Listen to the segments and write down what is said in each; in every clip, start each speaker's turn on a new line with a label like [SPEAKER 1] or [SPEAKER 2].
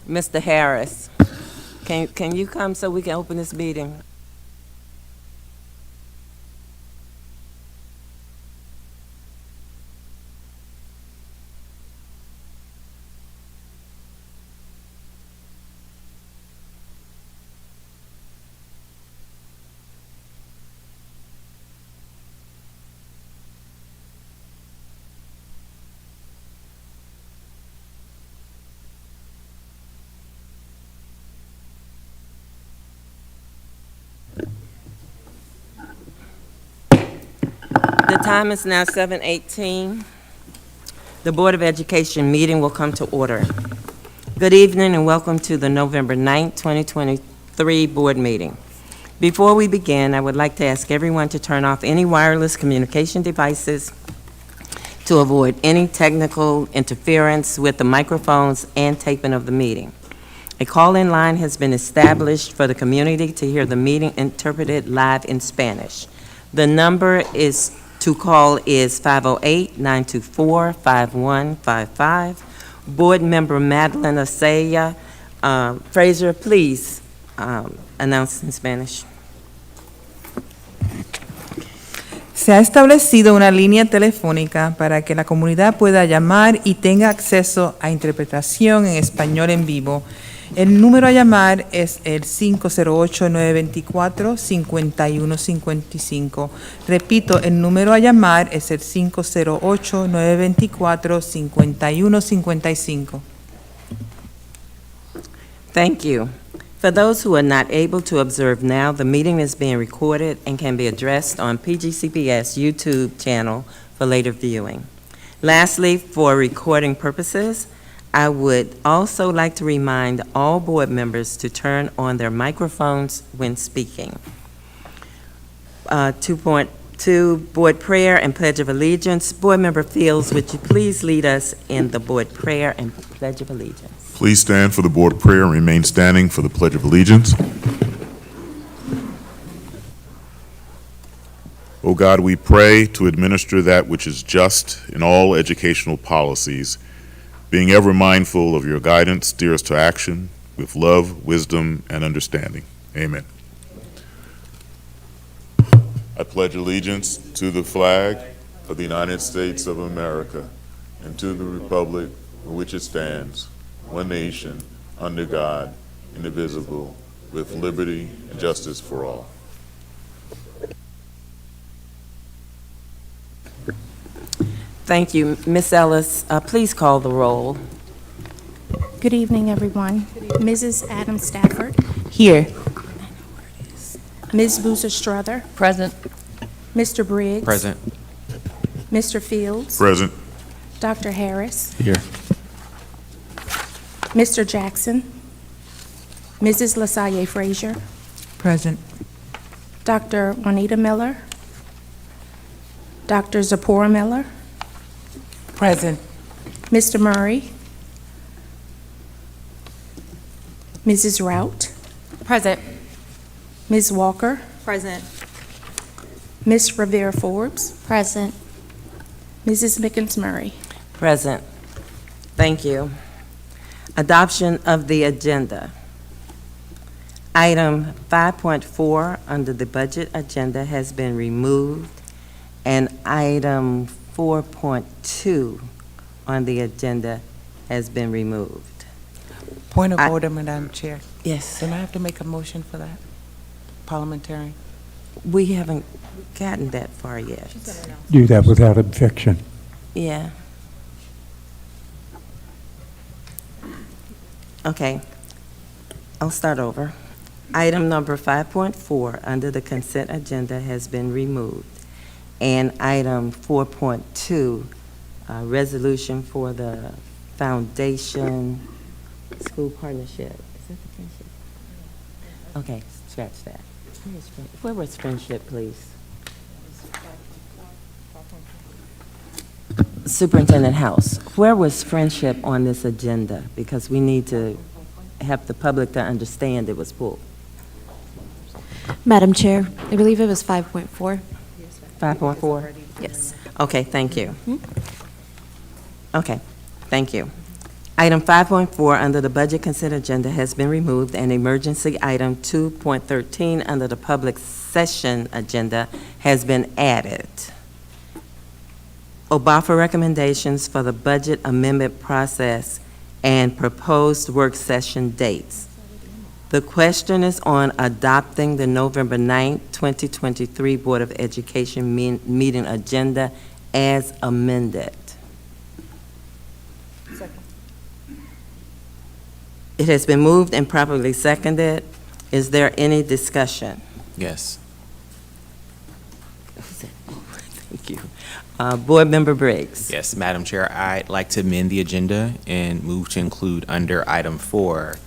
[SPEAKER 1] Mr. Harris, can you come so we can open this meeting? The time is now 7:18. The Board of Education meeting will come to order. Good evening and welcome to the November 9th, 2023 board meeting. Before we begin, I would like to ask everyone to turn off any wireless communication devices to avoid any technical interference with the microphones and taping of the meeting. A call-in line has been established for the community to hear the meeting interpreted live in Spanish. The number to call is 508-924-5155. Board Member Madeline Asaya Fraser, please announce in Spanish.
[SPEAKER 2] Se ha establecido una línea telefónica para que la comunidad pueda llamar y tenga acceso a interpretación en español en vivo. El número a llamar es el 508-924-5155. Repito, el número a llamar es el 508-924-5155.
[SPEAKER 1] Thank you. For those who are not able to observe now, the meeting is being recorded and can be addressed on PGCPS YouTube channel for later viewing. Lastly, for recording purposes, I would also like to remind all board members to turn on their microphones when speaking. 2.2, Board Prayer and Pledge of Allegiance. Board Member Fields, would you please lead us in the Board Prayer and Pledge of Allegiance?
[SPEAKER 3] Please stand for the board prayer and remain standing for the Pledge of Allegiance. O God, we pray to administer that which is just in all educational policies, being ever mindful of your guidance, steer us to action with love, wisdom, and understanding. Amen. I pledge allegiance to the flag of the United States of America and to the republic for which it stands, one nation, under God, indivisible, with liberty and justice for all.
[SPEAKER 1] Thank you. Ms. Ellis, please call the roll.
[SPEAKER 4] Good evening, everyone. Mrs. Adam Stafford.
[SPEAKER 2] Here.
[SPEAKER 4] Ms. Boozer Strother.
[SPEAKER 5] Present.
[SPEAKER 4] Mr. Briggs.
[SPEAKER 5] Present.
[SPEAKER 4] Mr. Fields.
[SPEAKER 3] Present.
[SPEAKER 4] Dr. Harris.
[SPEAKER 5] Here.
[SPEAKER 4] Mr. Jackson. Mrs. LaSalle Frazier.
[SPEAKER 2] Present.
[SPEAKER 4] Dr. Juanita Miller. Dr. Zipporah Miller.
[SPEAKER 2] Present.
[SPEAKER 4] Mr. Murray. Mrs. Rout.
[SPEAKER 5] Present.
[SPEAKER 4] Ms. Walker.
[SPEAKER 5] Present.
[SPEAKER 4] Ms. Rivera Forbes.
[SPEAKER 5] Present.
[SPEAKER 4] Mrs. Mickens Murray.
[SPEAKER 1] Present. Thank you. Adoption of the agenda. Item 5.4 under the budget agenda has been removed, and item 4.2 on the agenda has been removed.
[SPEAKER 2] Point of order, Madam Chair.
[SPEAKER 1] Yes.
[SPEAKER 2] Then I have to make a motion for that? Parliamentary?
[SPEAKER 1] We haven't gotten that far yet.
[SPEAKER 6] Do that without objection.
[SPEAKER 1] Yeah. Okay. I'll start over. Item number 5.4 under the consent agenda has been removed. And item 4.2, resolution for the foundation school partnership. Is that the friendship? Okay, scratch that. Where was friendship, please? Superintendent House, where was friendship on this agenda? Because we need to help the public to understand it was pulled.
[SPEAKER 5] Madam Chair, I believe it was 5.4.
[SPEAKER 1] 5.4?
[SPEAKER 5] Yes.
[SPEAKER 1] Okay, thank you. Okay, thank you. Item 5.4 under the Budget Consent Agenda has been removed, and emergency item 2.13 under the Public Session Agenda has been added. OBAFA recommendations for the budget amendment process and proposed work session dates. The question is on adopting the November 9th, 2023 Board of Education meeting agenda as amended. It has been moved and properly seconded. Is there any discussion?
[SPEAKER 7] Yes.
[SPEAKER 1] Thank you. Board Member Briggs.
[SPEAKER 7] Yes, Madam Chair, I'd like to amend the agenda and move to include under item 4,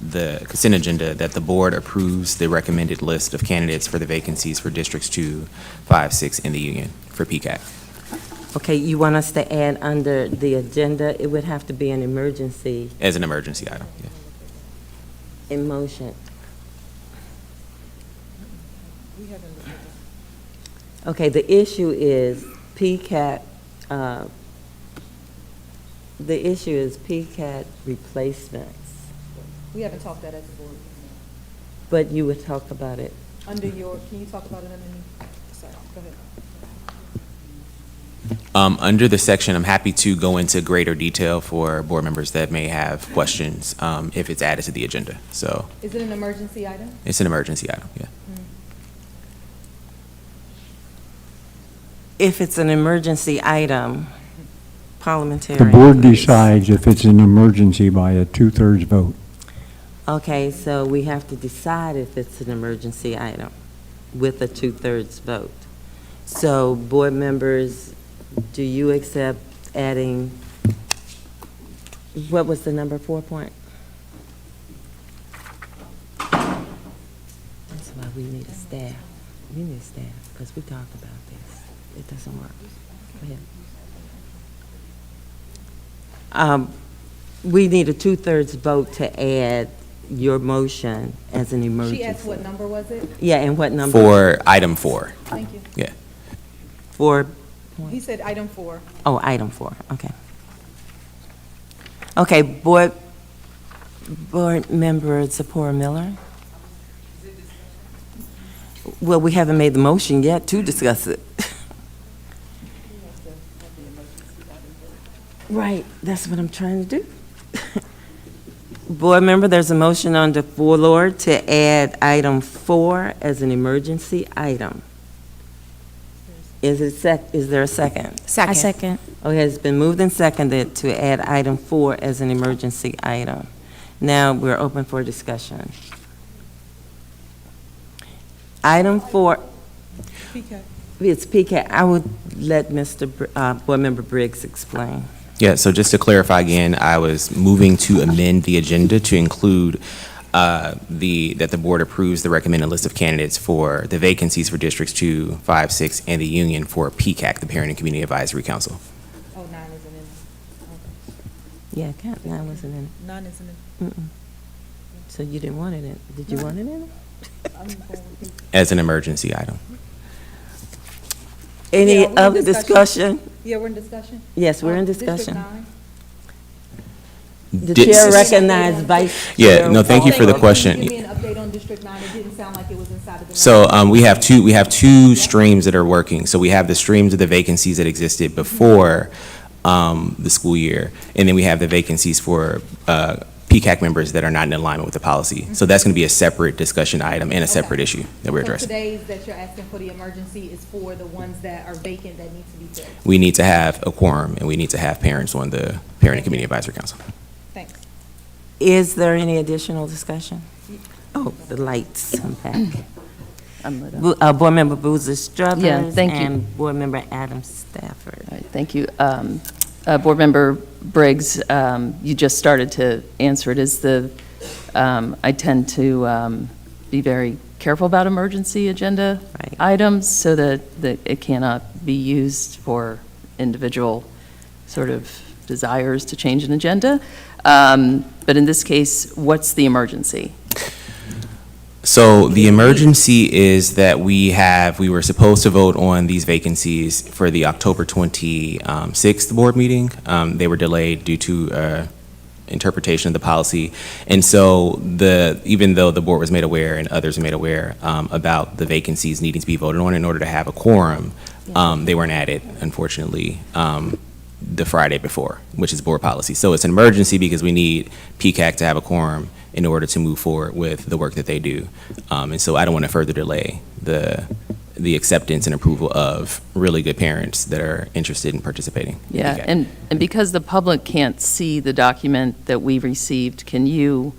[SPEAKER 7] the consent agenda, that the board approves the recommended list of candidates for the vacancies for Districts 2, 5, 6, and the Union for PCAC.
[SPEAKER 1] Okay, you want us to add under the agenda, it would have to be an emergency
[SPEAKER 7] As an emergency item, yeah.
[SPEAKER 1] in motion. Okay, the issue is PCAT, the issue is PCAT replacements,
[SPEAKER 8] We haven't talked that as a board.
[SPEAKER 1] but you would talk about it.
[SPEAKER 8] Under your, can you talk about it underneath? Sorry, go ahead.
[SPEAKER 7] Under the section, I'm happy to go into greater detail for board members that may have questions if it's added to the agenda. So
[SPEAKER 8] Is it an emergency item?
[SPEAKER 7] it's an emergency item, yeah.
[SPEAKER 1] If it's an emergency item, parliamentary.
[SPEAKER 6] The board decides if it's an emergency by a 2/3 vote.
[SPEAKER 1] Okay, so we have to decide if it's an emergency item with a 2/3 vote. So, board members, do you accept adding, what was the number, 4 point? That's why we need a staff. We need a staff, because we talked about this. It doesn't work. Go ahead. We need a 2/3 vote to add your motion as an emergency.
[SPEAKER 8] She asked what number was it?
[SPEAKER 1] Yeah, and what number?
[SPEAKER 7] For item 4,
[SPEAKER 8] Thank you.
[SPEAKER 7] yeah.
[SPEAKER 1] 4,
[SPEAKER 8] He said item 4.
[SPEAKER 1] oh, item 4, okay. Okay, board member Zipporah Miller? Well, we haven't made the motion yet to discuss it. Right, that's what I'm trying to do. Board member, there's a motion on the floor to add item 4 as an emergency item. Is there a second?
[SPEAKER 5] I second.
[SPEAKER 1] Okay, it's been moved and seconded to add item 4 as an emergency item. Now, we're open for discussion. Item 4, it's PK. I would let Board Member Briggs explain.
[SPEAKER 7] Yeah, so just to clarify again, I was moving to amend the agenda to include that the board approves the recommended list of candidates for the vacancies for Districts 2, 5, 6, and the Union for PCAC, the Parent and Community Advisory Council.
[SPEAKER 8] Oh, 9 isn't in.
[SPEAKER 1] Yeah, Count 9 wasn't in it.
[SPEAKER 8] 9 isn't in.
[SPEAKER 1] Mm-mm. So you didn't want it in, did you want it in?
[SPEAKER 8] I'm going with
[SPEAKER 7] As an emergency item.
[SPEAKER 1] Any
[SPEAKER 8] Yeah, we're in
[SPEAKER 1] other
[SPEAKER 8] discussion.
[SPEAKER 1] discussion?
[SPEAKER 8] Yeah, we're in discussion.
[SPEAKER 1] Yes, we're in
[SPEAKER 8] District
[SPEAKER 1] discussion.
[SPEAKER 8] 9.
[SPEAKER 1] The
[SPEAKER 7] Dis-
[SPEAKER 1] chair recognized Vice
[SPEAKER 7] Yeah,
[SPEAKER 1] Chair.
[SPEAKER 7] no, thank you for the
[SPEAKER 8] Can
[SPEAKER 7] question.
[SPEAKER 8] you give me an update on District 9? It didn't sound like it was inside of the.
[SPEAKER 7] So we have two streams that are working. So we have the streams of the vacancies that existed before the school year, and then we have the vacancies for PCAC members that are not in alignment with the policy. So that's going to be a separate discussion item and a separate issue that we're
[SPEAKER 8] So
[SPEAKER 7] addressing.
[SPEAKER 8] today's that you're asking for the emergency is for the ones that are vacant that need to be filled.
[SPEAKER 7] We need to have a quorum, and we need to have parents on the Parent and Community Advisory Council.
[SPEAKER 8] Thanks.
[SPEAKER 1] Is there any additional discussion? Oh, the lights, I'm back.
[SPEAKER 9] I'm lit up.
[SPEAKER 1] Board Member Boozer Struthers.
[SPEAKER 9] Yeah, thank you.
[SPEAKER 1] And Board Member Adam Stafford.
[SPEAKER 9] All right, thank you. Board Member Briggs, you just started to answer it. I tend to be very careful about emergency agenda
[SPEAKER 1] Right.
[SPEAKER 9] items so that it cannot be used for individual sort of desires to change an agenda. But in this case, what's the emergency?
[SPEAKER 7] So the emergency is that we were supposed to vote on these vacancies for the October 26th board meeting. They were delayed due to interpretation of the policy. And so even though the board was made aware and others were made aware about the vacancies needing to be voted on in order to have a quorum, they weren't added, unfortunately, the Friday before, which is board policy. So it's an emergency because we need PCAC to have a quorum in order to move forward with the work that they do. And so I don't want to further delay the acceptance and approval of really good parents that are interested in participating. in
[SPEAKER 9] Yeah,
[SPEAKER 7] PCAC.
[SPEAKER 9] and because the public can't see the document that we received, can you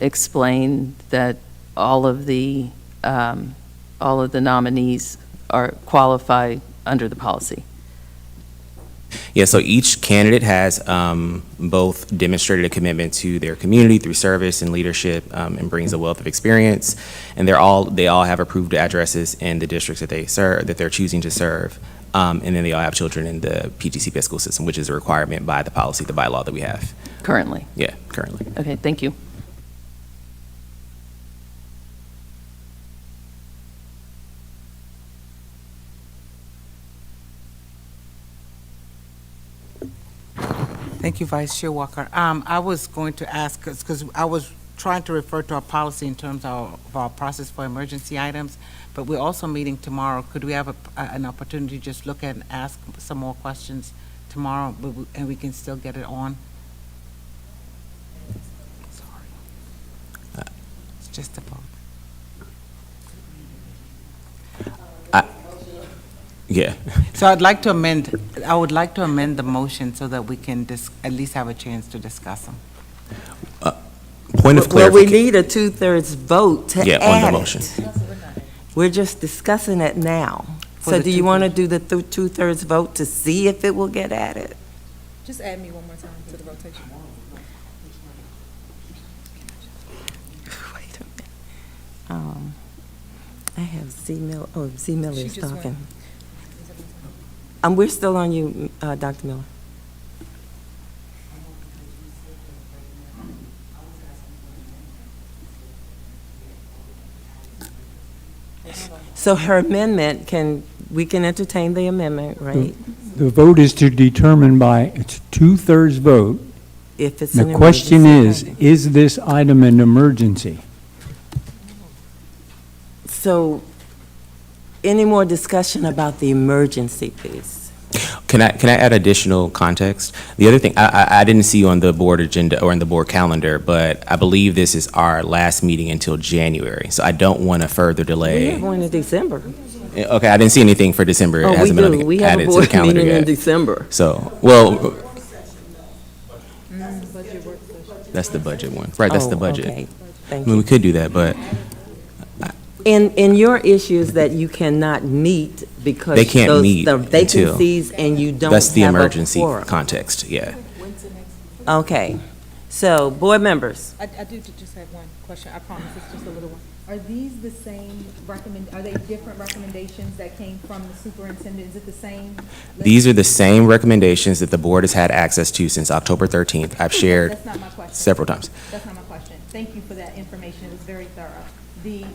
[SPEAKER 9] explain that all of the nominees qualify under the policy?
[SPEAKER 7] Yeah, so each candidate has both demonstrated a commitment to their community through service and leadership, and brings a wealth of experience. And they all have approved addresses in the districts that they serve, that they're choosing to serve. And then they all have children in the PGCPS school system, which is a requirement by the policy, the bylaw that we have.
[SPEAKER 9] Currently?
[SPEAKER 7] Yeah, currently.
[SPEAKER 9] Okay, thank you.
[SPEAKER 10] Thank you, Vice Chair Walker. I was going to ask, because I was trying to refer to our policy in terms of our process for emergency items, but we're also meeting tomorrow. Could we have an opportunity to just look at and ask some more questions tomorrow, and we can still get it on? Sorry. It's just a vote.
[SPEAKER 7] Yeah.
[SPEAKER 10] So I would like to amend the motion so that we can at least have a chance to discuss them.
[SPEAKER 7] Point of
[SPEAKER 1] Well, we
[SPEAKER 7] clarification.
[SPEAKER 1] need a two-thirds vote to
[SPEAKER 7] Yeah, on the
[SPEAKER 1] add
[SPEAKER 7] motion.
[SPEAKER 1] it. We're just discussing it now.
[SPEAKER 10] For
[SPEAKER 1] So
[SPEAKER 10] the
[SPEAKER 1] do you want to do the two-thirds vote to see if it will get added?
[SPEAKER 8] Just add me one more time to the rotation.
[SPEAKER 1] Wait a minute. I have Z Miller
[SPEAKER 8] She
[SPEAKER 1] is
[SPEAKER 8] just
[SPEAKER 1] talking.
[SPEAKER 8] went.
[SPEAKER 1] We're still on you, Dr. Miller. So her amendment, we can entertain the amendment, right?
[SPEAKER 6] The vote is to determine by, it's a two-thirds vote.
[SPEAKER 1] If it's an
[SPEAKER 6] The question
[SPEAKER 1] emergency item.
[SPEAKER 6] is this item an emergency?
[SPEAKER 1] So, any more discussion about the emergency, please?
[SPEAKER 7] Can I add additional context? The other thing, I didn't see you on the board agenda or in the board calendar, but I believe this is our last meeting until January, so I don't want to further
[SPEAKER 1] We
[SPEAKER 7] delay.
[SPEAKER 1] have one in December.
[SPEAKER 7] Okay, I didn't see anything for December. It
[SPEAKER 1] Oh, we
[SPEAKER 7] hasn't been
[SPEAKER 1] do. We have a
[SPEAKER 7] added to the
[SPEAKER 1] board
[SPEAKER 7] calendar
[SPEAKER 1] meeting in
[SPEAKER 7] yet.
[SPEAKER 1] December.
[SPEAKER 7] So, well, that's the budget one. Right, that's the
[SPEAKER 1] Oh,
[SPEAKER 7] budget.
[SPEAKER 1] okay.
[SPEAKER 7] I
[SPEAKER 1] Thank
[SPEAKER 7] mean, we
[SPEAKER 1] you.
[SPEAKER 7] could do that, but
[SPEAKER 1] And your issue is that you cannot meet because
[SPEAKER 7] They can't
[SPEAKER 1] those-
[SPEAKER 7] meet
[SPEAKER 1] the
[SPEAKER 7] until-
[SPEAKER 1] vacancies and you don't have a
[SPEAKER 7] that's the emergency
[SPEAKER 1] quorum.
[SPEAKER 7] context, yeah.
[SPEAKER 1] Okay. So, board members,
[SPEAKER 8] I do just have one question. I promise it's just a little one. Are these the same are they different recommendations that came from the superintendent? Is it the same? list?
[SPEAKER 7] These are the same recommendations that the board has had access to since October 13th. I've shared
[SPEAKER 8] That's not my question.
[SPEAKER 7] several times.
[SPEAKER 8] That's not my question. Thank you for that information. It was very thorough.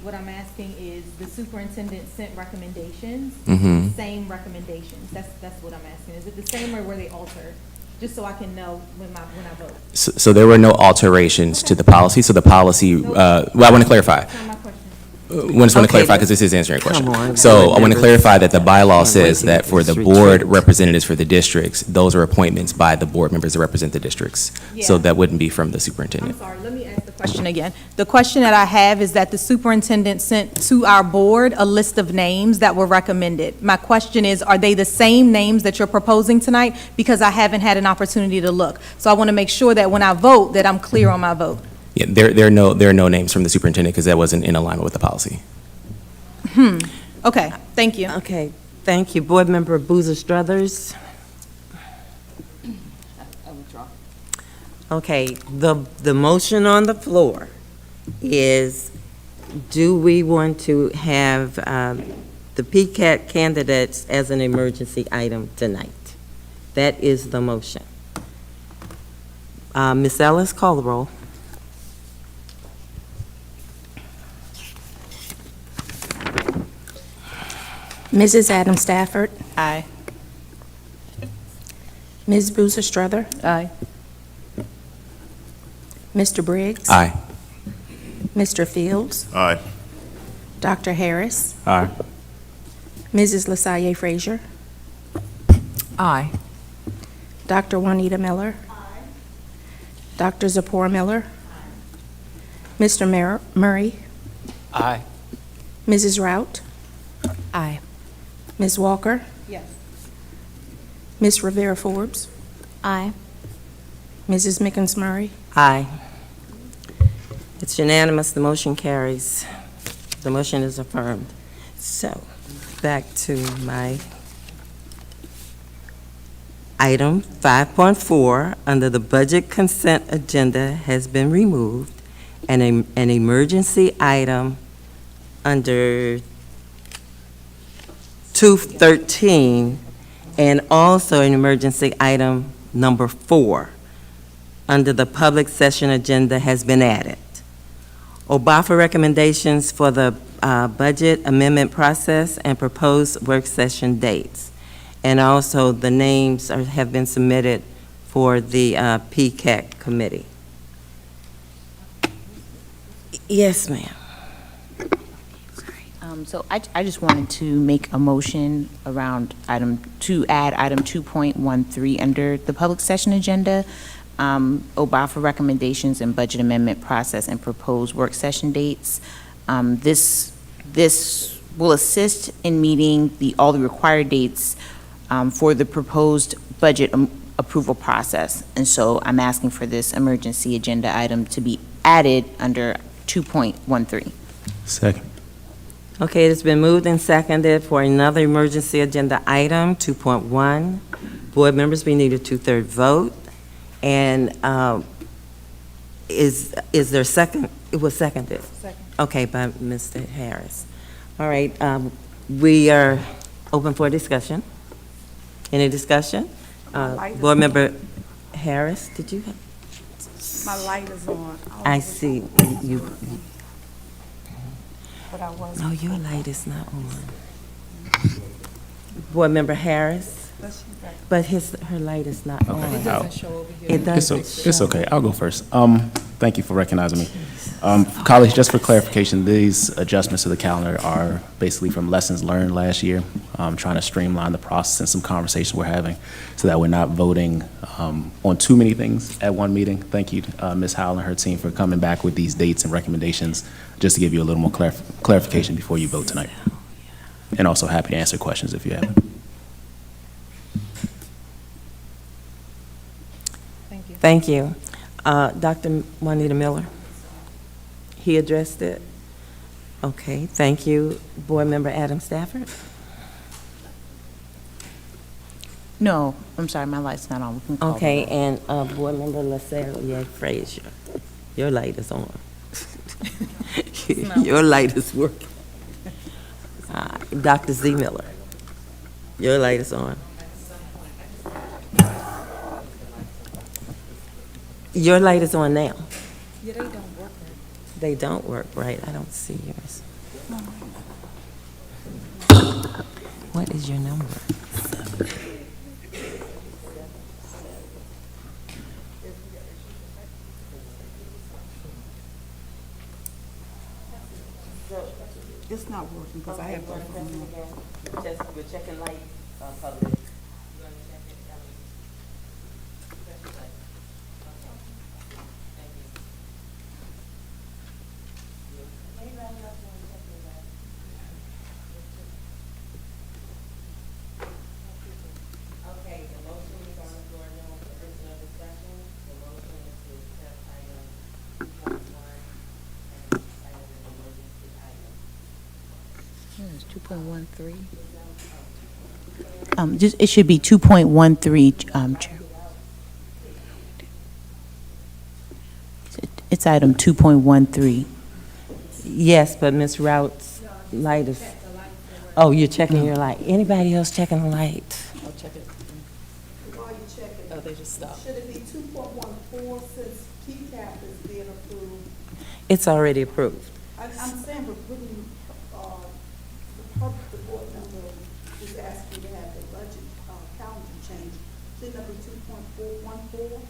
[SPEAKER 8] What I'm asking is, the superintendent sent recommendations,
[SPEAKER 7] Mhm.
[SPEAKER 8] same recommendations. That's what I'm asking. Is it the same or were they altered? Just so I can know when I vote.
[SPEAKER 7] So there were no alterations to the policy, so the policy, well, I want to clarify.
[SPEAKER 8] That's not my question.
[SPEAKER 7] I just want to
[SPEAKER 1] Okay,
[SPEAKER 7] clarify, because this is answering a question.
[SPEAKER 1] come on,
[SPEAKER 7] So
[SPEAKER 1] board
[SPEAKER 7] I want to
[SPEAKER 1] members.
[SPEAKER 7] clarify that the bylaw
[SPEAKER 1] Can't
[SPEAKER 7] says
[SPEAKER 1] wait to
[SPEAKER 7] that
[SPEAKER 1] get
[SPEAKER 7] for the
[SPEAKER 1] this
[SPEAKER 7] board
[SPEAKER 1] retreat.
[SPEAKER 7] representatives for the districts, those are appointments by the board members that represent the districts. So
[SPEAKER 8] Yeah.
[SPEAKER 7] that wouldn't be from the
[SPEAKER 8] I'm
[SPEAKER 7] superintendent.
[SPEAKER 8] sorry, let me ask the question again. The question that I have is that the superintendent sent to our board a list of names that were recommended. My question is, are they the same names that you're proposing tonight? Because I haven't had an opportunity to look. So I want to make sure that when I vote, that I'm clear on my vote.
[SPEAKER 7] Yeah, there are no names from the superintendent, because that wasn't in alignment with the policy.
[SPEAKER 8] Okay, thank you.
[SPEAKER 1] okay, thank you. Board Member Boozer Struthers? Okay, the motion on the floor is, do we want to have the PCAT candidates as an emergency item tonight? That is the motion. Ms. Ellis, call the roll.
[SPEAKER 4] Mrs. Adam Stafford,
[SPEAKER 10] Aye.
[SPEAKER 4] Ms. Boozer Strother,
[SPEAKER 9] Aye.
[SPEAKER 4] Mr. Briggs?
[SPEAKER 7] Aye.
[SPEAKER 4] Mr. Fields?
[SPEAKER 3] Aye.
[SPEAKER 4] Dr. Harris?
[SPEAKER 6] Aye.
[SPEAKER 4] Mrs. LaSalle Frazier?
[SPEAKER 2] Aye.
[SPEAKER 4] Dr. Juanita Miller? Dr. Zipporah Miller? Mr. Murray?
[SPEAKER 7] Aye.
[SPEAKER 4] Mrs. Rout?
[SPEAKER 5] Aye.
[SPEAKER 4] Ms. Walker?
[SPEAKER 8] Yes.
[SPEAKER 4] Ms. Rivera Forbes?
[SPEAKER 5] Aye.
[SPEAKER 4] Mrs. Mickens Murray?
[SPEAKER 1] Aye. It's unanimous, the motion carries. The motion is affirmed. So, back to my item 5.4, under the budget consent agenda has been removed, and an emergency item under 213, and also an emergency item number 4 under the public session agenda has been added. OBAFA recommendations for the budget amendment process and proposed work session dates. And also the names have been submitted for the PCAC committee. Yes, ma'am.
[SPEAKER 11] So I just wanted to make a motion around to add item 2.13 under the public session agenda, OBAFA recommendations and budget amendment process and proposed work session dates. This will assist in meeting all the required dates for the proposed budget approval process. And so I'm asking for this emergency agenda item to be added under 2.13.
[SPEAKER 7] Second.
[SPEAKER 1] Okay, it has been moved and seconded for another emergency agenda item, 2.1. Board members, we need a 2/3 vote. And is there a second? It was seconded.
[SPEAKER 8] Second.
[SPEAKER 1] Okay, by Mr. Harris. All right, we are open for discussion. Any discussion? Board member Harris, did you have?
[SPEAKER 10] My light is on.
[SPEAKER 1] I see you.
[SPEAKER 10] But I was.
[SPEAKER 1] No, your light is not on. Board member Harris, but her light is not on.
[SPEAKER 10] It doesn't show over here.
[SPEAKER 1] It doesn't
[SPEAKER 12] It's
[SPEAKER 1] show.
[SPEAKER 12] okay, I'll go first. Thank you for recognizing me. Colleagues, just for clarification, these adjustments to the calendar are basically from lessons learned last year, trying to streamline the process and some conversations we're having so that we're not voting on too many things at one meeting. Thank you, Ms. Howell and her team, for coming back with these dates and recommendations, just to give you a little more clarification before you vote tonight. And also happy to answer questions if you have them.
[SPEAKER 1] Thank you. Dr. Juanita Miller? He addressed it? Okay, thank you. Board member Adam Stafford?
[SPEAKER 11] No, I'm sorry, my light's not on. We can call
[SPEAKER 1] Okay,
[SPEAKER 11] the roll.
[SPEAKER 1] and Board member LaSalle Frazier, your light is on. Your light is working. Dr. Z. Miller, your light is on. Your light is on now.
[SPEAKER 8] Yeah, they don't work.
[SPEAKER 1] They don't work, right? I don't see yours. What is your number?
[SPEAKER 10] It's not working because I have both of them.
[SPEAKER 1] We're checking light, public. Okay, the motion is on the floor now for personal discussion. The motion is to accept item 2.1 and item an emergency item.
[SPEAKER 11] It should be 2.13, Chair. It's item 2.13.
[SPEAKER 1] Yes, but Ms. Rout's light is, oh, you're checking your light. Anybody else checking the light?
[SPEAKER 2] I'll check it.
[SPEAKER 10] While you check it,
[SPEAKER 2] Oh, they just stopped.
[SPEAKER 10] should it be 2.14 since PCAP is being approved?
[SPEAKER 1] It's already approved.
[SPEAKER 10] I'm saying, but wouldn't, the board member is asking to have the budget calendar changed. Shouldn't that be 2.414?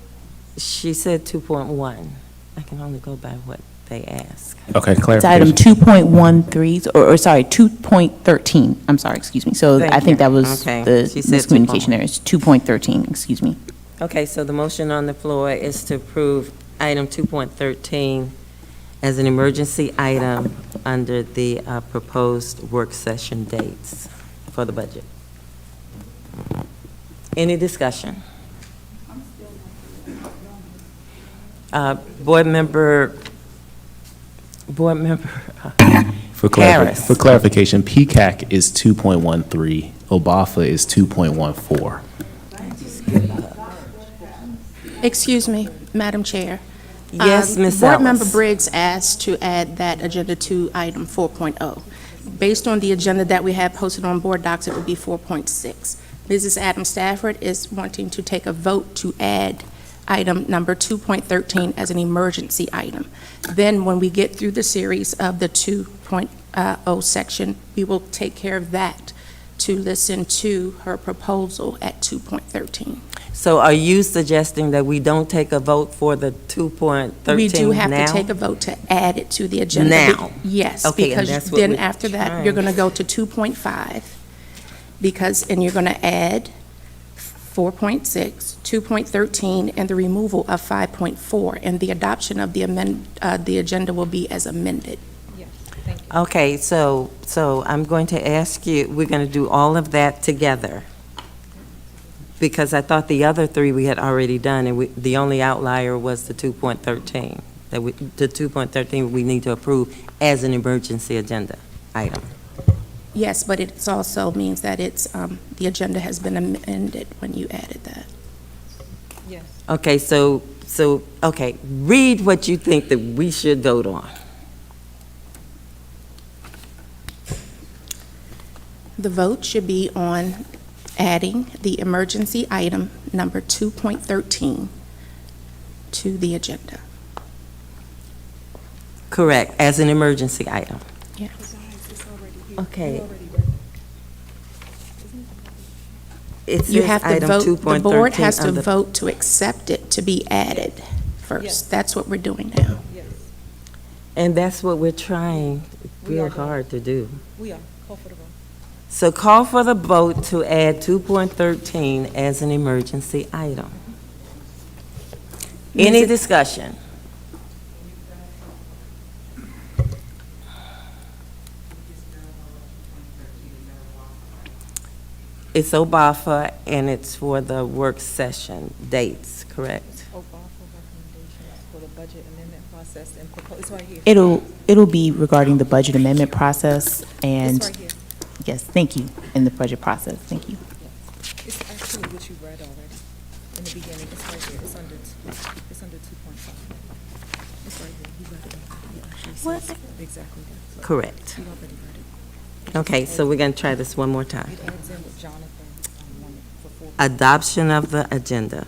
[SPEAKER 1] She said 2.1. I can only go by what they ask.
[SPEAKER 12] Okay,
[SPEAKER 11] It's item
[SPEAKER 12] clarification.
[SPEAKER 11] 2.13, or sorry, 2.13. I'm sorry, excuse me. So
[SPEAKER 1] Thank
[SPEAKER 11] I think
[SPEAKER 1] you.
[SPEAKER 11] that was
[SPEAKER 1] Okay.
[SPEAKER 11] the
[SPEAKER 1] She said
[SPEAKER 11] miscommunication there. It's 2.13, excuse me.
[SPEAKER 1] Okay, so the motion on the floor is to approve item 2.13 as an emergency item under the proposed work session dates for the budget. Any discussion? Board member Harris.
[SPEAKER 12] For clarification, PCAC is 2.13, OBAFA is 2.14.
[SPEAKER 4] Excuse me, Madam Chair.
[SPEAKER 1] Yes, Ms.
[SPEAKER 4] Board Member
[SPEAKER 1] Ellis.
[SPEAKER 4] Briggs asked to add that agenda to item 4.0. Based on the agenda that we have posted on board docs, it would be 4.6. Mrs. Adam Stafford is wanting to take a vote to add item number 2.13 as an emergency item. Then, when we get through the series of the 2.0 section, we will take care of that to listen to her proposal at 2.13.
[SPEAKER 1] So are you suggesting that we don't take a vote for the 2.13 now?
[SPEAKER 4] We do have to take a vote to add it to the agenda.
[SPEAKER 1] Now?
[SPEAKER 4] Yes,
[SPEAKER 1] Okay, and
[SPEAKER 4] because
[SPEAKER 1] that's what
[SPEAKER 4] then
[SPEAKER 1] we're
[SPEAKER 4] after that,
[SPEAKER 1] trying.
[SPEAKER 4] you're going to go to 2.5, and you're going to add 4.6, 2.13, and the removal of 5.4, and the adoption of the agenda will be as amended.
[SPEAKER 1] Okay, so I'm going to ask you, we're going to do all of that together. Because I thought the other three we had already done, and the only outlier was the 2.13. The 2.13 we need to approve as an emergency agenda item.
[SPEAKER 4] Yes, but it also means that the agenda has been amended when you added that.
[SPEAKER 1] Okay, okay, read what you think that we should vote on.
[SPEAKER 4] The vote should be on adding the emergency item number 2.13 to the agenda.
[SPEAKER 1] Correct, as an emergency item.
[SPEAKER 4] Yes.
[SPEAKER 1] Okay. It
[SPEAKER 4] You
[SPEAKER 1] says
[SPEAKER 4] have to
[SPEAKER 1] item
[SPEAKER 4] vote, the board
[SPEAKER 1] 2.13
[SPEAKER 4] has to
[SPEAKER 1] under-
[SPEAKER 4] vote to accept it to be added first. That's what we're doing now.
[SPEAKER 1] And that's what we're trying real hard to do.
[SPEAKER 8] We are. Call for the vote.
[SPEAKER 1] So call for the vote to add 2.13 as an emergency item. Any discussion? It's OBAFA, and it's for the work session dates, correct?
[SPEAKER 8] For the budget amendment process and propose, it's right here.
[SPEAKER 11] It'll be regarding the budget amendment process and,
[SPEAKER 8] It's right here.
[SPEAKER 11] yes, thank you, in the budget process, thank you.
[SPEAKER 8] It's actually what you read already in the beginning. It's right here. It's under 2.5. It's right here. You read it. You actually says exactly that.
[SPEAKER 1] Correct.
[SPEAKER 8] You already read it.
[SPEAKER 1] Okay, so we're going to try this one more time.
[SPEAKER 8] It adds in what Jonathan wanted for 4.
[SPEAKER 1] Adoption of the agenda.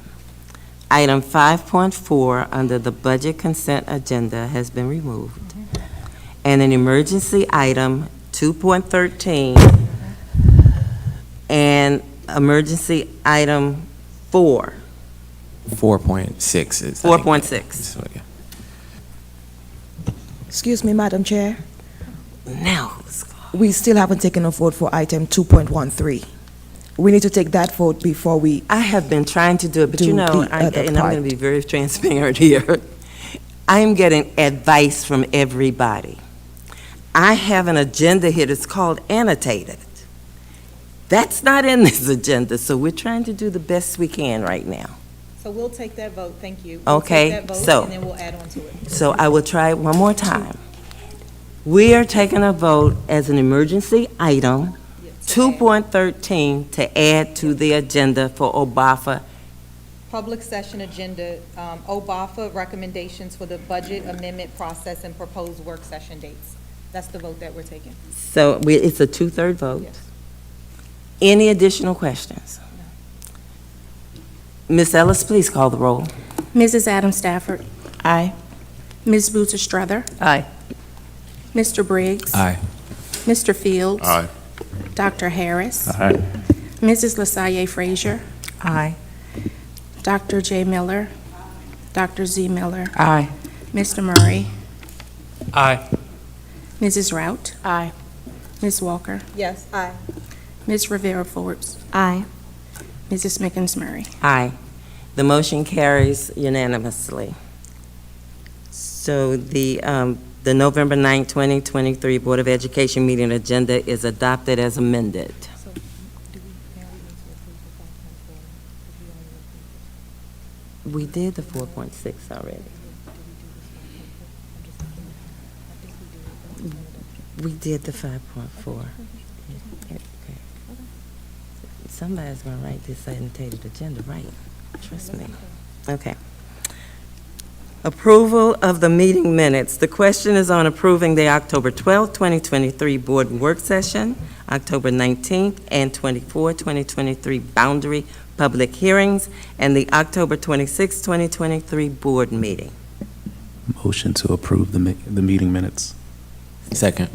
[SPEAKER 1] Item 5.4 under the budget consent agenda has been removed. And an emergency item 2.13 and emergency item 4.
[SPEAKER 7] 4.6 is. I think,
[SPEAKER 1] 4.6.
[SPEAKER 7] so, yeah.
[SPEAKER 13] Excuse me, Madam Chair.
[SPEAKER 1] Now,
[SPEAKER 13] We still haven't taken a vote for item 2.13. We need to take that vote before we,
[SPEAKER 1] I have been trying to do it, but you
[SPEAKER 13] Do
[SPEAKER 1] know,
[SPEAKER 13] the other
[SPEAKER 1] and I'm going
[SPEAKER 13] part.
[SPEAKER 1] to be very transparent here. I am getting advice from everybody. I have an agenda here that's called annotated. That's not in this agenda, so we're trying to do the best we can right now.
[SPEAKER 8] So we'll take that vote. Thank you.
[SPEAKER 1] Okay,
[SPEAKER 8] We'll take that vote,
[SPEAKER 1] so-
[SPEAKER 8] and then we'll add on to it.
[SPEAKER 1] So I will try it one more time. We are taking a vote as an emergency item, 2.13, to add to the agenda for OBAFA.
[SPEAKER 8] Public session agenda, OBAFA recommendations for the budget amendment process and proposed work session dates. That's the vote that we're taking.
[SPEAKER 1] So it's a two-third vote.
[SPEAKER 8] Yes.
[SPEAKER 1] Any additional questions? Ms. Ellis, please call the roll.
[SPEAKER 4] Mrs. Adam Stafford,
[SPEAKER 11] Aye.
[SPEAKER 4] Ms. Boozer Strother,
[SPEAKER 9] Aye.
[SPEAKER 4] Mr. Briggs,
[SPEAKER 7] Aye.
[SPEAKER 4] Mr. Fields,
[SPEAKER 3] Aye.
[SPEAKER 4] Dr. Harris,
[SPEAKER 12] All right.
[SPEAKER 4] Mrs. LaSalle Frazier,
[SPEAKER 2] Aye.
[SPEAKER 4] Dr. J. Miller, Dr. Z. Miller,
[SPEAKER 2] Aye.
[SPEAKER 4] Mr. Murray,
[SPEAKER 6] Aye.
[SPEAKER 4] Mrs. Rout,
[SPEAKER 5] Aye.
[SPEAKER 4] Ms. Walker,
[SPEAKER 8] Yes, aye.
[SPEAKER 4] Ms. Rivera Forbes,
[SPEAKER 5] Aye.
[SPEAKER 4] Mrs. Mickens Murray.
[SPEAKER 1] Aye. The motion carries unanimously. So the November 9, 2023 Board of Education meeting agenda is adopted as amended. We did the 4.6 already. We did the 5.4. Okay. Somebody's gonna write this annotated agenda, right? Trust me. Okay. Approval of the meeting minutes. The question is on approving the October 12, 2023 board work session, October 19th and 24, 2023 boundary public hearings, and the October 26, 2023 board meeting.
[SPEAKER 12] Motion to approve the meeting minutes.
[SPEAKER 7] Second.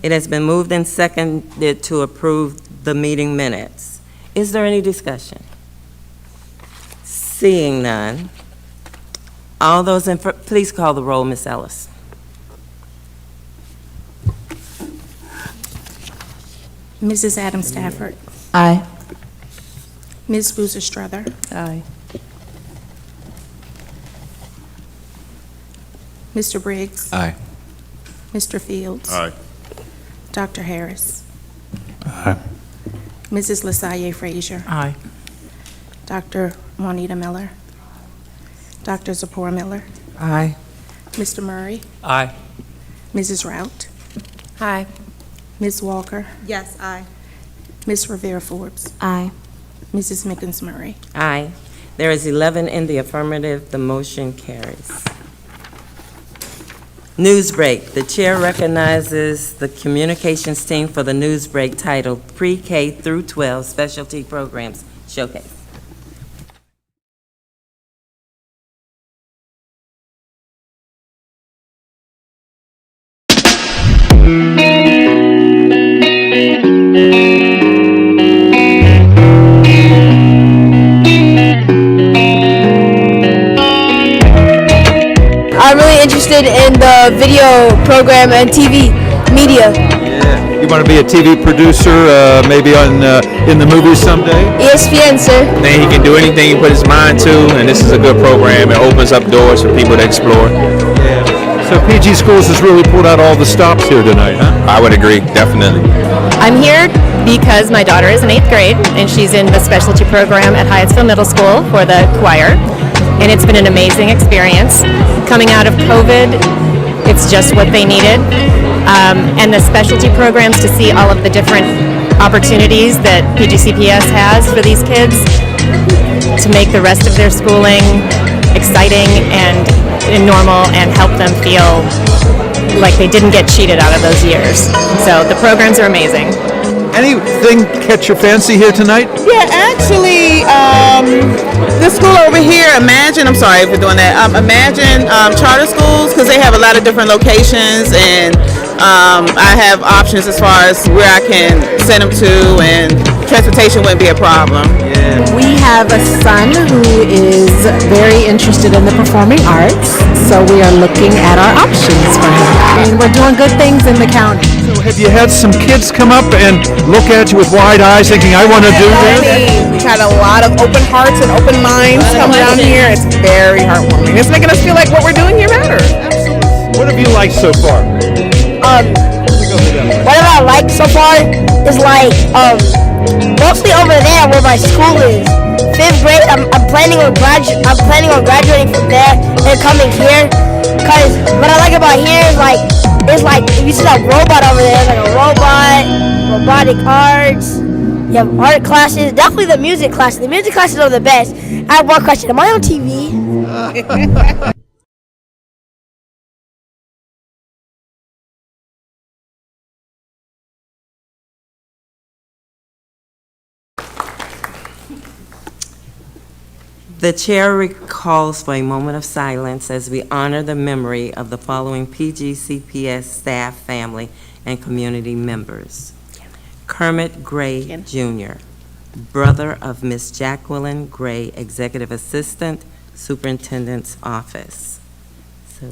[SPEAKER 1] It has been moved and seconded to approve the meeting minutes. Is there any discussion? Seeing none. All those in, please call the roll, Ms. Ellis.
[SPEAKER 4] Mrs. Adam Stafford,
[SPEAKER 5] Aye.
[SPEAKER 4] Ms. Boozer Strother,
[SPEAKER 9] Aye.
[SPEAKER 4] Mr. Briggs,
[SPEAKER 7] Aye.
[SPEAKER 4] Mr. Fields,
[SPEAKER 3] Aye.
[SPEAKER 4] Dr. Harris,
[SPEAKER 6] Aye.
[SPEAKER 4] Mrs. LaSalle Frazier,
[SPEAKER 2] Aye.
[SPEAKER 4] Dr. Juanita Miller, Dr. Zipporah Miller,
[SPEAKER 2] Aye.
[SPEAKER 4] Mr. Murray,
[SPEAKER 6] Aye.
[SPEAKER 4] Mrs. Rout,
[SPEAKER 5] Aye.
[SPEAKER 4] Ms. Walker,
[SPEAKER 8] Yes, aye.
[SPEAKER 4] Ms. Rivera Forbes,
[SPEAKER 5] Aye.
[SPEAKER 4] Mrs. Mickens Murray.
[SPEAKER 1] Aye. There is 11 in the affirmative. The motion carries. News break. The chair recognizes the communications team for the news break titled Pre-K through 12 Specialty Programs Showcase.
[SPEAKER 14] I'm really interested in the video program and TV media.
[SPEAKER 15] Yeah. You want to be a TV producer, maybe on in the movies someday?
[SPEAKER 14] ESPN, sir.
[SPEAKER 7] Then he can do anything he put his mind to, and this is a good program. It opens up doors for people to explore.
[SPEAKER 15] Yeah. So PG Schools has really pulled out all the stops here tonight, huh?
[SPEAKER 7] I would agree, definitely.
[SPEAKER 16] I'm here because my daughter is in 8th grade and she's in the specialty program at Hyattsville Middle School for the choir. And it's been an amazing experience. Coming out of COVID, it's just what they needed. And the specialty programs, to see all of the different opportunities that PGCPS has for these kids to make the rest of their schooling exciting and normal and help them feel like they didn't get cheated out of those years. So the programs are amazing.
[SPEAKER 15] Anything catch your fancy here tonight?
[SPEAKER 2] Yeah, actually, the school over here, Imagine, I'm sorry for doing that, Imagine charter schools, because they have a lot of different locations, and I have options as far as where I can send them to, and transportation wouldn't be a problem.
[SPEAKER 15] Yeah.
[SPEAKER 16] We have a son who is very interested in the performing arts, so we are looking at our options for him. And we're doing good things in the county.
[SPEAKER 15] So have you had some kids come up and look at you with wide eyes thinking, I want to do this?
[SPEAKER 2] We've had a lot of open hearts and open minds come down here. It's very heartwarming. It's making us feel like what we're doing here matters.
[SPEAKER 15] What have you liked so far?
[SPEAKER 14] What I like so far is like mostly over there where my school is. 5th grade. I'm planning on graduating from there and coming here. Cause what I like about here is like if you see that robot over there, it's like a robot, robotic arts. You have art classes. Definitely the music classes. The music classes are the best. I have one question. Am I on TV?
[SPEAKER 1] The chair recalls for a moment of silence as we honor the memory of the following PGCPS staff, family, and community members. Kermit Gray Jr., brother of Miss Jacqueline Gray, Executive Assistant, Superintendent's Office. So,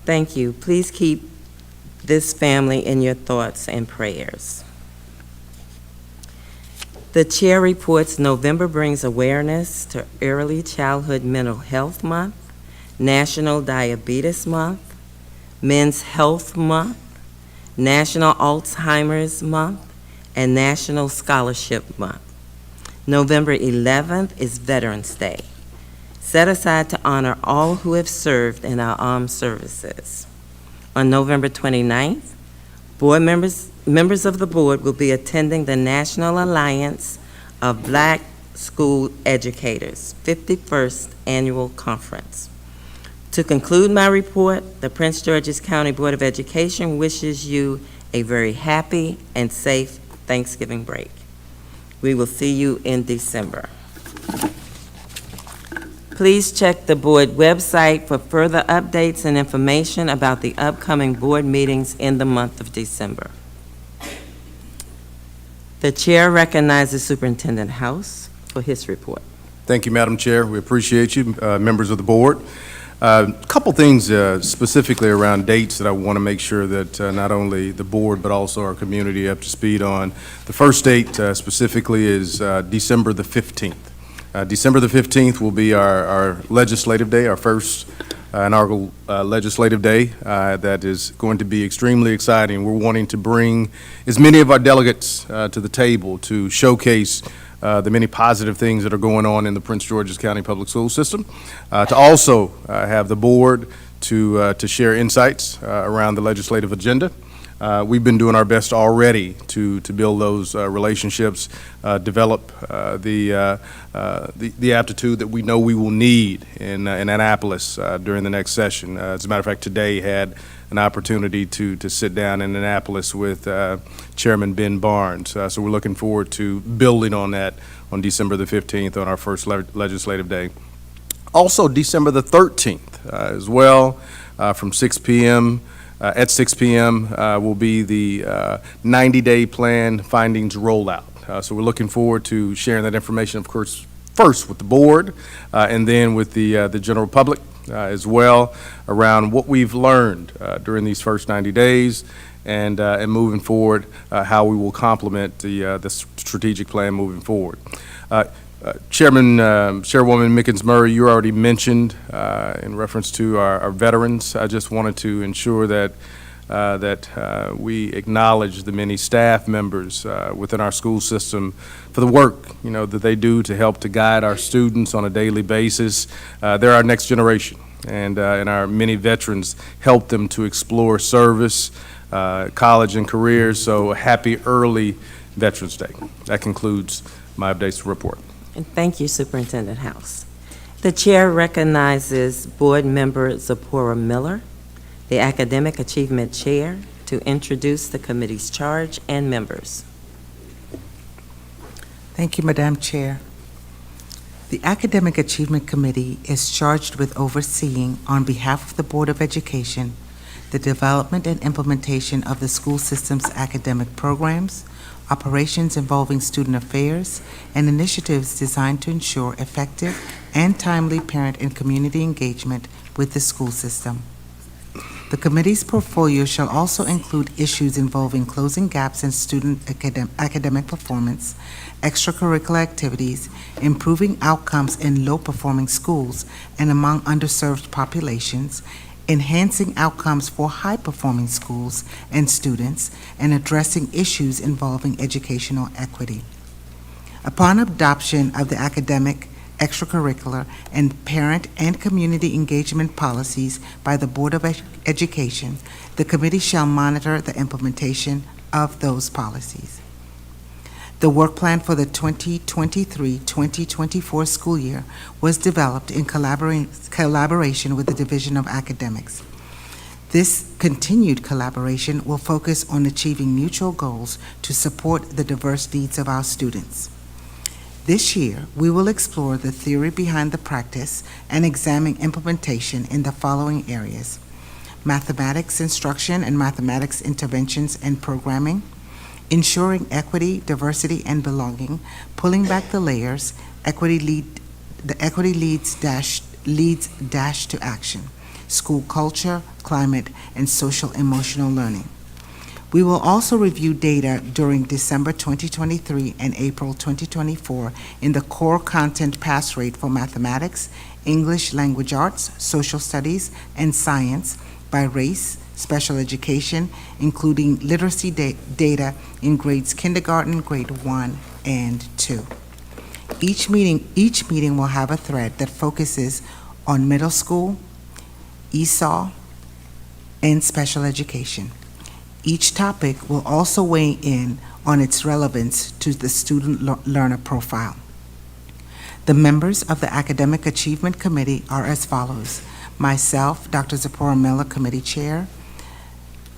[SPEAKER 1] thank you. Please keep this family in your thoughts and prayers. The chair reports November brings awareness to Early Childhood Mental Health Month, National Diabetes Month, Men's Health Month, National Alzheimer's Month, and National Scholarship Month. November 11th is Veterans Day, set aside to honor all who have served in our armed services. On November 29th, board members of the board will be attending the National Alliance of Black School Educators 51st Annual Conference. To conclude my report, the Prince George's County Board of Education wishes you a very happy and safe Thanksgiving break. We will see you in December. Please check the board website for further updates and information about the upcoming board meetings in the month of December. The chair recognizes Superintendent House for his report.
[SPEAKER 17] Thank you, Madam Chair. We appreciate you, members of the board. A couple things specifically around dates that I want to make sure that not only the board but also our community up to speed on. The first date specifically is December the 15th. December the 15th will be our legislative day, our first inaugural legislative day. That is going to be extremely exciting. We're wanting to bring as many of our delegates to the table to showcase the many positive things that are going on in the Prince George's County Public School System, to also have the board to share insights around the legislative agenda. We've been doing our best already to build those relationships, develop the aptitude that we know we will need in Annapolis during the next session. As a matter of fact, today had an opportunity to sit down in Annapolis with Chairman Ben Barnes. So we're looking forward to building on that on December the 15th on our first legislative day. Also, December the 13th as well, from 6 p.m. At 6 p.m. Will be the 90-day plan findings rollout. So we're looking forward to sharing that information, of course, first with the board and then with the general public as well around what we've learned during these first 90 days and moving forward, how we will complement the strategic plan moving forward. Chairwoman Mickens-Murray, you already mentioned in reference to our veterans. I just wanted to ensure that we acknowledge the many staff members within our school system for the work that they do to help to guide our students on a daily basis. They're our next generation, and our many veterans help them to explore service, college, and careers. So happy early Veterans Day. That concludes my updates report.
[SPEAKER 1] And thank you, Superintendent House. The chair recognizes Board Member Zipporah Miller, the Academic Achievement Chair, to introduce the committee's charge and members.
[SPEAKER 10] Thank you, Madam Chair. The Academic Achievement Committee is charged with overseeing, on behalf of the Board of Education, the development and implementation of the school system's academic programs, operations involving student affairs, and initiatives designed to ensure effective and timely parent and community engagement with the school system. The committee's portfolio shall also include issues involving closing gaps in student academic performance, extracurricular activities, improving outcomes in low-performing schools and among underserved populations, enhancing outcomes for high-performing schools and students, and addressing issues involving educational equity. Upon adoption of the academic, extracurricular, and parent and community engagement policies by the Board of Education, the committee shall monitor the implementation of those policies. The work plan for the 2023-2024 school year was developed in collaboration with the Division of Academics. This continued collaboration will focus on achieving mutual goals to support the diverse needs of our students. This year, we will explore the theory behind the practice and examine implementation in the following areas: mathematics instruction and mathematics interventions and programming, ensuring equity, diversity, and belonging, pulling back the layers, the equity leads dash to action, school culture, climate, and social emotional learning. We will also review data during December 2023 and April 2024 in the core content pass rate for mathematics, English language arts, social studies, and science by race, special education, including literacy data in grades kindergarten, grade 1 and 2. Each meeting will have a thread that focuses on middle school, ESOL, and special education. Each topic will also weigh in on its relevance to the student learner profile. The members of the Academic Achievement Committee are as follows. Myself, Dr. Zipporah Miller, Committee Chair,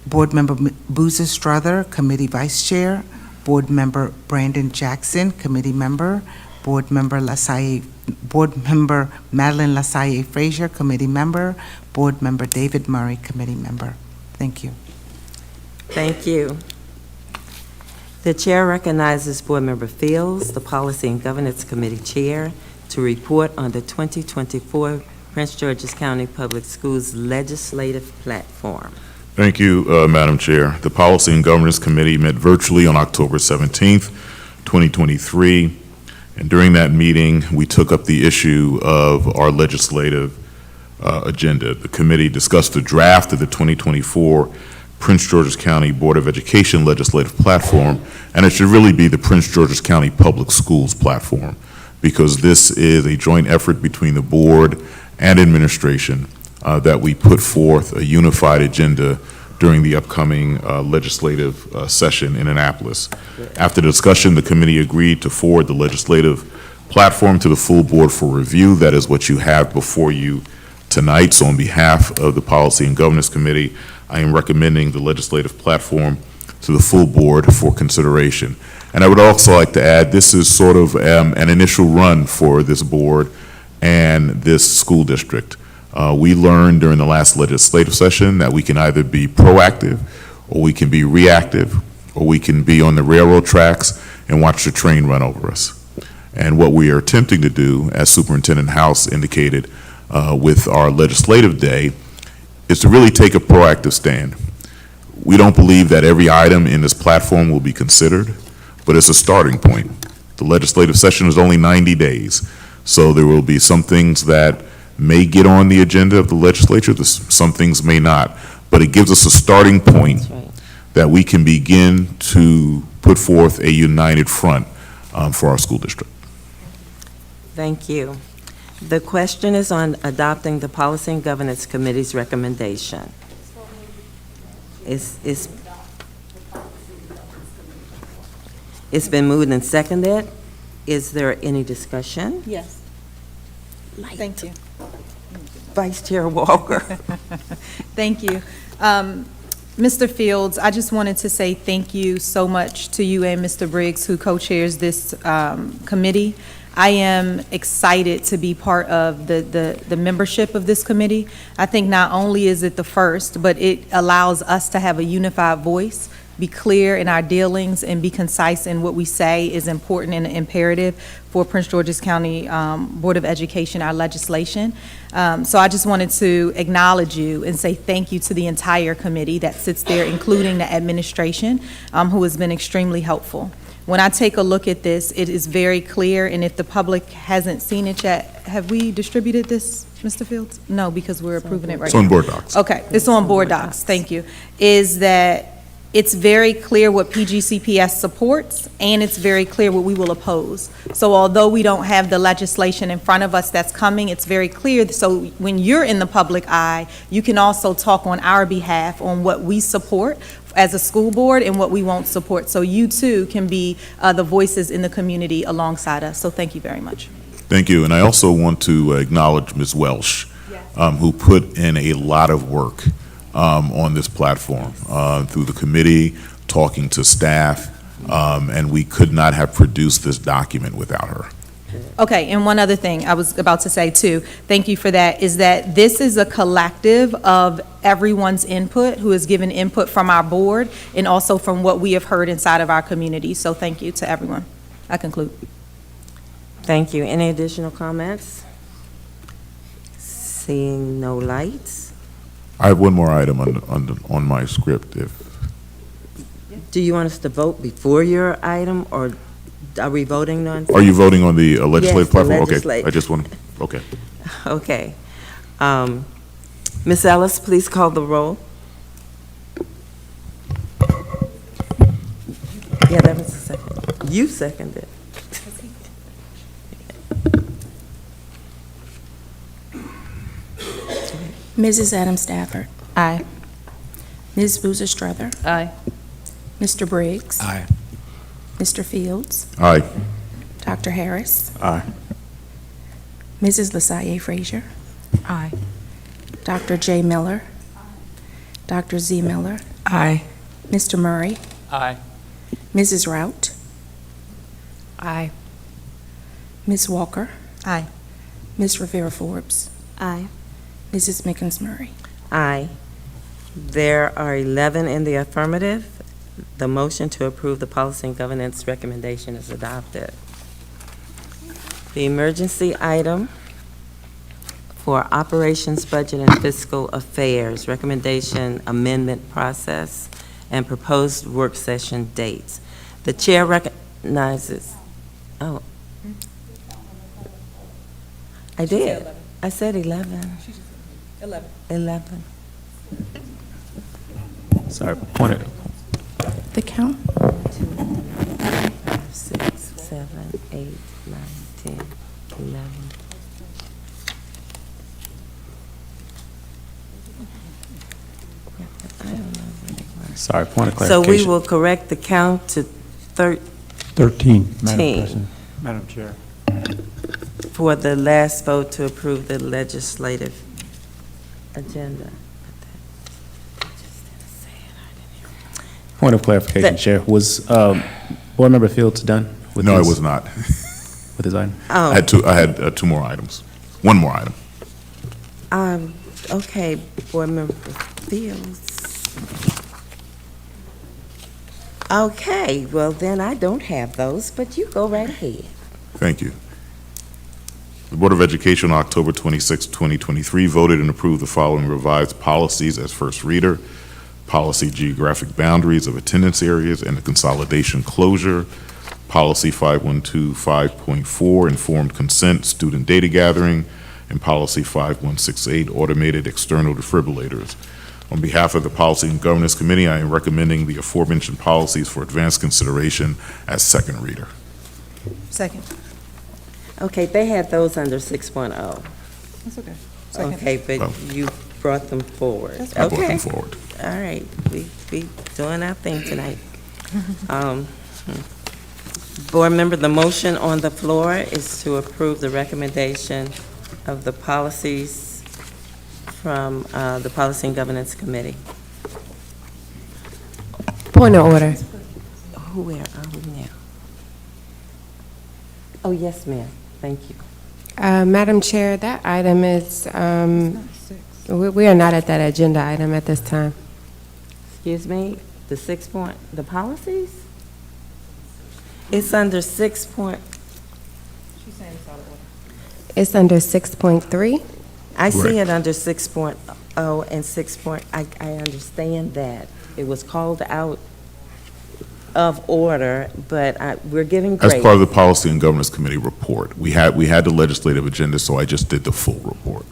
[SPEAKER 10] Board Member Boozer Strother, Committee Vice Chair, Board Member Brandon Jackson, Committee Member, Board Member Madeline Lasalle Frazier, Committee Member, Board Member David Murray, Committee Member. Thank you.
[SPEAKER 1] Thank you. The Chair recognizes Board Member Fields, the Policy and Governance Committee Chair, to report on the 2024 Prince George's County Public Schools legislative platform.
[SPEAKER 3] Thank you, Madam Chair. The Policy and Governance Committee met virtually on October 17th, 2023, and during that meeting, we took up the issue of our legislative agenda. The committee discussed the draft of the 2024 Prince George's County Board of Education legislative platform, and it should really be the Prince George's County Public Schools platform, because this is a joint effort between the board and administration that we put forth a unified agenda during the upcoming legislative session in Annapolis. After the discussion, the committee agreed to forward the legislative platform to the full board for review. That is what you have before you tonight. So on behalf of the Policy and Governance Committee, I am recommending the legislative platform to the full board for consideration. And I would also like to add, this is sort of an initial run for this board and this school district. We learned during the last legislative session that we can either be proactive, or we can be reactive, or we can be on the railroad tracks and watch the train run over us. And what we are attempting to do, as Superintendent House indicated with our legislative day, is to really take a proactive stand. We don't believe that every item in this platform will be considered, but it's a starting point. The legislative session is only 90 days, so there will be some things that may get on the agenda of the legislature, some things may not, but it gives us a starting point that we can begin to put forth a united front for our school district.
[SPEAKER 1] Thank you. The question is on adopting the Policy and Governance Committee's recommendation. It's been moved and seconded. Is there any discussion?
[SPEAKER 8] Yes. Thank you.
[SPEAKER 1] Vice Chair Walker.
[SPEAKER 8] Thank you. Mr. Fields, I just wanted to say thank you so much to you and Mr. Briggs, who co-chairs this committee. I am excited to be part of the membership of this committee. I think not only is it the first, but it allows us to have a unified voice, be clear in our dealings, and be concise in what we say is important and imperative for Prince George's County Board of Education, our legislation. So I just wanted to acknowledge you and say thank you to the entire committee that sits there, including the administration, who has been extremely helpful. When I take a look at this, it is very clear, and if the public hasn't seen it yet, have we distributed this, Mr. Fields? No, because we're approving it right now.
[SPEAKER 3] It's on board docs.
[SPEAKER 8] Okay, it's on board docs, thank you. Is that it's very clear what PGCPS supports, and it's very clear what we will oppose. So although we don't have the legislation in front of us that's coming, it's very clear. So when you're in the public eye, you can also talk on our behalf on what we support as a school board and what we won't support. So you too can be the voices in the community alongside us. So thank you very much.
[SPEAKER 3] Thank you. And I also want to acknowledge Ms. Welsh, who put in a lot of work on this platform through the committee, talking to staff, and we could not have produced this document without her.
[SPEAKER 8] Okay, and one other thing I was about to say too, thank you for that, is that this is a collective of everyone's input who has given input from our board and also from what we have heard inside of our community. So thank you to everyone. I conclude.
[SPEAKER 1] Thank you. Any additional comments? Seeing no lights.
[SPEAKER 3] I have one more item on my script.
[SPEAKER 1] Do you want us to vote before your item, or are we voting on?
[SPEAKER 3] Are you voting on the legislative
[SPEAKER 1] Yes, the
[SPEAKER 3] platform? Okay,
[SPEAKER 1] legislative.
[SPEAKER 3] I just want, okay.
[SPEAKER 1] Okay. Ms. Ellis, please call the roll. Yeah, that was the second. You seconded.
[SPEAKER 4] Mrs. Adam Stafford.
[SPEAKER 11] Aye.
[SPEAKER 4] Ms. Boozer Strother.
[SPEAKER 9] Aye.
[SPEAKER 4] Mr. Briggs.
[SPEAKER 12] Aye.
[SPEAKER 4] Mr. Fields.
[SPEAKER 3] Aye.
[SPEAKER 4] Dr. Harris.
[SPEAKER 12] Aye.
[SPEAKER 4] Mrs. LaSalle Frazier.
[SPEAKER 2] Aye.
[SPEAKER 4] Dr. J. Miller. Dr. Z. Miller.
[SPEAKER 2] Aye.
[SPEAKER 4] Mr. Murray.
[SPEAKER 12] Aye.
[SPEAKER 4] Mrs. Rout.
[SPEAKER 5] Aye.
[SPEAKER 4] Ms. Walker.
[SPEAKER 8] Aye.
[SPEAKER 4] Ms. Rivera Forbes.
[SPEAKER 5] Aye.
[SPEAKER 4] Mrs. Mickens Murray.
[SPEAKER 1] Aye. There are 11 in the affirmative. The motion to approve the policy and governance recommendation is adopted. The emergency item for operations, budget, and fiscal affairs, recommendation amendment process, and proposed work session dates. The chair recognizes, oh. I did. I said 11. 11.
[SPEAKER 12] Sorry, point it.
[SPEAKER 4] The count?
[SPEAKER 1] 6, 7, 8, 9, 10, 11. I don't know where they were.
[SPEAKER 12] Sorry, point of
[SPEAKER 1] So
[SPEAKER 12] clarification.
[SPEAKER 1] we will correct the count to
[SPEAKER 6] 13, Madam
[SPEAKER 1] 13
[SPEAKER 6] President. Madam Chair.
[SPEAKER 1] for the last vote to approve the legislative agenda.
[SPEAKER 12] Point of clarification,
[SPEAKER 1] That-
[SPEAKER 12] Chair. Was Board Member Fields done with
[SPEAKER 3] No, I
[SPEAKER 12] his-
[SPEAKER 3] was not.
[SPEAKER 12] with his item?
[SPEAKER 1] Oh.
[SPEAKER 3] I had two more items. One more item.
[SPEAKER 1] Okay, Board Member Fields. Okay, well then I don't have those, but you go right ahead.
[SPEAKER 3] Thank you. The Board of Education on October 26, 2023 voted and approved the following revised policies as first reader. Policy geographic boundaries of attendance areas and the consolidation closure. Policy 5125.4 informed consent, student data gathering, and Policy 5168 automated external defibrillators. On behalf of the Policy and Governance Committee, I am recommending the aforementioned policies for advanced consideration as second reader.
[SPEAKER 8] Second.
[SPEAKER 1] Okay, they had those under 6.0.
[SPEAKER 8] That's okay. Second.
[SPEAKER 1] Okay, but
[SPEAKER 3] Oh.
[SPEAKER 1] you brought them forward.
[SPEAKER 3] I brought them
[SPEAKER 1] Okay.
[SPEAKER 3] forward.
[SPEAKER 1] All right, we doing our thing tonight. Board member, the motion on the floor is to approve the recommendation of the policies from the Policy and Governance Committee.
[SPEAKER 18] Point of order.
[SPEAKER 1] Where are we now? Oh, yes, ma'am. Thank you.
[SPEAKER 18] Madam Chair, that item is, we are not at that agenda item at this time.
[SPEAKER 1] Excuse me, the the policies? It's under 6 point.
[SPEAKER 18] It's under 6.3.
[SPEAKER 1] I see
[SPEAKER 3] Right.
[SPEAKER 1] it under 6.0 and 6 point, I understand that. It was called out of order, but we're giving
[SPEAKER 3] As
[SPEAKER 1] grace.
[SPEAKER 3] part of the Policy and Governance Committee report, we had the legislative agenda, so I just did the full report.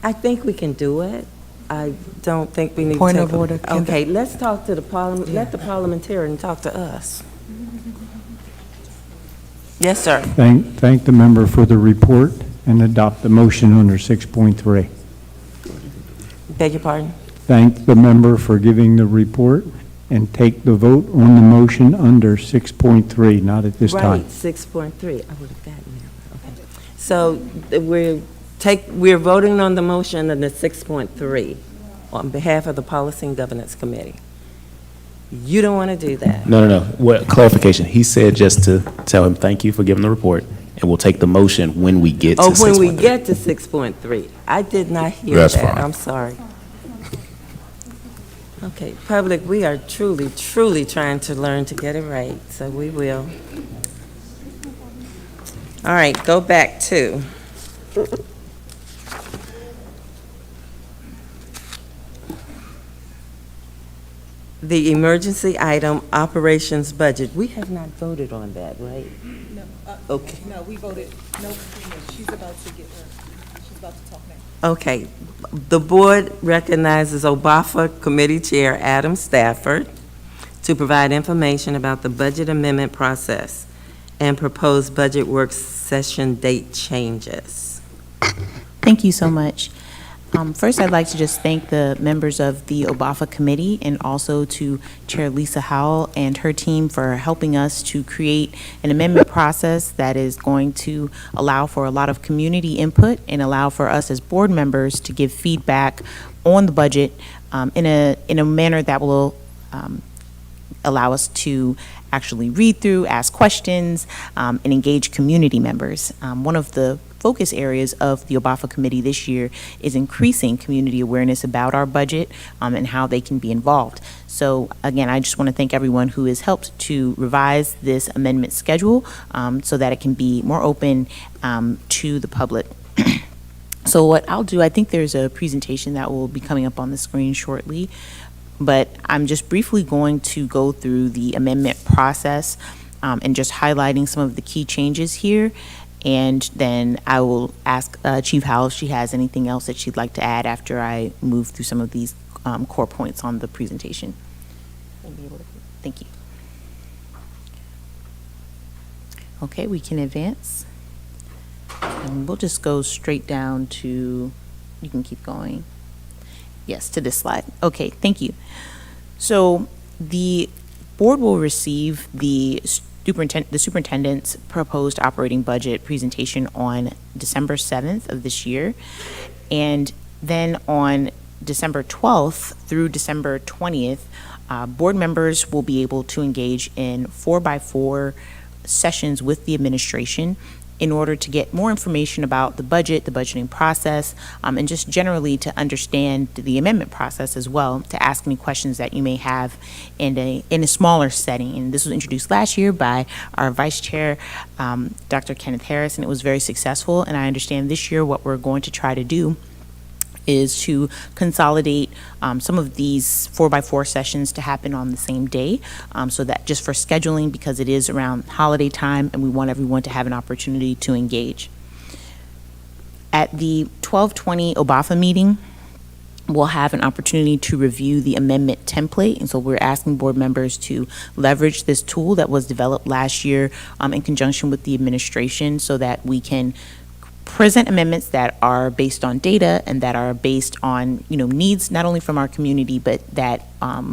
[SPEAKER 1] I think we can do it. I don't think we need to
[SPEAKER 2] Point
[SPEAKER 1] take
[SPEAKER 2] of order.
[SPEAKER 1] Okay, let's talk to the parliament, let the parliamentarian talk to us. Yes, sir.
[SPEAKER 6] Thank the member for the report and adopt the motion under 6.3.
[SPEAKER 1] Beg your pardon?
[SPEAKER 6] Thank the member for giving the report and take the vote on the motion under 6.3, not at this time.
[SPEAKER 1] Right, 6.3. I would have gotten there. Okay. So we're voting on the motion under 6.3. on behalf of the Policy and Governance Committee. You don't want to do that.
[SPEAKER 12] No. What, clarification, he said just to tell him, thank you for giving the report, and we'll take the motion when we get to 6.3.
[SPEAKER 1] Oh, when we get to 6.3. I did not hear
[SPEAKER 3] That's
[SPEAKER 1] that.
[SPEAKER 3] fine.
[SPEAKER 1] I'm sorry. Okay, public, we are truly, truly trying to learn to get it right, so we will. All right, go back to. The emergency item operations budget. We have not voted on that, right?
[SPEAKER 8] No.
[SPEAKER 1] Okay.
[SPEAKER 8] No, we voted, no, she's about to she's about to talk now.
[SPEAKER 1] Okay. The board recognizes OBAFA Committee Chair Adam Stafford to provide information about the budget amendment process and proposed budget work session date changes.
[SPEAKER 11] Thank you so much. First, I'd like to just thank the members of the OBAFA committee and also to Chair Lisa Howell and her team for helping us to create an amendment process that is going to allow for a lot of community input and allow for us as board members to give feedback on the budget in a manner that will allow us to actually read through, ask questions, and engage community members. One of the focus areas of the OBAFA committee this year is increasing community awareness about our budget and how they can be involved. So again, I just want to thank everyone who has helped to revise this amendment schedule so that it can be more open to the public. So what I'll do, I think there's a presentation that will be coming up on the screen shortly, but I'm just briefly going to go through the amendment process and just highlighting some of the key changes here. And then I will ask Chief Howell if she has anything else that she'd like to add after I move through some of these core points on the presentation. Thank you. Okay, we can advance. And we'll just go straight down to, you can keep going. Yes, to this slide. Okay, thank you. So the board will receive the superintendent's proposed operating budget presentation on December 7th of this year. And then on December 12th through December 20th, board members will be able to engage in 4x4 sessions with the administration in order to get more information about the budget, the budgeting process, and just generally to understand the amendment process as well, to ask any questions that you may have in a smaller setting. And this was introduced last year by our Vice Chair, Dr. Kenneth Harris, and it was very successful. And I understand this year what we're going to try to do is to consolidate some of these 4x4 sessions to happen on the same day, so that just for scheduling, because it is around holiday time and we want everyone to have an opportunity to engage. At the 12/20 OBAFA meeting, we'll have an opportunity to review the amendment template, and so we're asking board members to leverage this tool that was developed last year in conjunction with the administration so that we can present amendments that are based on data and that are based on, needs not only from our community, but that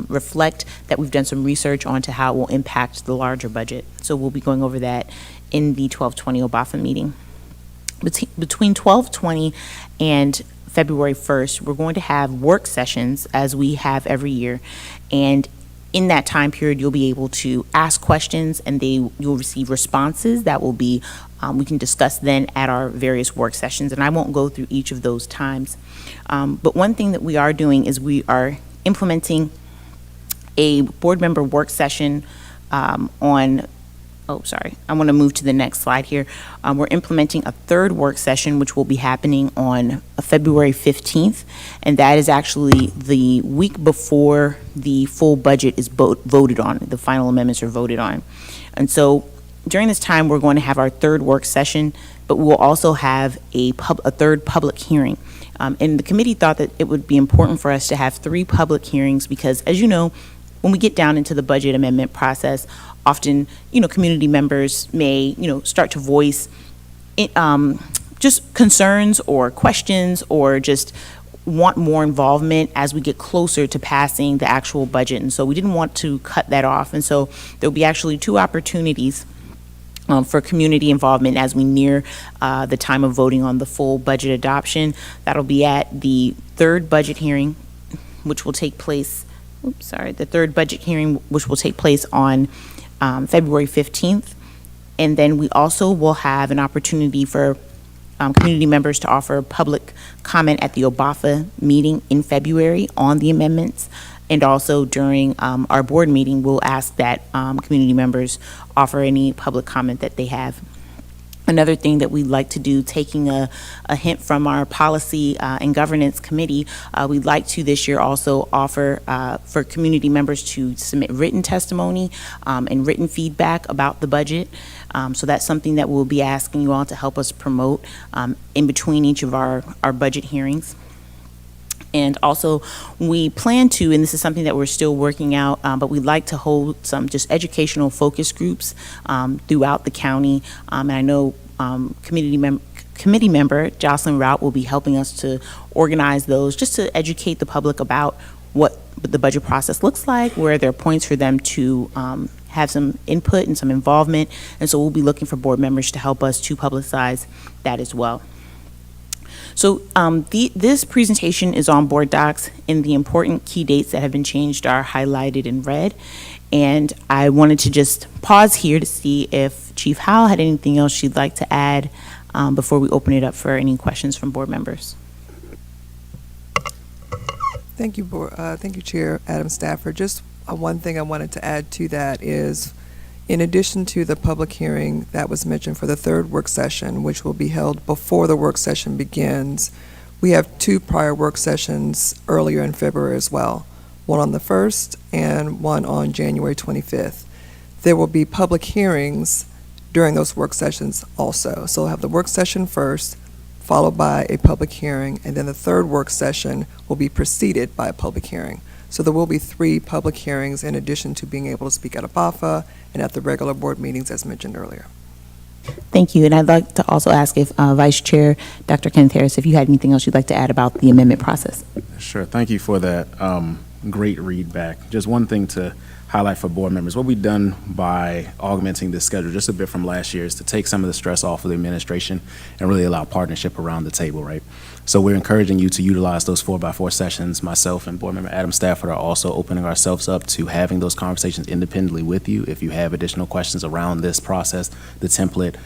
[SPEAKER 11] reflect that we've done some research onto how it will impact the larger budget. So we'll be going over that in the 12/20 OBAFA meeting. Between 12/20 and February 1st, we're going to have work sessions as we have every year. And in that time period, you'll be able to ask questions and you'll receive responses that will be, we can discuss then at our various work sessions. And I won't go through each of those times. But one thing that we are doing is we are implementing a board member work session I want to move to the next slide here. We're implementing a third work session, which will be happening on February 15th, and that is actually the week before the full budget is voted on, the final amendments are voted on. And so during this time, we're going to have our third work session, but we'll also have a third public hearing. And the committee thought that it would be important for us to have 3 public hearings because, as you know, when we get down into the budget amendment process, often, community members may, start to voice just concerns or questions or just want more involvement as we get closer to passing the actual budget. And so we didn't want to cut that off. And so there'll be actually 2 opportunities for community involvement as we near the time of voting on the full budget adoption. That'll be at the third budget hearing which will take place, the third budget hearing, which will take place on February 15th. And then we also will have an opportunity for community members to offer public comment at the OBAFA meeting in February on the amendments. And also during our board meeting, we'll ask that community members offer any public comment that they have. Another thing that we'd like to do, taking a hint from our policy and governance committee, we'd like to this year also offer for community members to submit written testimony and written feedback about the budget. So that's something that we'll be asking you all to help us promote in between each of our budget hearings. And also, we plan to, and this is something that we're still working out, but we'd like to hold some just educational focus groups throughout the county. And I know committee member Jocelyn Rout will be helping us to organize those, just to educate the public about what the budget process looks like, where there are points for them to have some input and some involvement. And so we'll be looking for board members to help us to publicize that as well. So this presentation is on board docs, and the important key dates that have been changed are highlighted in red. And I wanted to just pause here to see if Chief Howell had anything else she'd like to add before we open it up for any questions from board members.
[SPEAKER 19] Thank you, Chair Adam Stafford. Just one thing I wanted to add to that is, in addition to the public hearing that was mentioned for the third work session, which will be held before the work session begins, we have 2 prior work sessions earlier in February as well, one on the 1st and one on January 25th. There will be public hearings during those work sessions also. So we'll have the work session first, followed by a public hearing, and then the third work session will be preceded by a public hearing. So there will be 3 public hearings in addition to being able to speak at ABAFA and at the regular board meetings as mentioned earlier.
[SPEAKER 11] Thank you. And I'd like to also ask if Vice Chair Dr. Kenneth Harris, if you had anything else you'd like to add about the amendment process.
[SPEAKER 12] Sure. Thank you for that great read back. Just one thing to highlight for board members. What we've done by augmenting this schedule just a bit from last year is to take some of the stress off of the administration and really allow partnership around the table, right? So we're encouraging you to utilize those 4x4 sessions. Myself and board member Adam Stafford are also opening ourselves up to having those conversations independently with you if you have additional questions around this process, the template,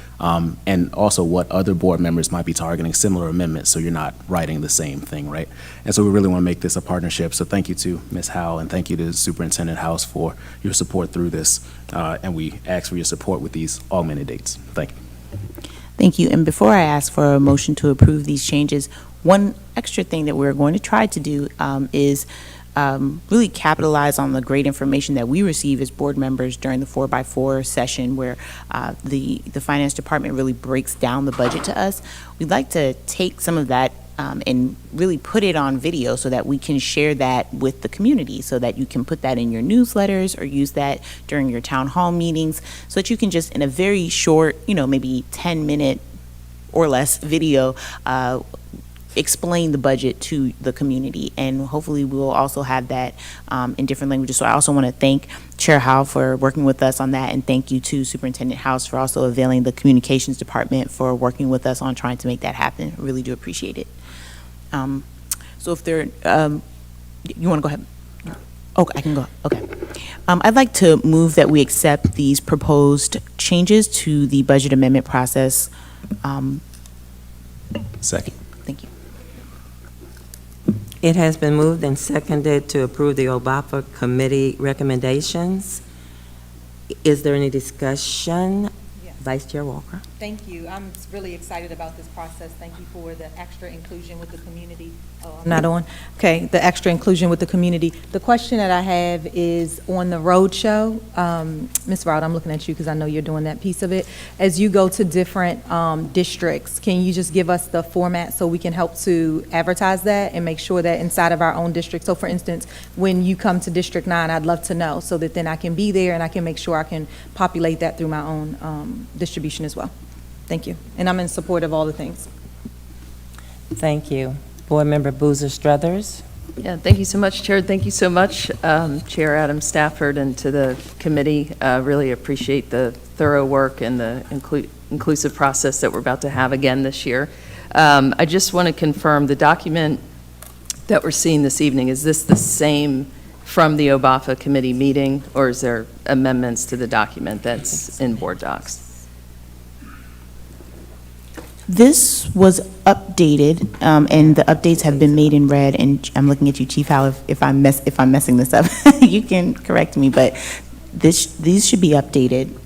[SPEAKER 12] and also what other board members might be targeting similar amendments so you're not writing the same thing, right? And so we really want to make this a partnership. So thank you to Ms. Howell and thank you to Superintendent House for your support through this. And we ask for your support with these augmented dates. Thank you.
[SPEAKER 11] Thank you. And before I ask for a motion to approve these changes, one extra thing that we're going to try to do is really capitalize on the great information that we receive as board members during the 4x4 session where the finance department really breaks down the budget to us. We'd like to take some of that and really put it on video so that we can share that with the community, so that you can put that in your newsletters or use that during your town hall meetings, so that you can just in a very short, maybe 10-minute or less video, explain the budget to the community. And hopefully we'll also have that in different languages. So I also want to thank Chair Howell for working with us on that, and thank you to Superintendent House for also availing the communications department for working with us on trying to make that happen. I really do appreciate it. So if there, you want to go ahead? Okay, I can go. Okay. I'd like to move that we accept these proposed changes to the budget amendment process.
[SPEAKER 12] Second.
[SPEAKER 11] Thank you.
[SPEAKER 1] It has been moved and seconded to approve the OBAFA committee recommendations. Is there any discussion?
[SPEAKER 8] Yes.
[SPEAKER 1] Vice Chair Walker.
[SPEAKER 8] Thank you. I'm really excited about this process. Thank you for the extra inclusion with the community. Oh, I'm not on? Okay, the extra inclusion with the community. The question that I have is on the road show. Ms. Rout, I'm looking at you because I know you're doing that piece of it. As you go to different districts, can you just give us the format so we can help to advertise that and make sure that inside of our own district? So for instance, when you come to District 9, I'd love to know so that then I can be there and I can make sure I can populate that through my own distribution as well. Thank you. And I'm in support of all the things.
[SPEAKER 1] Thank you. Board Member Boozer Struthers.
[SPEAKER 9] Yeah, thank you so much, Chair. Thank you so much, Chair Adam Stafford, and to the committee. Really appreciate the thorough work and the inclusive process that we're about to have again this year. I just want to confirm the document that we're seeing this evening, is this the same from the OBAFA committee meeting, or is there amendments to the document that's in board docs?
[SPEAKER 11] This was updated, and the updates have been made in red, and I'm looking at you, Chief Howell, if I'm messing this up, you can correct me, but these should be updated.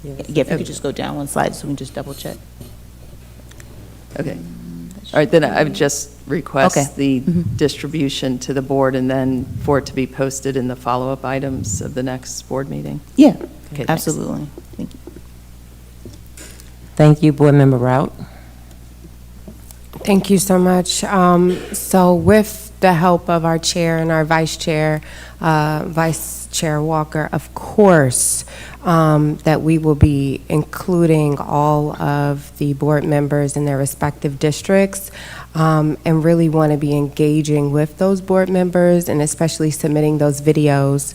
[SPEAKER 11] Yeah, if you could just go down one slide so we can just double check.
[SPEAKER 9] Okay. All right, then I would just request the distribution to the board and then for it to be posted in the follow-up items of the next board meeting.
[SPEAKER 11] Yeah,
[SPEAKER 9] Okay,
[SPEAKER 11] absolutely. Thank you.
[SPEAKER 1] Thank you, Board Member Rout.
[SPEAKER 18] Thank you so much. So with the help of our chair and our vice chair, Vice Chair Walker, of course, that we will be including all of the board members in their respective districts, and really want to be engaging with those board members and especially submitting those videos,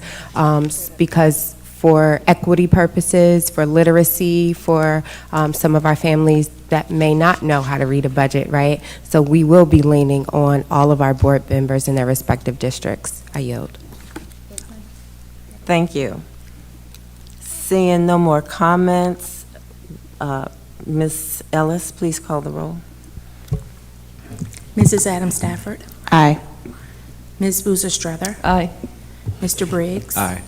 [SPEAKER 18] because for equity purposes, for literacy, for some of our families that may not know how to read a budget, right? So we will be leaning on all of our board members in their respective districts. I yield.
[SPEAKER 1] Thank you. Seeing no more comments, Ms. Ellis, please call the roll.
[SPEAKER 4] Mrs. Adams Stafford.
[SPEAKER 11] Aye.
[SPEAKER 4] Ms. Boozer Strother.
[SPEAKER 9] Aye.
[SPEAKER 4] Mr. Briggs.
[SPEAKER 17] Aye.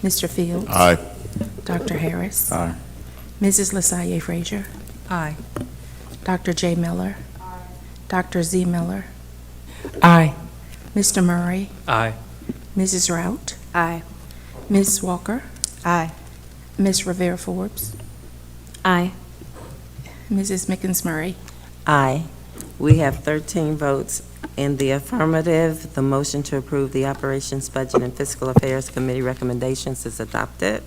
[SPEAKER 4] Mr. Fields.
[SPEAKER 3] Aye.
[SPEAKER 4] Dr. Harris.
[SPEAKER 17] Aye.
[SPEAKER 4] Mrs. LaSalle Frazier.
[SPEAKER 2] Aye.
[SPEAKER 4] Dr. J. Miller. Dr. Z. Miller.
[SPEAKER 2] Aye.
[SPEAKER 4] Mr. Murray.
[SPEAKER 15] Aye.
[SPEAKER 4] Mrs. Rout.
[SPEAKER 5] Aye.
[SPEAKER 4] Ms. Walker.
[SPEAKER 2] Aye.
[SPEAKER 4] Ms. Rivera Forbes.
[SPEAKER 5] Aye.
[SPEAKER 4] Mrs. Mickens Murray.
[SPEAKER 1] Aye. We have 13 votes in the affirmative. The motion to approve the Operations, Budget, and Fiscal Affairs Committee recommendations is adopted.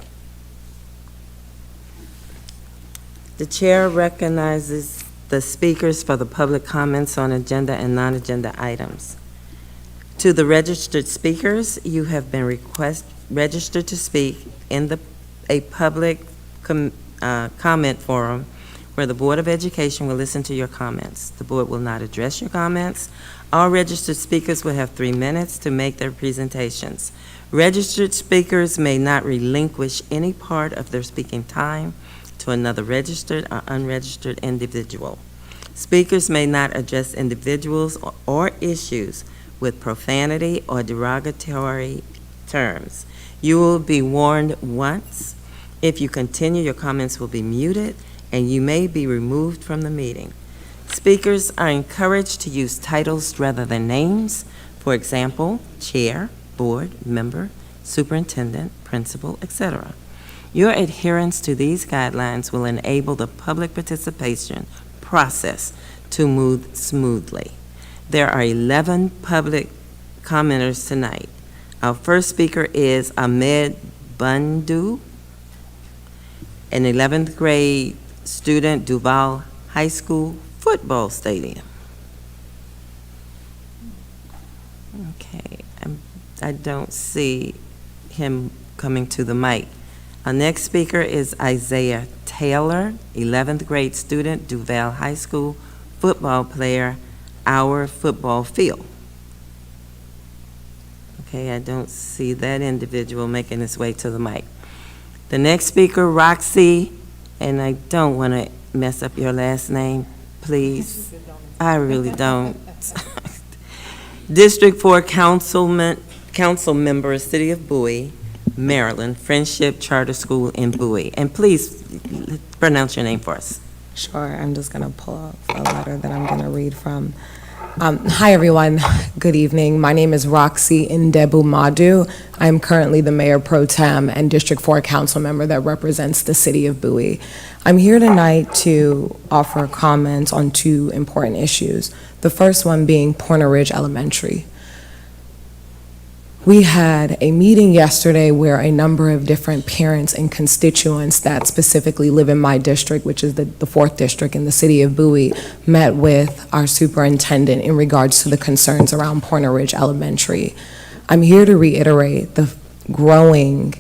[SPEAKER 1] The chair recognizes the speakers for the public comments on agenda and non-agenda items. To the registered speakers, you have been registered to speak in a public comment forum where the Board of Education will listen to your comments. The board will not address your comments. All registered speakers will have 3 minutes to make their presentations. Registered speakers may not relinquish any part of their speaking time to another registered or unregistered individual. Speakers may not address individuals or issues with profanity or derogatory terms. You will be warned once. If you continue, your comments will be muted and you may be removed from the meeting. Speakers are encouraged to use titles rather than names. For example, chair, board member, superintendent, principal, etc. Your adherence to these guidelines will enable the public participation process to move smoothly. There are 11 public commenters tonight. Our first speaker is Ahmed Bundu, an 11th grade student, Duval High School football stadium. Okay, I don't see him coming to the mic. Our next speaker is Isaiah Taylor, 11th grade student, Duval High School football player, our football field. Okay, I don't see that individual making his way to the mic. The next speaker, Roxy, and I don't want to mess up your last name, please. I really don't. District 4 council member, City of Bowie, Maryland, Friendship Charter School in Bowie. And please pronounce your name for us.
[SPEAKER 20] Sure, I'm just going to pull up a letter that I'm going to read from. Hi, everyone. Good evening. My name is Roxy Ndebu Madu. I'm currently the Mayor Pro Tem and District 4 Council member that represents the City of Bowie. I'm here tonight to offer comments on 2 important issues. The first one being Pointer Ridge Elementary. We had a meeting yesterday where a number of different parents and constituents that specifically live in my district, which is the 4th district in the City of Bowie, met with our superintendent in regards to the concerns around Pointer Ridge Elementary. I'm here to reiterate the growing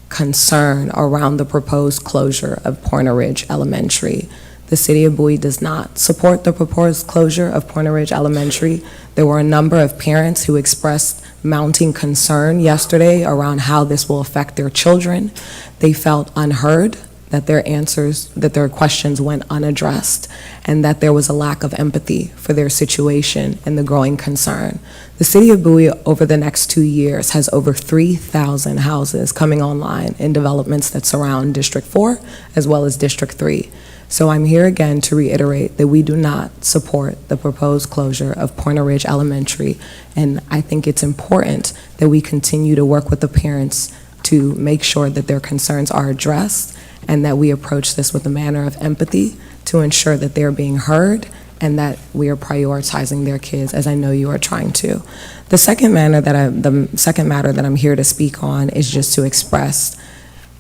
[SPEAKER 20] concern around the proposed closure of Pointer Ridge Elementary. The City of Bowie does not support the proposed closure of Pointer Ridge Elementary. There were a number of parents who expressed mounting concern yesterday around how this will affect their children. They felt unheard, that their questions went unaddressed, and that there was a lack of empathy for their situation and the growing concern. The City of Bowie, over the next 2 years, has over 3,000 houses coming online in developments that surround District 4 as well as District 3. So I'm here again to reiterate that we do not support the proposed closure of Pointer Ridge Elementary, and I think it's important that we continue to work with the parents to make sure that their concerns are addressed and that we approach this with a manner of empathy to ensure that they're being heard and that we are prioritizing their kids, as I know you are trying to. The second matter that I'm here to speak on is just to express,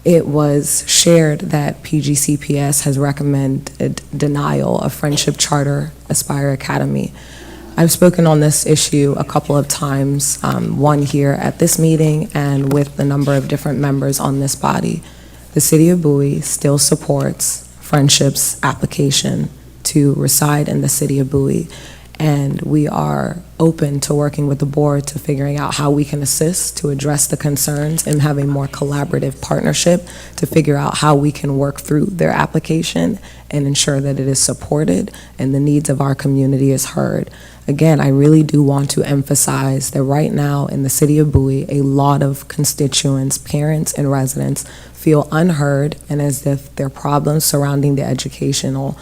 [SPEAKER 20] it was shared that PGCPS has recommended denial of Friendship Charter Aspire Academy. I've spoken on this issue a couple of times, one here at this meeting and with a number of different members on this body. The City of Bowie still supports Friendship's application to reside in the City of Bowie, and we are open to working with the board to figuring out how we can assist to address the concerns and have a more collaborative partnership to figure out how we can work through their application and ensure that it is supported and the needs of our community is heard. Again, I really do want to emphasize that right now in the City of Bowie, a lot of constituents, parents, and residents feel unheard and as if their problems surrounding the educational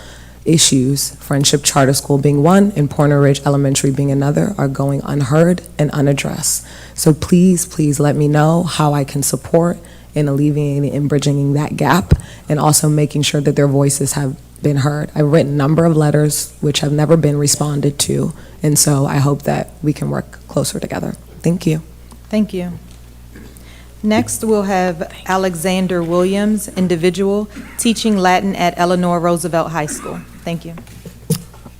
[SPEAKER 20] issues, Friendship Charter School being one and Pointer Ridge Elementary being another, are going unheard and unaddressed. So please, please let me know how I can support in alleviating and bridging that gap and also making sure that their voices have been heard. I've written a number of letters which have never been responded to, and so I hope that we can work closer together. Thank you.
[SPEAKER 8] Thank you. Next, we'll have Alexander Williams, individual, teaching Latin at Eleanor Roosevelt High School. Thank you.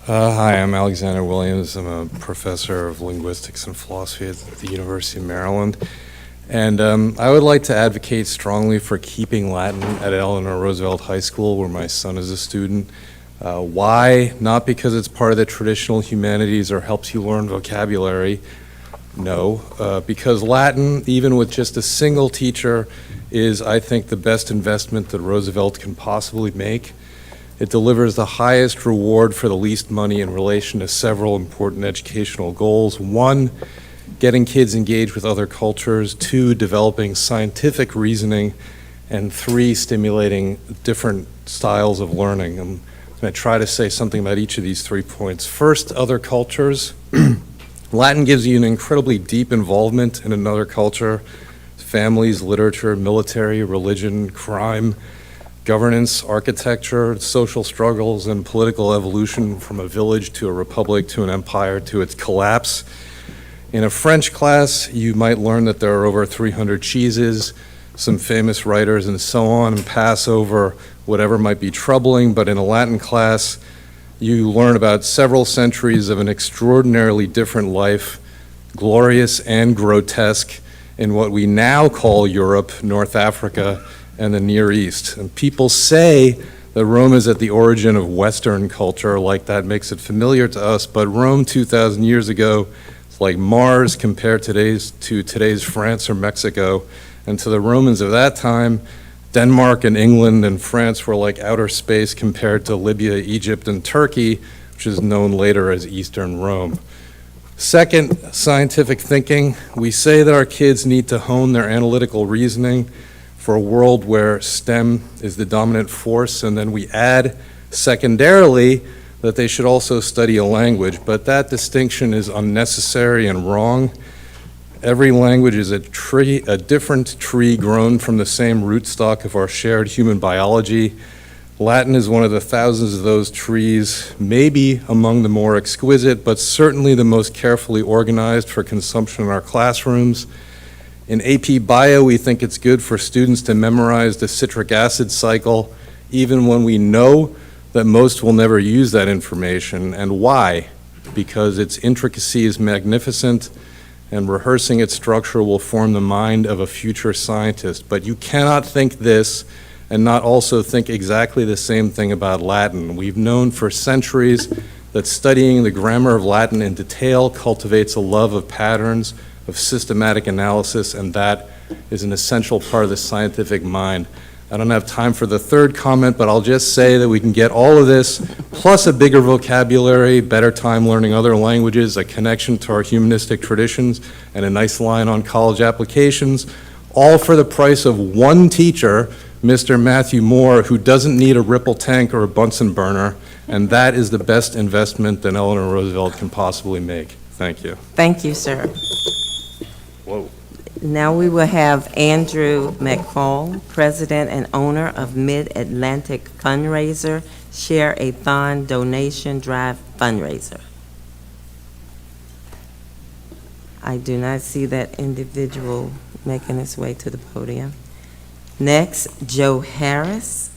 [SPEAKER 21] Hi, I'm Alexander Williams. I'm a professor of linguistics and philosophy at the University of Maryland. And I would like to advocate strongly for keeping Latin at Eleanor Roosevelt High School, where my son is a student. Why? Not because it's part of the traditional humanities or helps you learn vocabulary. No, because Latin, even with just a single teacher, is, I think, the best investment that Roosevelt can possibly make. It delivers the highest reward for the least money in relation to several important educational goals. One, getting kids engaged with other cultures. Two, developing scientific reasoning. And three, stimulating different styles of learning. I'm going to try to say something about each of these 3 points. First, other cultures. Latin gives you an incredibly deep involvement in another culture, families, literature, military, religion, crime, governance, architecture, social struggles, and political evolution from a village to a republic to an empire to its collapse. In a French class, you might learn that there are over 300 cheeses, some famous writers, and so on, and pass over whatever might be troubling. But in a Latin class, you learn about several centuries of an extraordinarily different life, glorious and grotesque, in what we now call Europe, North Africa, and the Near East. And people say that Rome is at the origin of Western culture, like that makes it familiar to us, but Rome 2,000 years ago is like Mars compared to today's France or Mexico. And to the Romans of that time, Denmark and England and France were like outer space compared to Libya, Egypt, and Turkey, which is known later as Eastern Rome. Second, scientific thinking. We say that our kids need to hone their analytical reasoning for a world where STEM is the dominant force, and then we add, secondarily, that they should also study a language, but that distinction is unnecessary and wrong. Every language is a different tree grown from the same rootstock of our shared human biology. Latin is one of the thousands of those trees, maybe among the more exquisite, but certainly the most carefully organized for consumption in our classrooms. In AP Bio, we think it's good for students to memorize the citric acid cycle, even when we know that most will never use that information. And why? Because its intricacy is magnificent, and rehearsing its structure will form the mind of a future scientist. But you cannot think this and not also think exactly the same thing about Latin. We've known for centuries that studying the grammar of Latin in detail cultivates a love of patterns, of systematic analysis, and that is an essential part of the scientific mind. I don't have time for the third comment, but I'll just say that we can get all of this, plus a bigger vocabulary, better time learning other languages, a connection to our humanistic traditions, and a nice line on college applications, all for the price of one teacher, Mr. Matthew Moore, who doesn't need a Ripple tank or a Bunsen burner, and that is the best investment that Eleanor Roosevelt can possibly make. Thank you.
[SPEAKER 1] Thank you, sir.
[SPEAKER 21] Whoa.
[SPEAKER 1] Now we will have Andrew McFall, President and owner of Mid-Atlantic Fundraiser, Share a Thon Donation Drive Fundraiser. I do not see that individual making his way to the podium. Next, Joe Harris,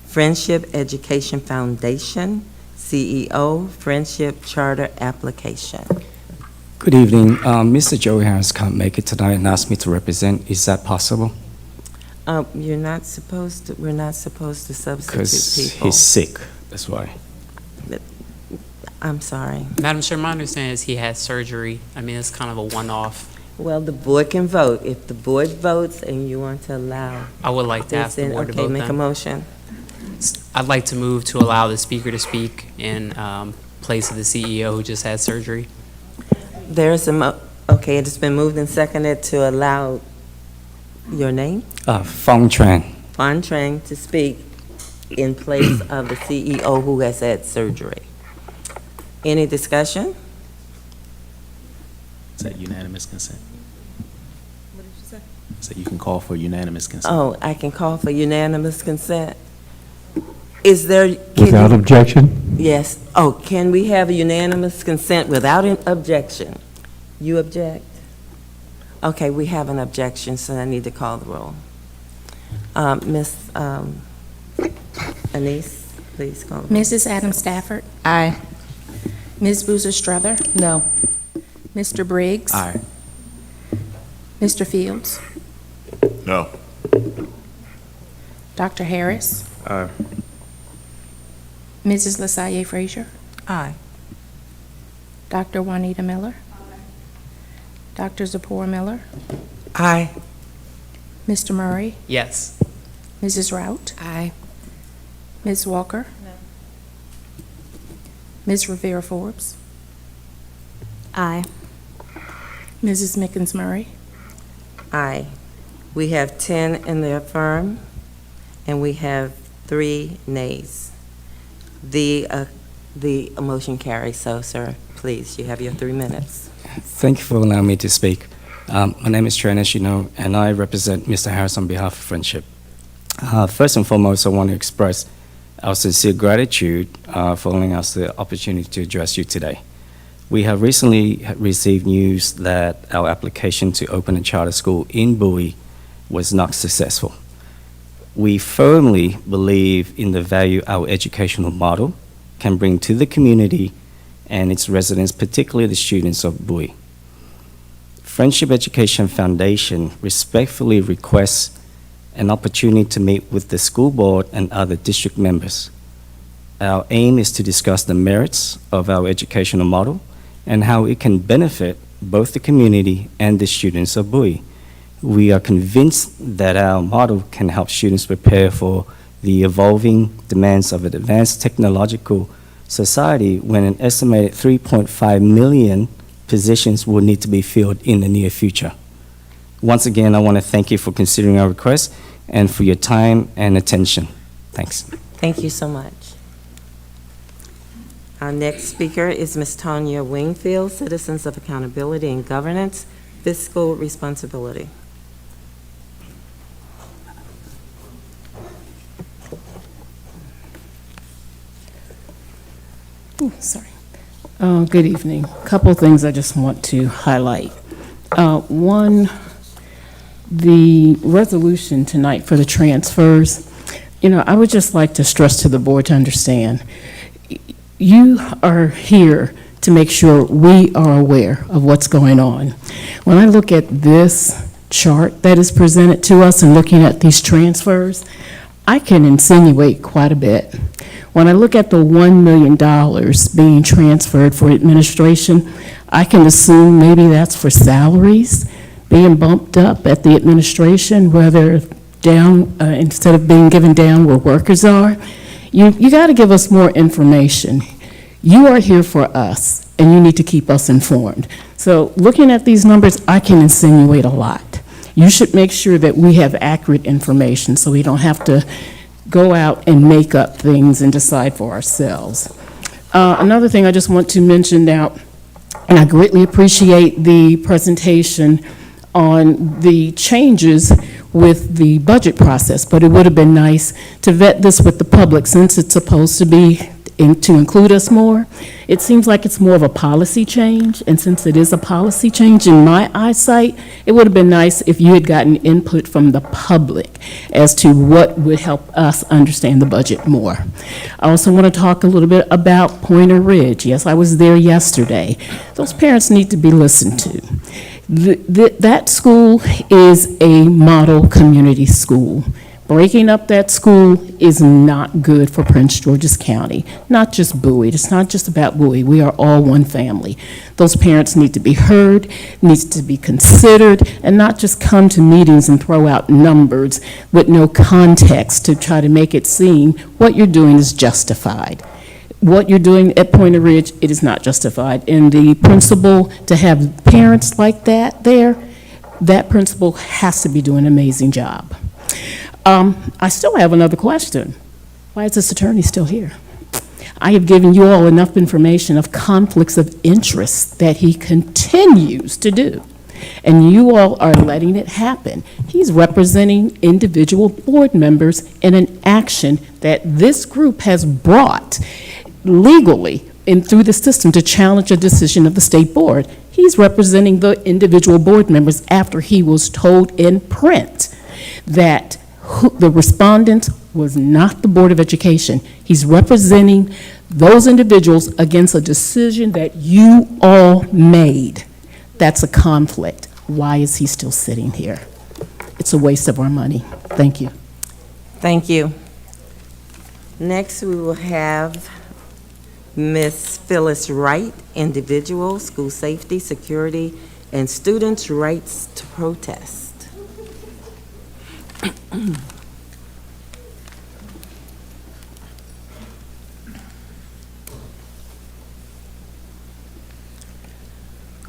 [SPEAKER 1] Friendship Education Foundation, CEO, Friendship Charter Application.
[SPEAKER 13] Good evening. Mr. Joe Harris can't make it tonight and asked me to represent. Is that possible?
[SPEAKER 1] You're not supposed to, we're not supposed to substitute
[SPEAKER 13] Because
[SPEAKER 1] people.
[SPEAKER 13] he's sick, that's why.
[SPEAKER 1] I'm sorry.
[SPEAKER 22] Madam Chair, my understanding is he had surgery. I mean, it's kind of a one-off.
[SPEAKER 1] Well, the board can vote. If the board votes and you want to allow.
[SPEAKER 22] I would like to ask the board to vote
[SPEAKER 1] Okay, make a
[SPEAKER 22] then.
[SPEAKER 1] motion.
[SPEAKER 22] I'd like to move to allow the speaker to speak in place of the CEO who just had surgery.
[SPEAKER 1] There's a, okay, it has been moved and seconded to allow your name?
[SPEAKER 13] Fong Tran.
[SPEAKER 1] Fon Trang to speak in place of the CEO who has had surgery. Any discussion?
[SPEAKER 12] Is that unanimous consent? What did you say? So you can call for unanimous consent.
[SPEAKER 1] Oh, I can call for unanimous consent. Is there?
[SPEAKER 6] Without objection?
[SPEAKER 1] Yes. Oh, can we have a unanimous consent without an objection? You object? Okay, we have an objection, so I need to call the roll. Ms. Anise, please call the roll.
[SPEAKER 4] Mrs. Adams Stafford?
[SPEAKER 11] Aye.
[SPEAKER 4] Ms. Boozer Strother?
[SPEAKER 9] No.
[SPEAKER 4] Mr. Briggs?
[SPEAKER 12] Aye.
[SPEAKER 4] Mr. Fields?
[SPEAKER 3] No.
[SPEAKER 4] Dr. Harris?
[SPEAKER 17] Aye.
[SPEAKER 4] Mrs. LaSalle Frazier?
[SPEAKER 2] Aye.
[SPEAKER 4] Dr. Juanita Miller? Dr. Zipporah Miller?
[SPEAKER 2] Aye.
[SPEAKER 4] Mr. Murray?
[SPEAKER 22] Yes.
[SPEAKER 4] Mrs. Rout?
[SPEAKER 18] Aye.
[SPEAKER 4] Ms. Walker?
[SPEAKER 5] No.
[SPEAKER 4] Ms. Rivera Forbes?
[SPEAKER 5] Aye.
[SPEAKER 4] Mrs. Mickens Murray?
[SPEAKER 1] Aye. We have 10 in the affirm, and we have 3 nays. The motion carries, so, sir, please, you have your 3 minutes.
[SPEAKER 13] Thank you for allowing me to speak. My name is Tran, as you know, and I represent Mr. Harris on behalf of Friendship. First and foremost, I want to express our sincere gratitude for allowing us the opportunity to address you today. We have recently received news that our application to open a charter school in Bowie was not successful. We firmly believe in the value our educational model can bring to the community and its residents, particularly the students of Bowie. Friendship Education Foundation respectfully requests an opportunity to meet with the school board and other district members. Our aim is to discuss the merits of our educational model and how it can benefit both the community and the students of Bowie. We are convinced that our model can help students prepare for the evolving demands of an advanced technological society when an estimated 3.5 million positions will need to be filled in the near future. Once again, I want to thank you for considering our request and for your time and attention. Thanks.
[SPEAKER 1] Thank you so much. Our next speaker is Ms. Tanya Wingfield, Citizens of Accountability and Governance, Fiscal Responsibility.
[SPEAKER 23] Sorry. Good evening. A couple of things I just want to highlight. One, the resolution tonight for the transfers, I would just like to stress to the board to understand, you are here to make sure we are aware of what's going on. When I look at this chart that is presented to us and looking at these transfers, I can insinuate quite a bit. When I look at the $1 million being transferred for administration, I can assume maybe that's for salaries being bumped up at the administration, whether down, instead of being given down where workers are. You got to give us more information. You are here for us, and you need to keep us informed. So looking at these numbers, I can insinuate a lot. You should make sure that we have accurate information so we don't have to go out and make up things and decide for ourselves. Another thing I just want to mention now, and I greatly appreciate the presentation on the changes with the budget process, but it would have been nice to vet this with the public since it's supposed to be to include us more. It seems like it's more of a policy change, and since it is a policy change in my eyesight, it would have been nice if you had gotten input from the public as to what would help us understand the budget more. I also want to talk a little bit about Pointer Ridge. Yes, I was there yesterday. Those parents need to be listened to. That school is a model community school. Breaking up that school is not good for Prince George's County, not just Bowie. It's not just about Bowie. We are all one family. Those parents need to be heard, needs to be considered, and not just come to meetings and throw out numbers with no context to try to make it seem what you're doing is justified. What you're doing at Pointer Ridge, it is not justified. And the principal, to have parents like that there, that principal has to be doing an amazing job. I still have another question. Why is this attorney still here? I have given you all enough information of conflicts of interest that he continues to do, and you all are letting it happen. He's representing individual board members in an action that this group has brought legally and through the system to challenge a decision of the state board. He's representing the individual board members after he was told in print that the respondent was not the Board of Education. He's representing those individuals against a decision that you all made. That's a conflict. Why is he still sitting here? It's a waste of our money. Thank you.
[SPEAKER 1] Thank you. Next, we will have Ms. Phyllis Wright, Individual, School Safety, Security, and Students' Rights to Protest.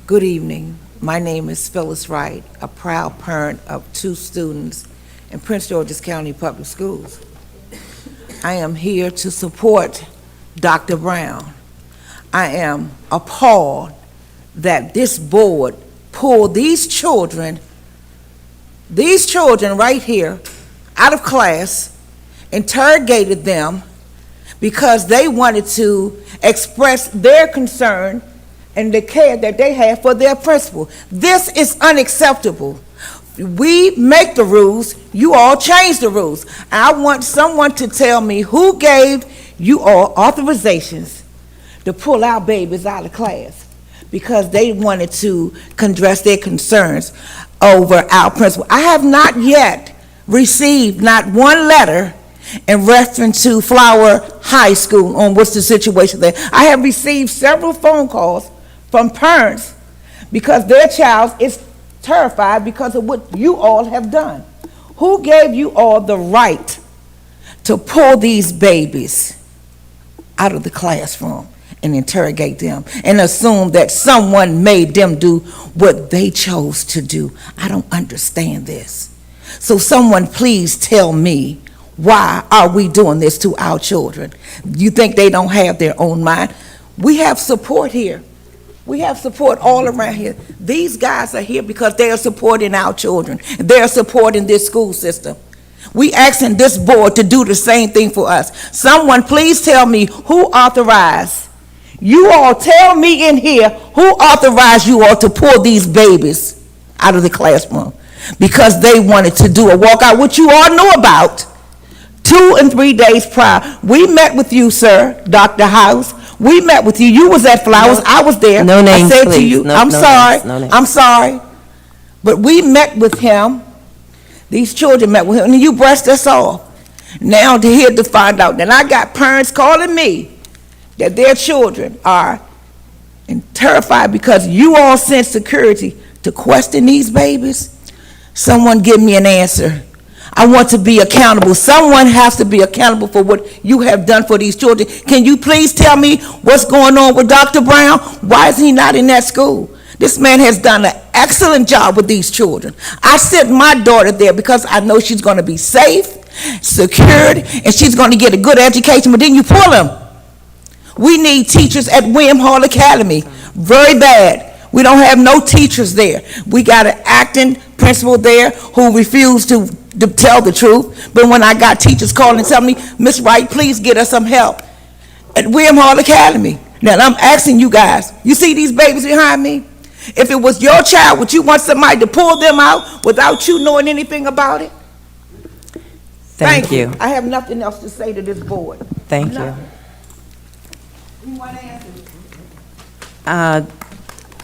[SPEAKER 7] Good evening. My name is Phyllis Wright, a proud parent of 2 students in Prince George's County Public Schools. I am here to support Dr. Brown. I am appalled that this board pulled these children right here out of class, interrogated them because they wanted to express their concern and the care that they have for their principal. This is unacceptable. We make the rules, you all change the rules. I want someone to tell me who gave you all authorizations to pull our babies out of class because they wanted to address their concerns over our principal. I have not yet received not one letter in reference to Flower High School on what's the situation there. I have received several phone calls from parents because their child is terrified because of what you all have done. Who gave you all the right to pull these babies out of the classroom and interrogate them and assume that someone made them do what they chose to do? I don't understand this. So someone please tell me, why are we doing this to our children? You think they don't have their own mind? We have support here. We have support all around here. These guys are here because they are supporting our children. They are supporting this school system. We asking this board to do the same thing for us. Someone please tell me who authorized. You all tell me in here who authorized you all to pull these babies out of the classroom because they wanted to do a walkout, which you all knew about 2 and 3 days prior. We met with you, sir, Dr. House. We met with you. You was at Flowers. I was there.
[SPEAKER 1] No names,
[SPEAKER 7] I said
[SPEAKER 1] please.
[SPEAKER 7] to you,
[SPEAKER 1] No,
[SPEAKER 7] I'm
[SPEAKER 1] no
[SPEAKER 7] sorry.
[SPEAKER 1] names, no names.
[SPEAKER 7] I'm sorry. But we met with him. These children met with him, and you brushed us off. Now to hear to find out that I got parents calling me that their children are terrified because you all sent security to question these babies. Someone give me an answer. I want to be accountable. Someone has to be accountable for what you have done for these children. Can you please tell me what's going on with Dr. Brown? Why is he not in that school? This man has done an excellent job with these children. I sent my daughter there because I know she's going to be safe, secured, and she's going to get a good education, but then you pull them. We need teachers at William Hall Academy, very bad. We don't have no teachers there. We got an acting principal there who refused to tell the truth, but when I got teachers calling and telling me, Miss Wright, please get us some help at William Hall Academy. Now I'm asking you guys, you see these babies behind me? If it was your child, would you want somebody to pull them out without you knowing anything about it?
[SPEAKER 1] Thank you.
[SPEAKER 7] I have nothing else to say to this board.
[SPEAKER 1] Thank you.
[SPEAKER 7] Nothing. You want to answer?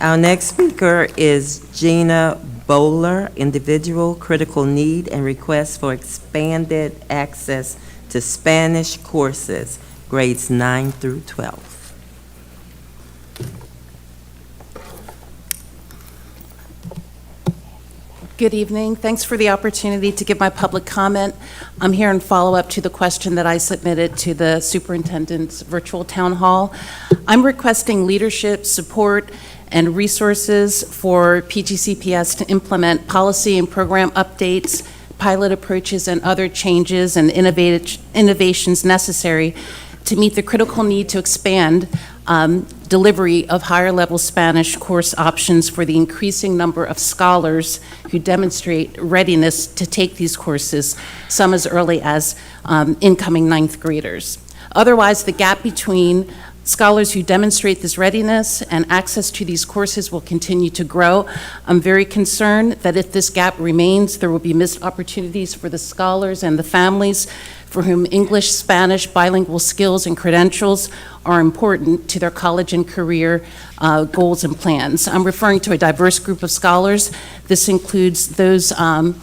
[SPEAKER 1] Our next speaker is Gina Bowler, individual, critical need, and request for expanded access to Spanish courses, grades 9 through 12.
[SPEAKER 10] Good evening. Thanks for the opportunity to give my public comment. I'm here in follow-up to the question that I submitted to the superintendent's virtual town hall. I'm requesting leadership, support, and resources for PGCPS to implement policy and program updates, pilot approaches, and other changes and innovations necessary to meet the critical need to expand delivery of higher-level Spanish course options for the increasing number of scholars who demonstrate readiness to take these courses, some as early as incoming ninth graders. Otherwise, the gap between scholars who demonstrate this readiness and access to these courses will continue to grow. I'm very concerned that if this gap remains, there will be missed opportunities for the scholars and the families for whom English, Spanish, bilingual skills and credentials are important to their college and career goals and plans. I'm referring to a diverse group of scholars. This includes those in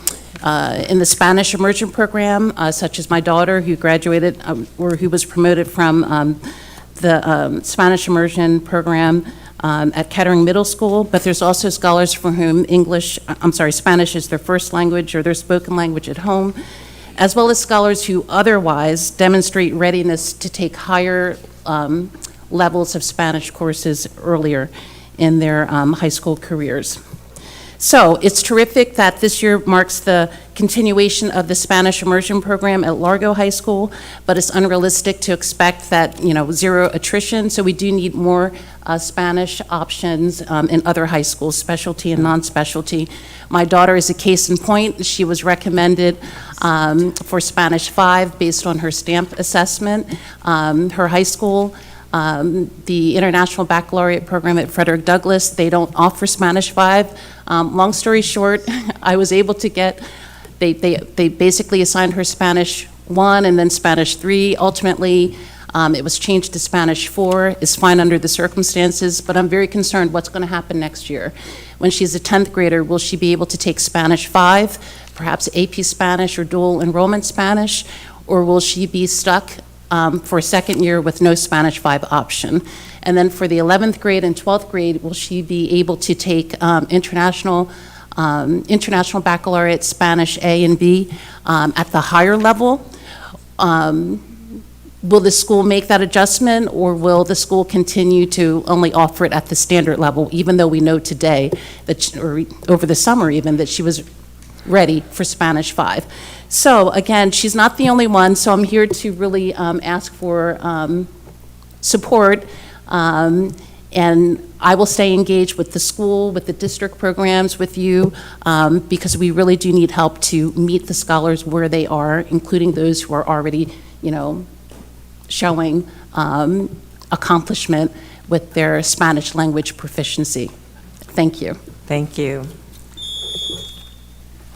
[SPEAKER 10] the Spanish immersion program, such as my daughter who graduated or who was promoted from the Spanish immersion program at Kettering Middle School, but there's also scholars for whom Spanish is their first language or their spoken language at home, as well as scholars who otherwise demonstrate readiness to take higher levels of Spanish courses earlier in their high school careers. So it's terrific that this year marks the continuation of the Spanish immersion program at Largo High School, but it's unrealistic to expect that, zero attrition. So we do need more Spanish options in other high schools, specialty and non-specialty. My daughter is a case in point. She was recommended for Spanish 5 based on her STAMP assessment. Her high school, the International Baccalaureate program at Frederick Douglass, they don't offer Spanish 5. Long story short, I was able to get, they basically assigned her Spanish 1 and then Spanish 3. Ultimately, it was changed to Spanish 4. It's fine under the circumstances, but I'm very concerned what's going to happen next year. When she's a 10th grader, will she be able to take Spanish 5, perhaps AP Spanish or dual enrollment Spanish, or will she be stuck for a second year with no Spanish 5 option? And then for the 11th grade and 12th grade, will she be able to take international baccalaureate Spanish A and B at the higher level? Will the school make that adjustment, or will the school continue to only offer it at the standard level, even though we know today, that or over the summer even, that she was ready for Spanish 5? So again, she's not the only one, so I'm here to really ask for support, and I will stay engaged with the school, with the district programs, with you, because we really do need help to meet the scholars where they are, including those who are already, showing accomplishment with their Spanish language proficiency. Thank you.
[SPEAKER 1] Thank you.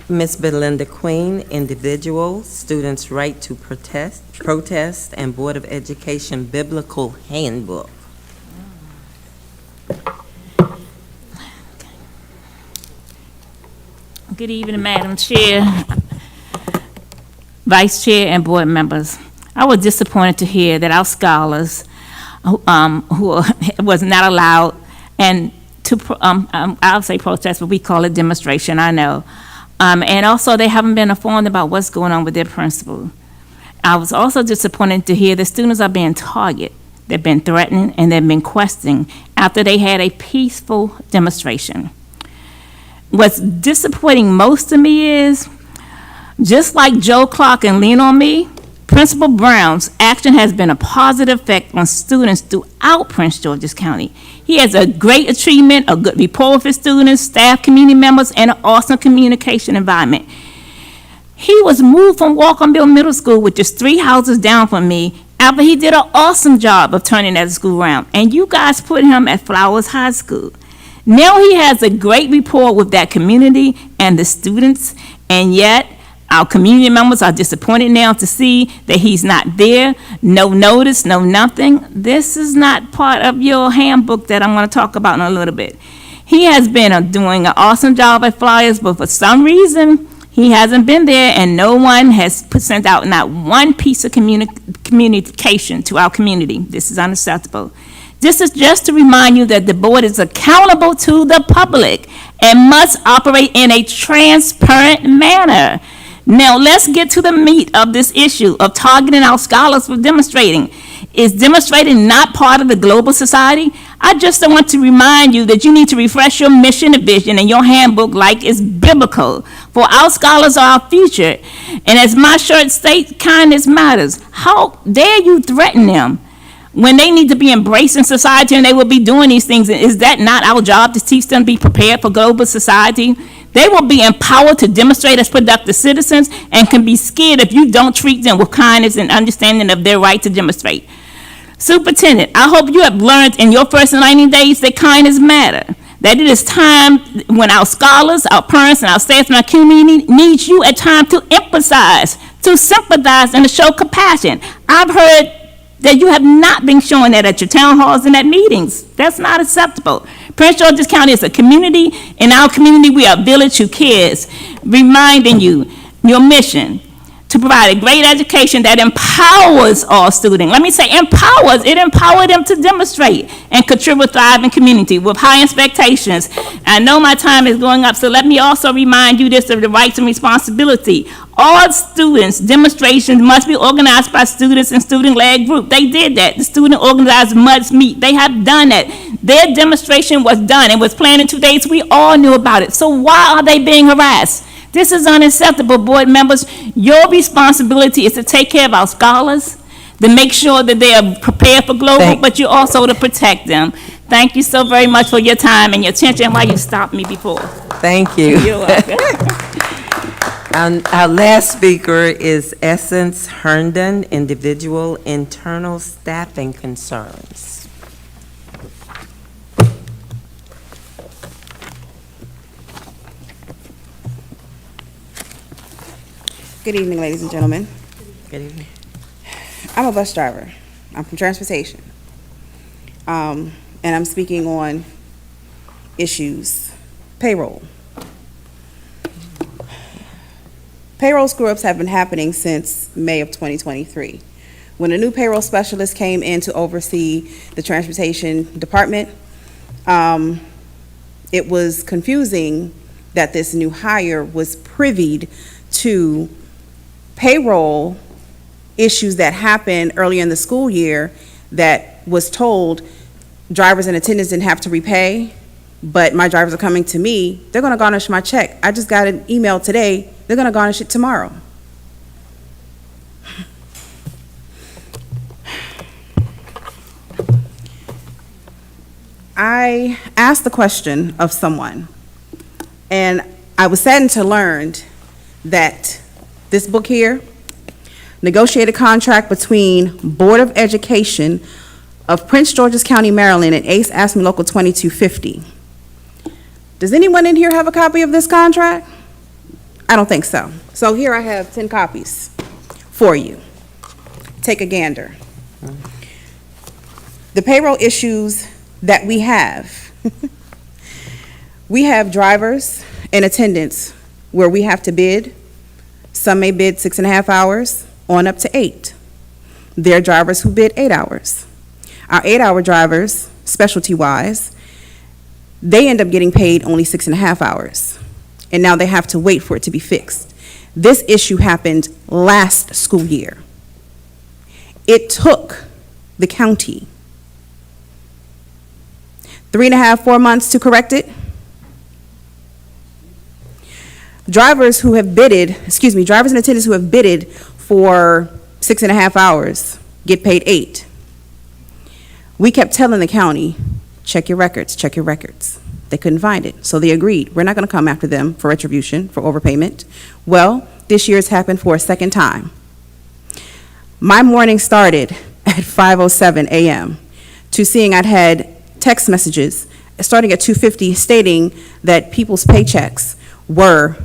[SPEAKER 1] Ms. Belinda Queen, individual, students' right to protest, and Board of Education Biblical Handbook.
[SPEAKER 14] Good evening, Madam Chair. Vice Chair, and board members. I was disappointed to hear that our scholars who was not allowed and to, I'll say protest, but we call it demonstration, I know. And also, they haven't been informed about what's going on with their principal. I was also disappointed to hear the students are being targeted. They've been threatened and they've been questioned after they had a peaceful demonstration. What's disappointing most to me is, just like Joe Clark and Lean On Me, Principal Brown's action has been a positive effect on students throughout Prince George's County. He has a great achievement, a good rapport with his students, staff, community members, and an awesome communication environment. He was moved from Walkerville Middle School, which is 3 houses down from me, after he did an awesome job of turning that school around. And you guys put him at Flowers High School. Now he has a great rapport with that community and the students, and yet our community members are disappointed now to see that he's not there, no notice, no nothing. This is not part of your handbook that I'm going to talk about in a little bit. He has been doing an awesome job at Flyers, but for some reason, he hasn't been there, and no one has sent out not one piece of communication to our community. This is unacceptable. This is just to remind you that the board is accountable to the public and must operate in a transparent manner. Now, let's get to the meat of this issue of targeting our scholars for demonstrating. Is demonstrating not part of the global society? I just want to remind you that you need to refresh your mission and vision in your handbook like it's biblical. For our scholars are our future. And as my shirt states, kindness matters. How dare you threaten them when they need to be embracing society and they will be doing these things? Is that not our job to teach them to be prepared for global society? They will be empowered to demonstrate as productive citizens and can be scared if you don't treat them with kindness and understanding of their right to demonstrate. Superintendent, I hope you have learned in your first 90 days that kindness matters, that it is time when our scholars, our parents, and our staff and our community needs you at time to emphasize, to sympathize, and to show compassion. I've heard that you have not been showing that at your town halls and at meetings. That's not acceptable. Prince George's County is a community. In our community, we are a village who cares, reminding you your mission to provide a great education that empowers all students. Let me say empowers. It empowers them to demonstrate and contribute thriving community with high expectations. I know my time is going up, so let me also remind you this of the rights and responsibility. All students' demonstrations must be organized by students and student-led group. They did that. The student organizers must meet. They have done that. Their demonstration was done. It was planned in 2 days. We all knew about it. So why are they being harassed? This is unacceptable, board members. Your responsibility is to take care of our scholars, to make sure that they are prepared for global, but you also to protect them. Thank you so very much for your time and your attention while you stopped me before.
[SPEAKER 1] Thank you.
[SPEAKER 14] You're welcome.
[SPEAKER 1] Our last speaker is Essence Herndon, individual internal staffing concerns.
[SPEAKER 16] Good evening, ladies and gentlemen.
[SPEAKER 1] Good evening.
[SPEAKER 16] I'm a bus driver. I'm from transportation. And I'm speaking on issues. Payroll. Payroll screw-ups have been happening since May of 2023. When a new payroll specialist came in to oversee the transportation department, it was confusing that this new hire was privied to payroll issues that happened earlier in the school year that was told drivers and attendants didn't have to repay, but my drivers are coming to me, they're gonna garnish my check. I just got an email today, they're gonna garnish it tomorrow. I asked the question of someone, and I was saddened to learn that this book here, negotiated contract between Board of Education of Prince George's County, Maryland, and ACE ASME Local 2250. Does anyone in here have a copy of this contract? I don't think so. So here I have 10 copies for you. Take a gander. The payroll issues that we have. We have drivers and attendants where we have to bid, Some may bid 6.5 hours on up to 8. There are drivers who bid 8 hours. Our 8-hour drivers, specialty-wise, they end up getting paid only 6.5 hours. And now they have to wait for it to be fixed. This issue happened last school year. It took the county 3.5, 4 months to correct it. Drivers and attendants who have bidded for 6.5 hours get paid 8. We kept telling the county, check your records, check your records. They couldn't find it, so they agreed. We're not going to come after them for retribution, for overpayment. Well, this year it's happened for a second time. My morning started at 5:07 a.m. to seeing I'd had text messages starting at 2:50 stating that people's paychecks were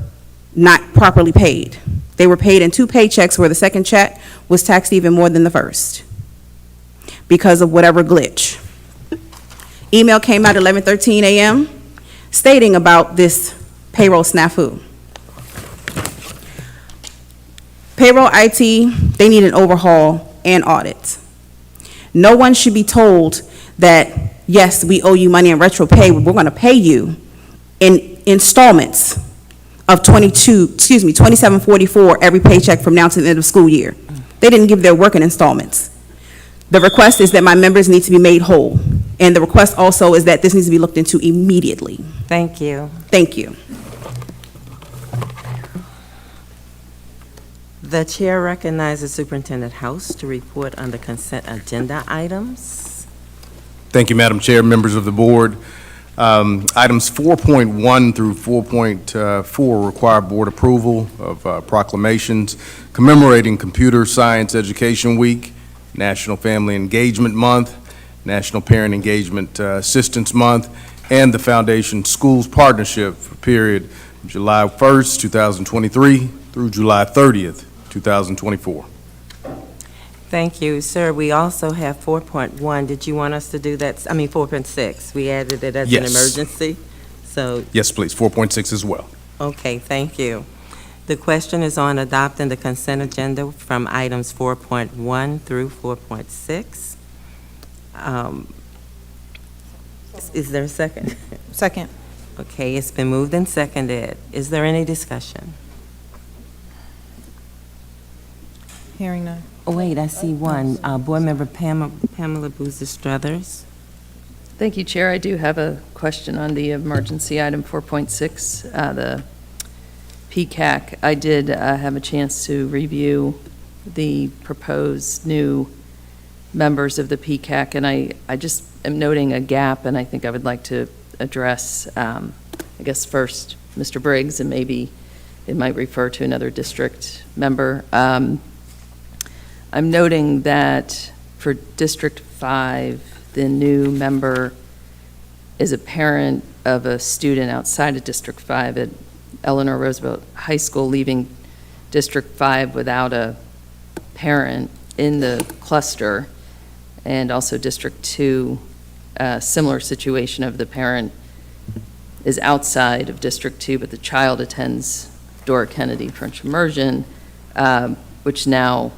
[SPEAKER 16] not properly paid. They were paid in 2 paychecks where the second check was taxed even more than the first because of whatever glitch. Email came out at 11:13 a.m. stating about this payroll snafu. Payroll IT, they need an overhaul and audit. No one should be told that, yes, we owe you money in retro pay, we're going to pay you in installments of $27.44 every paycheck from now to the end of school year. They didn't give their work in installments. The request is that my members need to be made whole. And the request also is that this needs to be looked into immediately.
[SPEAKER 1] Thank you.
[SPEAKER 16] Thank you.
[SPEAKER 1] The chair recognizes Superintendent House to report on the consent agenda items.
[SPEAKER 17] Thank you, Madam Chair, members of the board. Items 4.1 through 4.4 require board approval of proclamations commemorating Computer Science Education Week, National Family Engagement Month, National Parent Engagement Assistance Month, and the Foundation Schools Partnership for period July 1st, 2023 through July 30th, 2024.
[SPEAKER 1] Thank you, sir. We also have 4.1. Did you want us to do that? 4.6. We added it as an
[SPEAKER 17] Yes.
[SPEAKER 1] emergency. So,
[SPEAKER 17] Yes, please, 4.6 as well.
[SPEAKER 1] okay, thank you. The question is on adopting the consent agenda from items 4.1 through 4.6. Is there a second?
[SPEAKER 2] Second.
[SPEAKER 1] Okay, it's been moved and seconded. Is there any discussion?
[SPEAKER 2] Hearing none.
[SPEAKER 1] Oh, wait, I see one. Board Member Pamela Boozer-Struthers.
[SPEAKER 9] Thank you, Chair. I do have a question on the emergency item 4.6, the PCAC. I did have a chance to review the proposed new members of the PCAC, and I just am noting a gap, and I think I would like to address, I guess first, Mr. Briggs, and maybe it might refer to another district member. I'm noting that for District 5, the new member is a parent of a student outside of District 5 at Eleanor Roosevelt High School, leaving District 5 without a parent in the cluster, and also District 2, similar situation of the parent is outside of District 2, but the child attends Dora Kennedy French Immersion, which now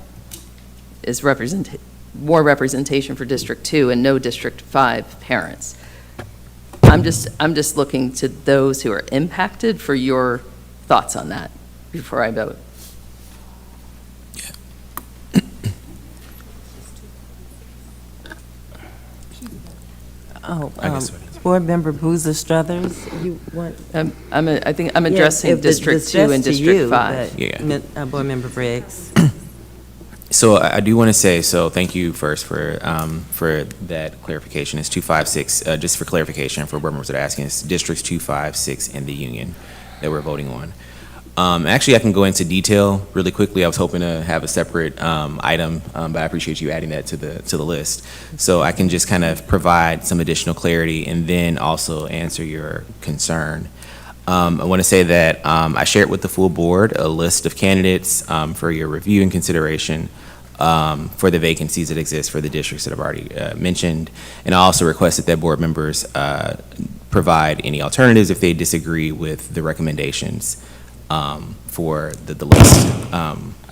[SPEAKER 9] is more representation for District 2 and no District 5 parents. I'm just looking to those who are impacted for your thoughts on that before I vote.
[SPEAKER 1] Oh, Board Member Boozer-Struthers, you want?
[SPEAKER 9] I think I'm addressing District 2 and District 5.
[SPEAKER 1] Yeah. Board Member Briggs.
[SPEAKER 15] So I do want to say, so thank you first for that clarification. It's 256, just for clarification for board members that are asking, it's districts 2, 5, 6, and the union that we're voting on. Actually, I can go into detail really quickly. I was hoping to have a separate item, but I appreciate you adding that to the list. So I can just kind of provide some additional clarity and then also answer your concern. I want to say that I shared with the full board a list of candidates for your review and consideration for the vacancies that exist for the districts that I've already mentioned. And I also requested that board members provide any alternatives if they disagree with the recommendations for the list.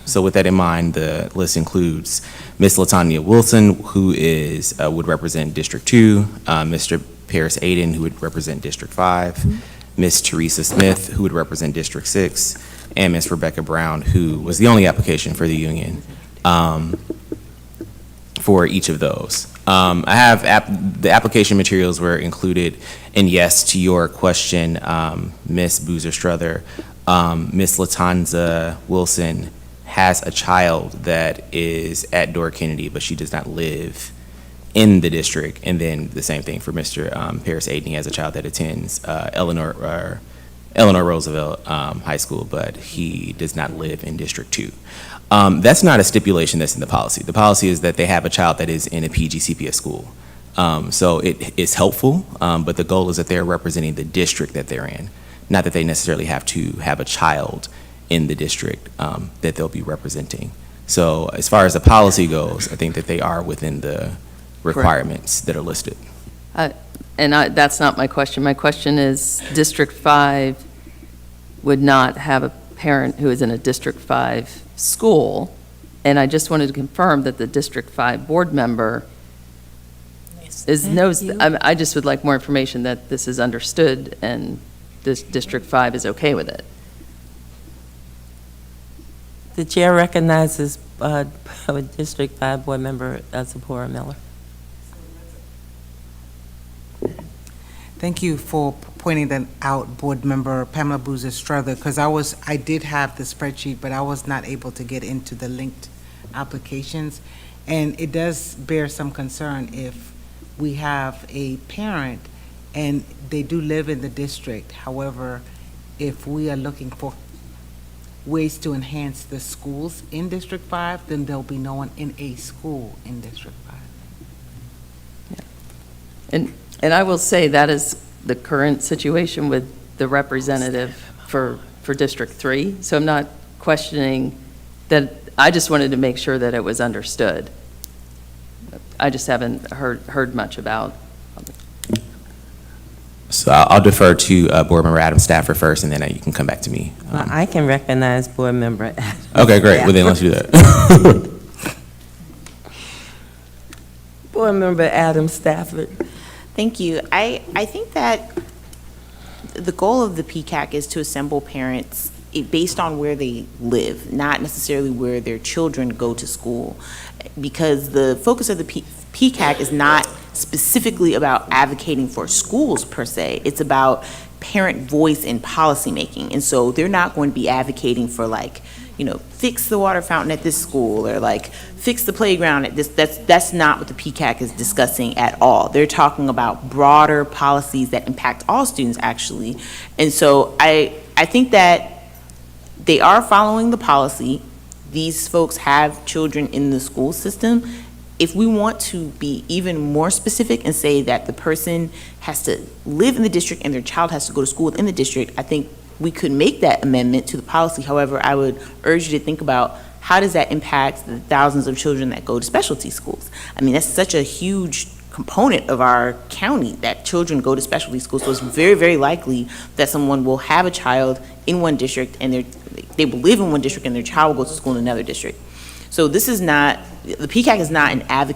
[SPEAKER 15] So with that in mind, the list includes Ms. LaTanya Wilson, who is, would represent District 2, Mr. Paris Aiden, who would represent District 5, Ms. Teresa Smith, who would represent District 6, and Ms. Rebecca Brown, who was the only application for the union for each of those. I have the application materials were included, and yes, to your question, Ms. Boozer-Struther, Ms. Latanza Wilson has a child that is at Dora Kennedy, but she does not live in the district. And then the same thing for Mr. Paris Aiden. He has a child that attends Eleanor Roosevelt High School, but he does not live in District 2. That's not a stipulation that's in the policy. The policy is that they have a child that is in a PGCPS school. So it is helpful, but the goal is that they're representing the district that they're in, not that they necessarily have to have a child in the district that they'll be representing. So as far as the policy goes, I think that they are within the requirements that are listed.
[SPEAKER 9] That's not my question. My question is, District 5 would not have a parent who is in a District 5 school, and I just wanted to confirm that the District 5 board member knows, I just would like more information that this is understood and this District 5 is okay with it.
[SPEAKER 1] The chair recognizes District 5 board member Zipporah Miller.
[SPEAKER 8] Thank you for pointing that out, Board Member Pamela Boozer-Struther, because I did have the spreadsheet, but I was not able to get into the linked applications. And it does bear some concern if we have a parent and they do live in the district. However, if we are looking for ways to enhance the schools in District 5, then there'll be no one in a school in District 5.
[SPEAKER 9] And I will say that is the current situation with the representative for District 3. So I'm not questioning that. I just wanted to make sure that it was understood. I just haven't heard much about.
[SPEAKER 15] So I'll defer to Board Member Adam Stafford first, and then you can come back to me.
[SPEAKER 1] I can recognize board member Adam.
[SPEAKER 15] Okay, great. Well, then let's do that.
[SPEAKER 1] Board member Adam Stafford.
[SPEAKER 11] Thank you. I think that the goal of the PCAC is to assemble parents based on where they live, not necessarily where their children go to school, because the focus of the PCAC is not specifically about advocating for schools per se. It's about parent voice in policymaking. And so they're not going to be advocating for, like, fix the water fountain at this school or fix the playground at this. That's not what the PCAC is discussing at all. They're talking about broader policies that impact all students, actually. And so I think that they are following the policy. These folks have children in the school system. If we want to be even more specific and say that the person has to live in the district and their child has to go to school within the district, I think we could make that amendment to the policy. However, I would urge you to think about how does that impact the thousands of children that go to specialty schools. I mean, that's such a huge component of our county that children go to specialty schools. So it's very, very likely that someone will have a child in one district and they will live in one district and their child will go to school in another district. So this is not, the PCAC is not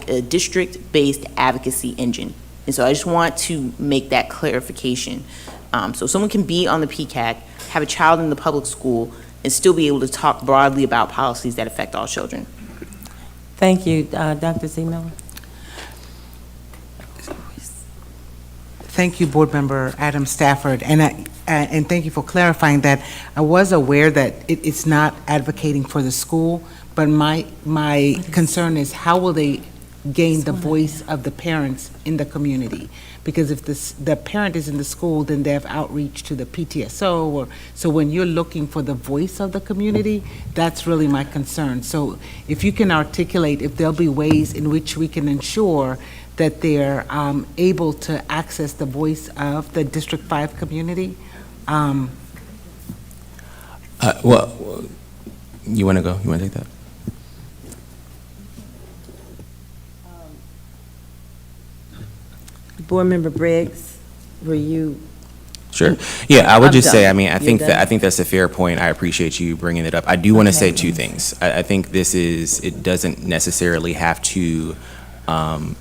[SPEAKER 11] a district-based advocacy engine. And so I just want to make that clarification. So someone can be on the PCAC, have a child in the public school, and still be able to talk broadly about policies that affect all children.
[SPEAKER 1] Thank you. Dr. Z. Miller.
[SPEAKER 8] Thank you, Board Member Adam Stafford, and thank you for clarifying that. I was aware that it's not advocating for the school, but my concern is how will they gain the voice of the parents in the community? Because if the parent is in the school, then they have outreach to the PTSO, so when you're looking for the voice of the community, that's really my concern. So if you can articulate if there'll be ways in which we can ensure that they're able to access the voice of the District 5 community.
[SPEAKER 15] Well, you want to go? You want to take that?
[SPEAKER 1] Board member Briggs, were you?
[SPEAKER 15] Sure. Yeah, I would
[SPEAKER 1] I'm
[SPEAKER 15] just say,
[SPEAKER 1] done.
[SPEAKER 15] I mean, I
[SPEAKER 1] You're
[SPEAKER 15] think
[SPEAKER 1] done?
[SPEAKER 15] I think that's a fair point. I appreciate you bringing it up. I do want to say two things. I think it doesn't necessarily have to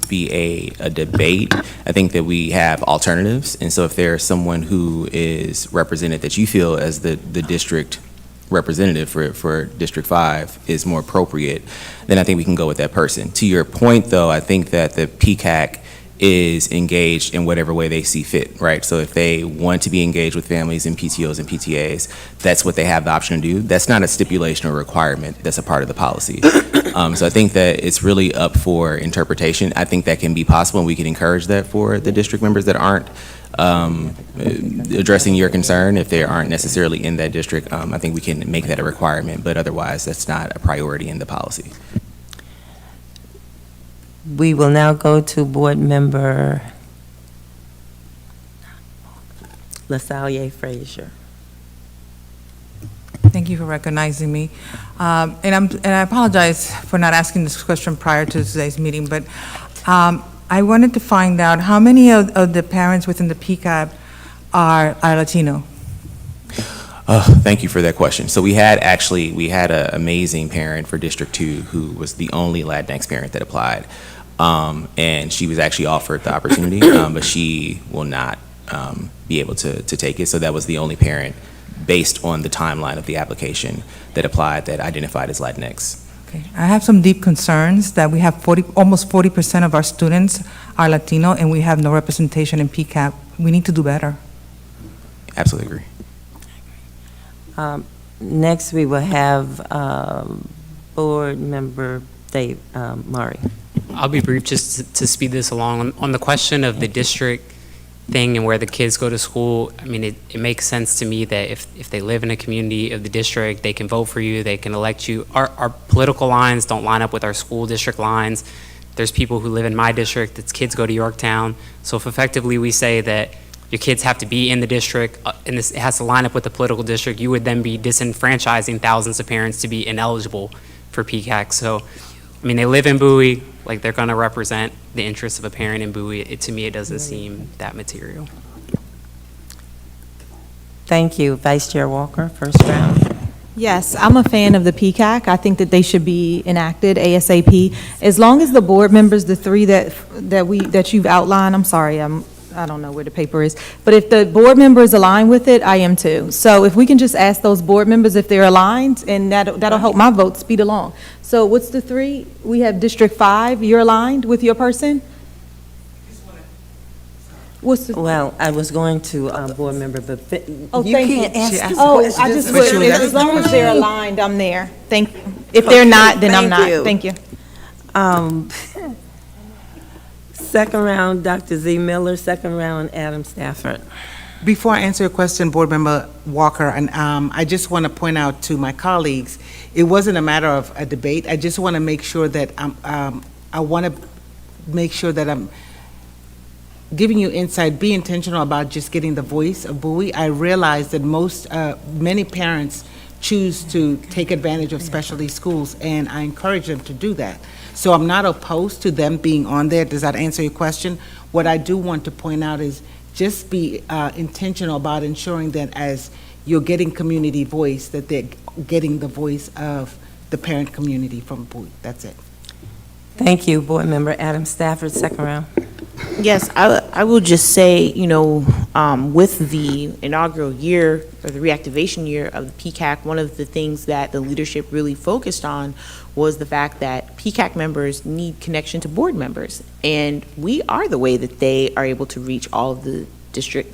[SPEAKER 15] be a debate. I think that we have alternatives, and so if there's someone who is represented that you feel as the district representative for District 5 is more appropriate, then I think we can go with that person. To your point, though, I think that the PCAC is engaged in whatever way they see fit, right? So if they want to be engaged with families and PTOs and PTAs, that's what they have the option to do. That's not a stipulation or requirement. That's a part of the policy. So I think that it's really up for interpretation. I think that can be possible, and we can encourage that for the district members that aren't addressing your concern. If they aren't necessarily in that district, I think we can make that a requirement, but otherwise, that's not a priority in the policy.
[SPEAKER 1] We will now go to Board Member LaSalle Frazier.
[SPEAKER 2] Thank you for recognizing me. And I apologize for not asking this question prior to today's meeting, but I wanted to find out how many of the parents within the PCAP are Latino?
[SPEAKER 15] Thank you for that question. So we had an amazing parent for District 2 who was the only Latinx parent that applied. And she was actually offered the opportunity, but she will not be able to take it. So that was the only parent, based on the timeline of the application, that applied that identified as Latinx.
[SPEAKER 2] Okay. I have some deep concerns that we have almost 40% of our students are Latino, and we have no representation in PCAP. We need to do better.
[SPEAKER 15] Absolutely agree.
[SPEAKER 1] Next, we will have Board Member Dave Murray.
[SPEAKER 22] I'll be brief just to speed this along. On the question of the district thing and where the kids go to school, I mean, it makes sense to me that if they live in a community of the district, they can vote for you, they can elect you. Our political lines don't line up with our school district lines. There's people who live in my district, its kids go to Yorktown. So if effectively we say that your kids have to be in the district, and it has to line up with the political district, you would then be disenfranchising thousands of parents to be ineligible for PCAC. So, I mean, they live in Bowie, like they're gonna represent the interests of a parent in Bowie. To me, it doesn't seem that material.
[SPEAKER 1] Thank you. Vice Chair Walker, first round.
[SPEAKER 5] Yes, I'm a fan of the PCAC. I think that they should be enacted ASAP. As long as the board members, the three that you've outlined, I'm sorry, I don't know where the paper is, but if the board members align with it, I am too. So if we can just ask those board members if they're aligned, and that'll help my vote speed along. So what's the three? We have District 5, you're aligned with your person?
[SPEAKER 1] Well, I was going to Board Member, but
[SPEAKER 5] Oh,
[SPEAKER 1] you
[SPEAKER 5] thank
[SPEAKER 1] can't
[SPEAKER 5] you.
[SPEAKER 1] ask the
[SPEAKER 5] Oh,
[SPEAKER 1] question.
[SPEAKER 5] I just, as long as they're aligned, I'm there. Thank, if they're not, then I'm not. Thank you.
[SPEAKER 1] Second round, Dr. Z. Miller. Second round, Adam Stafford.
[SPEAKER 8] Before I answer your question, Board Member Walker, and I just want to point out to my colleagues, it wasn't a matter of a debate. I just want to make sure that I want to make sure that I'm giving you insight. Be intentional about just getting the voice of Bowie. I realize that many parents choose to take advantage of specialty schools, and I encourage them to do that. So I'm not opposed to them being on there. Does that answer your question? What I do want to point out is just be intentional about ensuring that as you're getting community voice, that they're getting the voice of the parent community from Bowie. That's it.
[SPEAKER 1] Thank you, Board Member Adam Stafford. Second round.
[SPEAKER 11] Yes, I will just say, with the inaugural year, or the reactivation year of the PCAC, one of the things that the leadership really focused on was the fact that PCAC members need connection to board members. And we are the way that they are able to reach all of the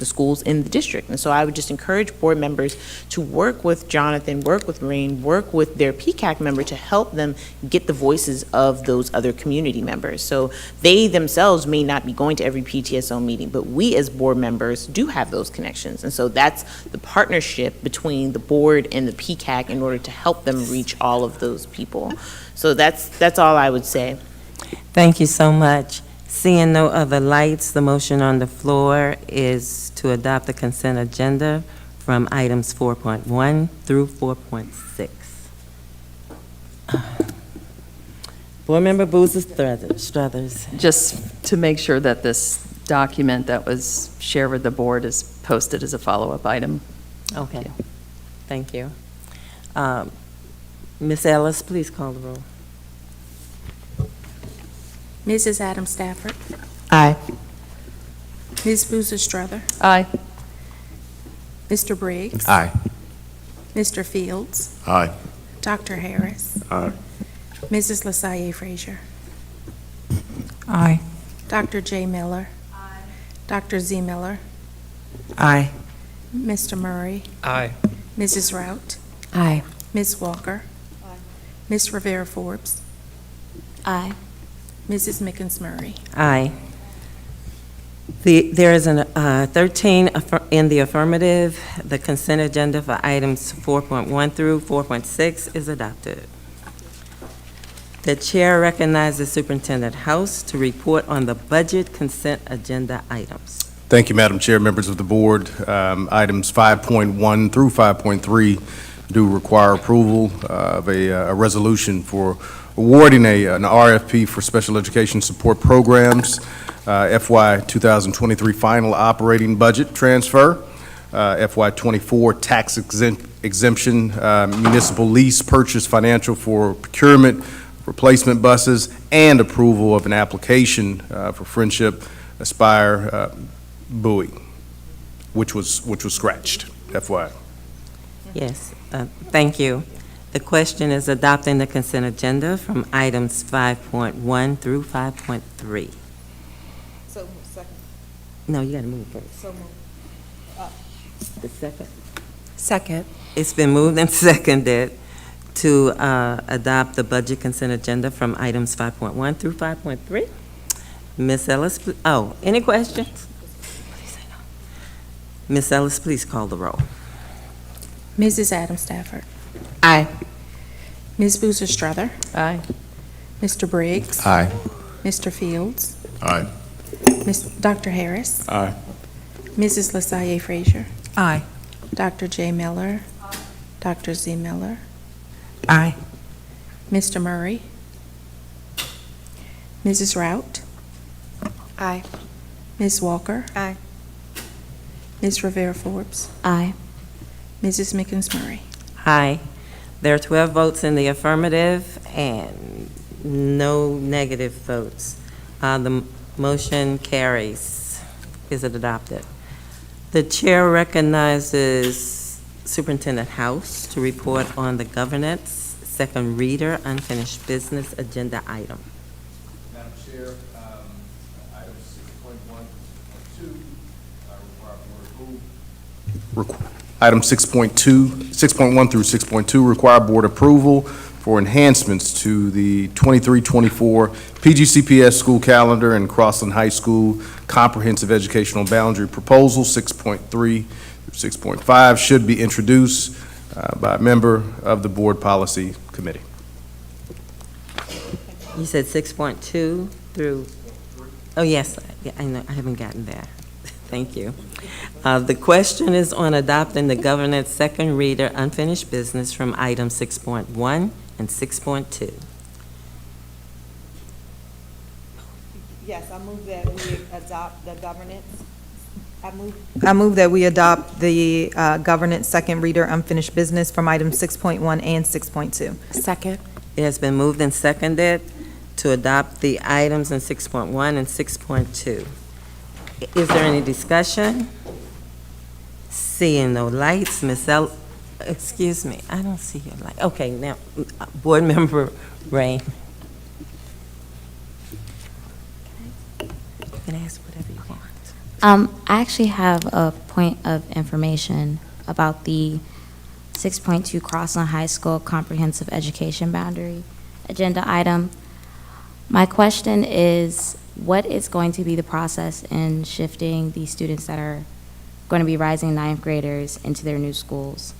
[SPEAKER 11] schools in the district. And so I would just encourage board members to work with Jonathan, work with Maureen, work with their PCAC member to help them get the voices of those other community members. So they themselves may not be going to every PTSO meeting, but we as board members do have those connections. And so that's the partnership between the board and the PCAC in order to help them reach all of those people. So that's all I would say.
[SPEAKER 1] Thank you so much. Seeing no other lights, the motion on the floor is to adopt the consent agenda from items 4.1 through 4.6. Board Member Boozer-Struthers.
[SPEAKER 9] Just to make sure that this document that was shared with the board is posted as a follow-up item.
[SPEAKER 1] Okay, thank you. Ms. Ellis, please call the roll.
[SPEAKER 4] Mrs. Adams Stafford.
[SPEAKER 2] Aye.
[SPEAKER 4] Ms. Boozer Strother.
[SPEAKER 9] Aye.
[SPEAKER 4] Mr. Briggs.
[SPEAKER 15] Aye.
[SPEAKER 4] Mr. Fields.
[SPEAKER 3] Aye.
[SPEAKER 4] Dr. Harris.
[SPEAKER 3] Aye.
[SPEAKER 4] Mrs. LaSalle Frazier.
[SPEAKER 2] Aye.
[SPEAKER 4] Dr. J. Miller. Dr. Z. Miller.
[SPEAKER 2] Aye.
[SPEAKER 4] Mr. Murray.
[SPEAKER 22] Aye.
[SPEAKER 4] Mrs. Rout.
[SPEAKER 18] Aye.
[SPEAKER 4] Ms. Walker. Ms. Rivera Forbes.
[SPEAKER 18] Aye.
[SPEAKER 4] Mrs. Mickens Murray.
[SPEAKER 1] Aye. There is 13 in the affirmative. The consent agenda for items 4.1 through 4.6 is adopted. The chair recognizes Superintendent House to report on the budget consent agenda items.
[SPEAKER 17] Thank you, Madam Chair, members of the board. Items 5.1 through 5.3 do require approval of a resolution for awarding an RFP for special education support programs, FY 2023 final operating budget transfer, FY 24 tax exemption, municipal lease purchase financial for procurement, replacement buses, and approval of an application for Friendship Aspire buoy, which was scratched, FYI.
[SPEAKER 1] Yes, thank you. The question is adopting the consent agenda from items 5.1 through 5.3.
[SPEAKER 2] So second.
[SPEAKER 1] No, you got to move first.
[SPEAKER 2] So moved.
[SPEAKER 1] The second.
[SPEAKER 18] Second.
[SPEAKER 1] It's been moved and seconded to adopt the consent agenda from items 5.1 through 5.3. Ms. Ellis, any questions? Ms. Ellis, please call the roll.
[SPEAKER 4] Mrs. Adams Stafford.
[SPEAKER 2] Aye.
[SPEAKER 4] Ms. Boozer Strother.
[SPEAKER 9] Aye.
[SPEAKER 4] Mr. Briggs.
[SPEAKER 15] Aye.
[SPEAKER 4] Mr. Fields.
[SPEAKER 3] Aye.
[SPEAKER 4] Dr. Harris.
[SPEAKER 3] Aye.
[SPEAKER 4] Mrs. LaSalle Frazier.
[SPEAKER 2] Aye.
[SPEAKER 4] Dr. J. Miller. Dr. Z. Miller.
[SPEAKER 2] Aye.
[SPEAKER 4] Mr. Murray. Mrs. Rout.
[SPEAKER 18] Aye.
[SPEAKER 4] Ms. Walker.
[SPEAKER 18] Aye.
[SPEAKER 4] Ms. Rivera Forbes.
[SPEAKER 18] Aye.
[SPEAKER 4] Mrs. Mickens Murray.
[SPEAKER 1] Aye. There are 12 votes in the affirmative and no negative votes. The motion carries. Is it adopted? The chair recognizes Superintendent House to report on the governance, second reader, unfinished business agenda item.
[SPEAKER 17] Madam Chair, items 6.1 require board approval. Item 6.1 through 6.2 require board approval for enhancements to the 23-24 PGCPS school calendar and Crossland High School comprehensive educational boundary proposal. 6.3 through 6.5 should be introduced by a member of the Board Policy Committee.
[SPEAKER 1] You said 6.2 through, oh, yes, I know, I haven't gotten there. Thank you. The question is on adopting the governance second reader unfinished business from item 6.1 and 6.2.
[SPEAKER 5] Yes, I move that we adopt the governance. I move that we adopt the governance second reader unfinished business from items 6.1 and 6.2.
[SPEAKER 18] Second.
[SPEAKER 1] It has been moved and seconded to adopt the items in 6.1 and 6.2. Is there any discussion? Seeing no lights, excuse me, I don't see your light. Okay, now, Board Member Ray. You can ask whatever you want.
[SPEAKER 19] I actually have a point of information about the 6.2 Crossland High School Comprehensive Education Boundary agenda item. My question is, what is going to be the process in shifting the students that are going to be rising ninth graders into their new schools?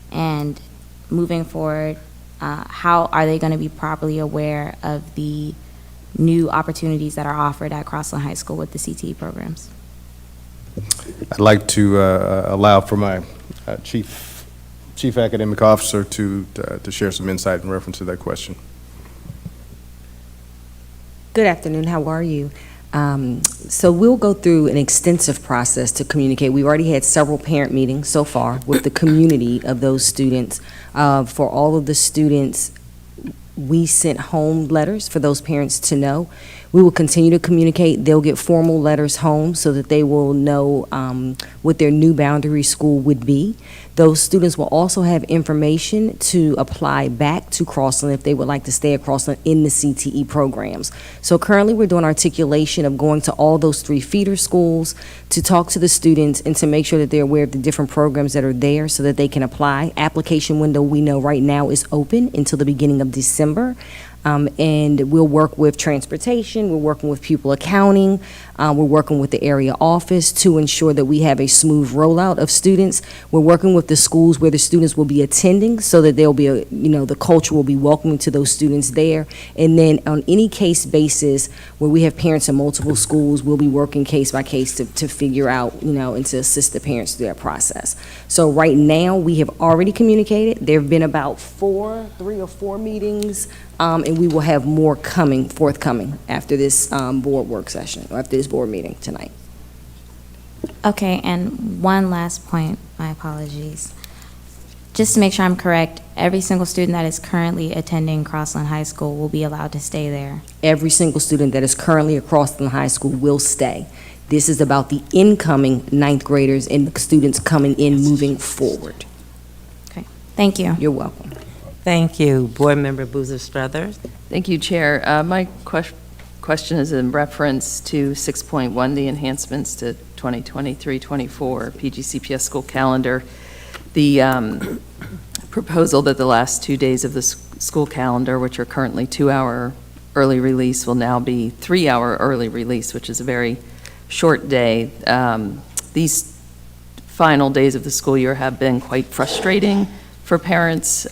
[SPEAKER 19] And moving forward, how are they going to be properly aware of the new opportunities that are offered at Crossland High School with the CTE programs?
[SPEAKER 17] I'd like to allow for my chief academic officer to share some insight in reference to that question.
[SPEAKER 18] Good afternoon. How are you?
[SPEAKER 6] So we'll go through an extensive process to communicate. We've already had several parent meetings so far with the community of those students. For all of the students, we sent home letters for those parents to know. We will continue to communicate. They'll get formal letters home so that they will know what their new boundary school would be. Those students will also have information to apply back to Crossland if they would like to stay at Crossland in the CTE programs. So currently, we're doing articulation of going to all those 3 feeder schools to talk to the students and to make sure that they're aware of the different programs that are there so that they can apply. Application window, we know right now, is open until the beginning of December. And we'll work with transportation, we're working with pupil accounting, we're working with the area office to ensure that we have a smooth rollout of students. We're working with the schools where the students will be attending so that there'll be the culture will be welcoming to those students there. And then on any case basis where we have parents in multiple schools, we'll be working case by case to figure out, and to assist the parents through that process. So right now, we have already communicated. There have been about 3 or 4 meetings, and we will have more forthcoming after this board work session, or after this board meeting tonight.
[SPEAKER 19] Okay, and one last point, my apologies. Just to make sure I'm correct, every single student that is currently attending Crossland High School will be allowed to stay there?
[SPEAKER 6] Every single student that is currently at Crossland High School will stay. This is about the incoming 9th graders and the students coming in moving forward.
[SPEAKER 19] Okay, thank you.
[SPEAKER 6] You're welcome.
[SPEAKER 1] Thank you. Board Member Boozer Struthers.
[SPEAKER 9] Thank you, Chair. My question is in reference to 6.1, the enhancements to 2023-24 PGCPS school calendar. The proposal that the last 2 days of the school calendar, which are currently 2-hour early release, will now be 3-hour early release, which is a very short day. These final days of the school year have been quite frustrating for parents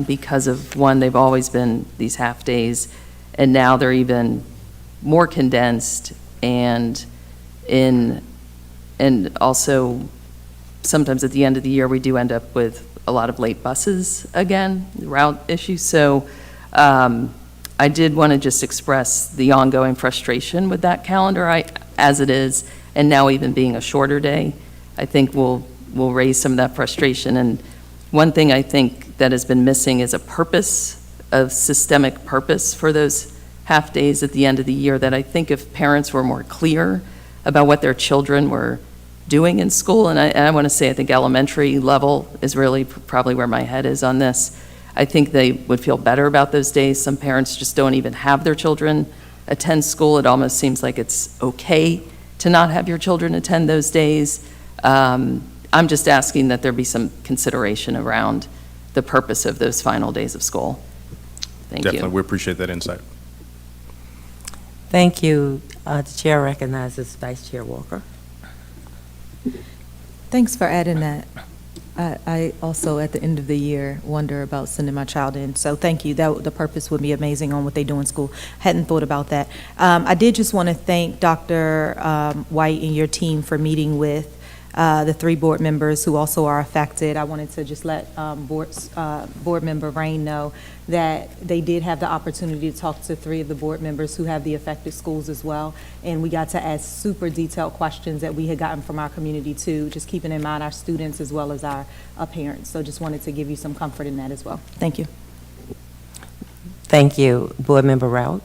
[SPEAKER 9] because of, one, they've always been these half days, and now they're even more condensed, and also sometimes at the end of the year we do end up with a lot of late buses again, route issues. So I did want to just express the ongoing frustration with that calendar as it is, and now even being a shorter day, I think will raise some of that frustration. And one thing I think that has been missing is a systemic purpose for those half days at the end of the year, that I think if parents were more clear about what their children were doing in school, and I want to say I think elementary level is really probably where my head is on this, I think they would feel better about those days. Some parents just don't even have their children attend school. It almost seems like it's okay to not have your children attend those days. I'm just asking that there be some consideration around the purpose of those final days of school. Thank you.
[SPEAKER 17] Definitely, we appreciate that insight.
[SPEAKER 1] Thank you. The chair recognizes Vice Chair Walker.
[SPEAKER 5] Thanks for adding that. I also, at the end of the year, wonder about sending my child in. So thank you. The purpose would be amazing on what they do in school. Hadn't thought about that. I did just want to thank Dr. White and your team for meeting with the 3 board members who also are affected. I wanted to just let board member Rain know that they did have the opportunity to talk to 3 of the board members who have the affected schools as well. And we got to ask super detailed questions that we had gotten from our community too, just keeping in mind our students as well as our parents. So just wanted to give you some comfort in that as well. Thank you.
[SPEAKER 1] Thank you. Board Member Rout.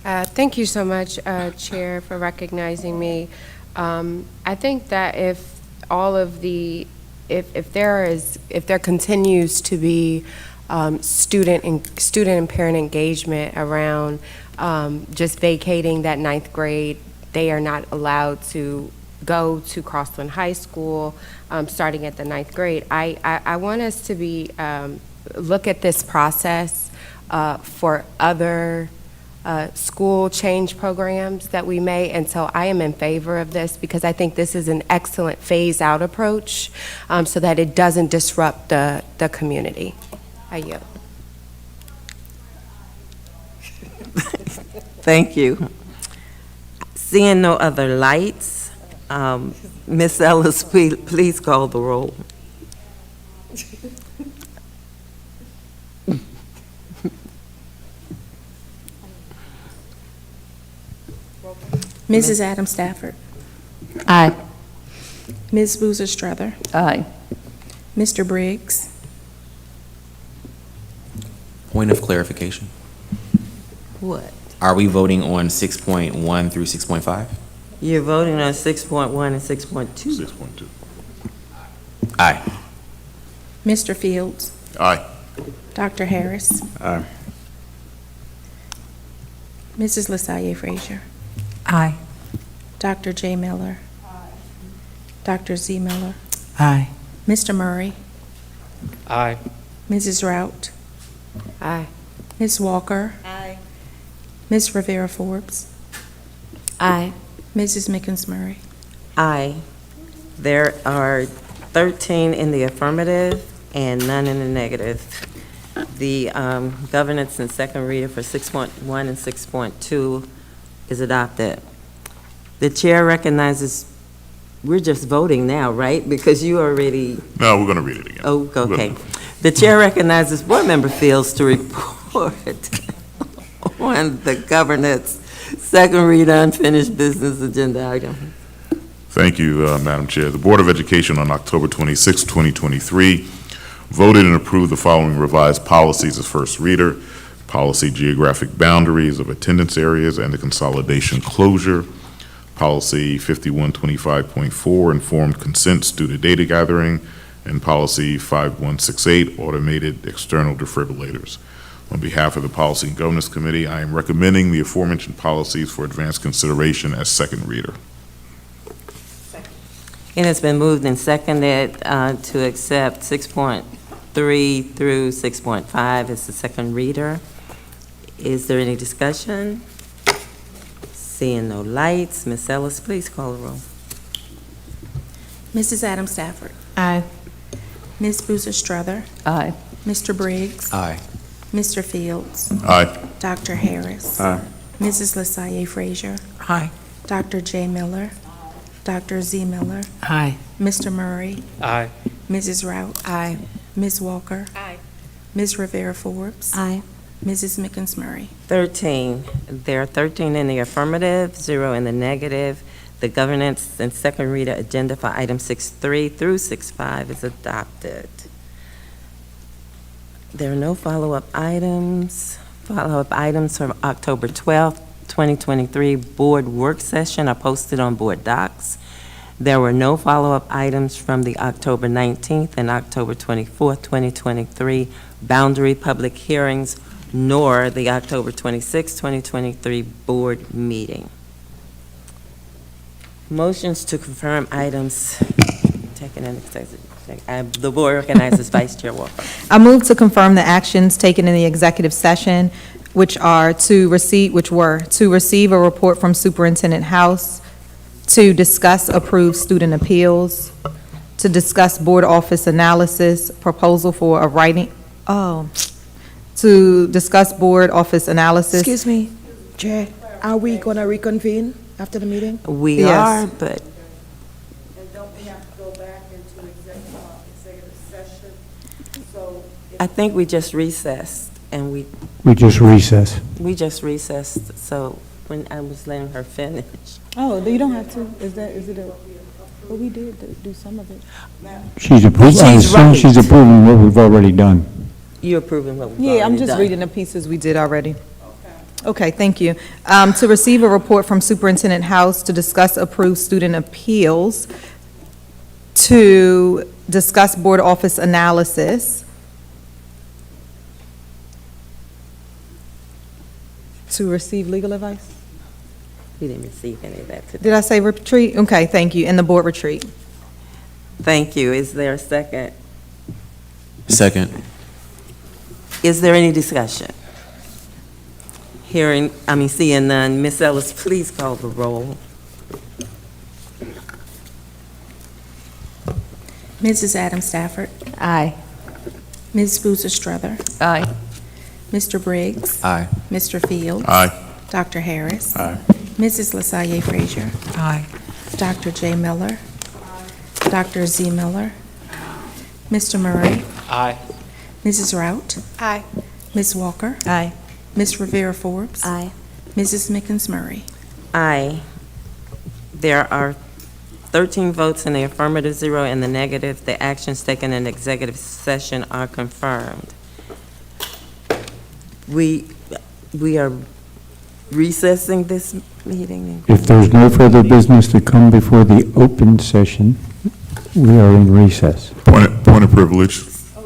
[SPEAKER 18] Thank you so much, Chair, for recognizing me. I think that if there continues to be student and parent engagement around just vacating that 9th grade, they are not allowed to go to Crossland High School starting at the 9th grade. I want us to look at this process for other school change programs that we may, and so I am in favor of this because I think this is an excellent phase-out approach so that it doesn't disrupt the community. I yield.
[SPEAKER 1] Thank you. Seeing no other lights, Ms. Ellis, please call the roll.
[SPEAKER 4] Mrs. Adam Stafford.
[SPEAKER 9] Aye.
[SPEAKER 4] Ms. Boozer Strother.
[SPEAKER 9] Aye.
[SPEAKER 4] Mr. Briggs.
[SPEAKER 15] Point of clarification.
[SPEAKER 1] What?
[SPEAKER 15] Are we voting on 6.1 through 6.5?
[SPEAKER 1] You're voting on 6.1 and 6.2.
[SPEAKER 3] 6.2.
[SPEAKER 15] Aye.
[SPEAKER 4] Mr. Fields.
[SPEAKER 3] Aye.
[SPEAKER 4] Dr. Harris.
[SPEAKER 17] Aye.
[SPEAKER 4] Mrs. LaSalle Frazier.
[SPEAKER 2] Aye.
[SPEAKER 4] Dr. J. Miller. Dr. Z. Miller.
[SPEAKER 8] Aye.
[SPEAKER 4] Mr. Murray.
[SPEAKER 22] Aye.
[SPEAKER 4] Mrs. Rout.
[SPEAKER 18] Aye.
[SPEAKER 4] Ms. Walker.
[SPEAKER 18] Aye.
[SPEAKER 4] Ms. Rivera Forbes.
[SPEAKER 18] Aye.
[SPEAKER 4] Mrs. Mickens Murray.
[SPEAKER 1] Aye. There are 13 in the affirmative and none in the negative. The governance and second reader for 6.1 and 6.2 is adopted. The chair recognizes, we're just voting now, right? Because you already,
[SPEAKER 3] No, we're going to read it again.
[SPEAKER 1] oh, okay. The chair recognizes board member Fields to report on the governance second reader unfinished business agenda item.
[SPEAKER 3] Thank you, Madam Chair. The Board of Education on October 26, 2023, voted and approved the following revised policies as first reader. Policy geographic boundaries of attendance areas and the consolidation closure. Policy 5125.4, informed consent student data gathering. And policy 5168, automated external defibrillators. On behalf of the Policy and Governance Committee, I am recommending the aforementioned policies for advanced consideration as second reader.
[SPEAKER 1] It has been moved and seconded to accept 6.3 through 6.5 as the second reader. Is there any discussion? Seeing no lights, Ms. Ellis, please call the roll.
[SPEAKER 4] Mrs. Adam Stafford.
[SPEAKER 2] Aye.
[SPEAKER 4] Ms. Boozer Strother.
[SPEAKER 9] Aye.
[SPEAKER 4] Mr. Briggs.
[SPEAKER 15] Aye.
[SPEAKER 4] Mr. Fields.
[SPEAKER 3] Aye.
[SPEAKER 4] Dr. Harris.
[SPEAKER 17] Aye.
[SPEAKER 4] Mrs. LaSalle Frazier.
[SPEAKER 2] Aye.
[SPEAKER 4] Dr. J. Miller. Dr. Z. Miller.
[SPEAKER 8] Aye.
[SPEAKER 4] Mr. Murray.
[SPEAKER 22] Aye.
[SPEAKER 4] Mrs. Rout.
[SPEAKER 18] Aye.
[SPEAKER 4] Ms. Walker.
[SPEAKER 18] Aye.
[SPEAKER 4] Ms. Rivera Forbes.
[SPEAKER 19] Aye.
[SPEAKER 4] Mrs. Mickens Murray.
[SPEAKER 1] 13. There are 13 in the affirmative, 0 in the negative. The governance and second reader agenda for items 6.3 through 6.5 is adopted. There are no follow-up items. Follow-up items from October 12th, 2023 board work session are posted on board docs. There were no follow-up items from the October 19th and October 24th, 2023 boundary public hearings, nor the October 26th, 2023 board meeting. Motions to confirm items taken in executive. The board recognizes Vice Chair Walker.
[SPEAKER 5] I move to confirm the actions taken in the executive session, which were to receive a report from Superintendent House, to discuss approved student appeals, to discuss board office analysis, proposal for a writing, to discuss board office analysis.
[SPEAKER 7] Excuse me, Chair, are we going to reconvene after the meeting?
[SPEAKER 1] We
[SPEAKER 5] Yes.
[SPEAKER 1] are, but
[SPEAKER 12] And don't we have to go back into executive session? So
[SPEAKER 1] I think we just recessed, and we
[SPEAKER 20] just recessed.
[SPEAKER 1] so when I was letting her finish.
[SPEAKER 5] Oh, you don't have to, but we did do some of it.
[SPEAKER 20] She's approving, I
[SPEAKER 1] She's
[SPEAKER 20] assume
[SPEAKER 1] right.
[SPEAKER 20] she's approving what we've already done.
[SPEAKER 1] You're approving what we've
[SPEAKER 5] Yeah, I'm
[SPEAKER 1] already
[SPEAKER 5] just
[SPEAKER 1] done.
[SPEAKER 5] reading the pieces we did already. Okay, thank you. To receive a report from Superintendent House to discuss approved student appeals, to discuss board office analysis, to receive legal advice.
[SPEAKER 1] We didn't receive any of that today.
[SPEAKER 5] Did I say retreat? Okay, thank you, and the board retreat.
[SPEAKER 1] Thank you. Is there a second?
[SPEAKER 15] Second.
[SPEAKER 1] Is there any discussion? Seeing none, Ms. Ellis, please call the roll.
[SPEAKER 4] Mrs. Adam Stafford.
[SPEAKER 9] Aye.
[SPEAKER 4] Ms. Boozer Strother.
[SPEAKER 9] Aye.
[SPEAKER 4] Mr. Briggs.
[SPEAKER 15] Aye.
[SPEAKER 4] Mr. Fields.
[SPEAKER 3] Aye.
[SPEAKER 4] Dr. Harris.
[SPEAKER 17] Aye.
[SPEAKER 4] Mrs. LaSalle Frazier.
[SPEAKER 2] Aye.
[SPEAKER 4] Dr. J. Miller. Dr. Z. Miller. Mr. Murray.
[SPEAKER 22] Aye.
[SPEAKER 4] Mrs. Rout.
[SPEAKER 18] Aye.
[SPEAKER 4] Ms. Walker.
[SPEAKER 2] Aye.
[SPEAKER 4] Ms. Rivera Forbes.
[SPEAKER 19] Aye.
[SPEAKER 4] Mrs. Mickens Murray.
[SPEAKER 1] Aye. There are 13 votes in the affirmative, 0 in the negative. The actions taken in executive session are confirmed. We are recessing this meeting.
[SPEAKER 20] If there's no further business to come before the open session, we are in recess.
[SPEAKER 3] Point of privilege,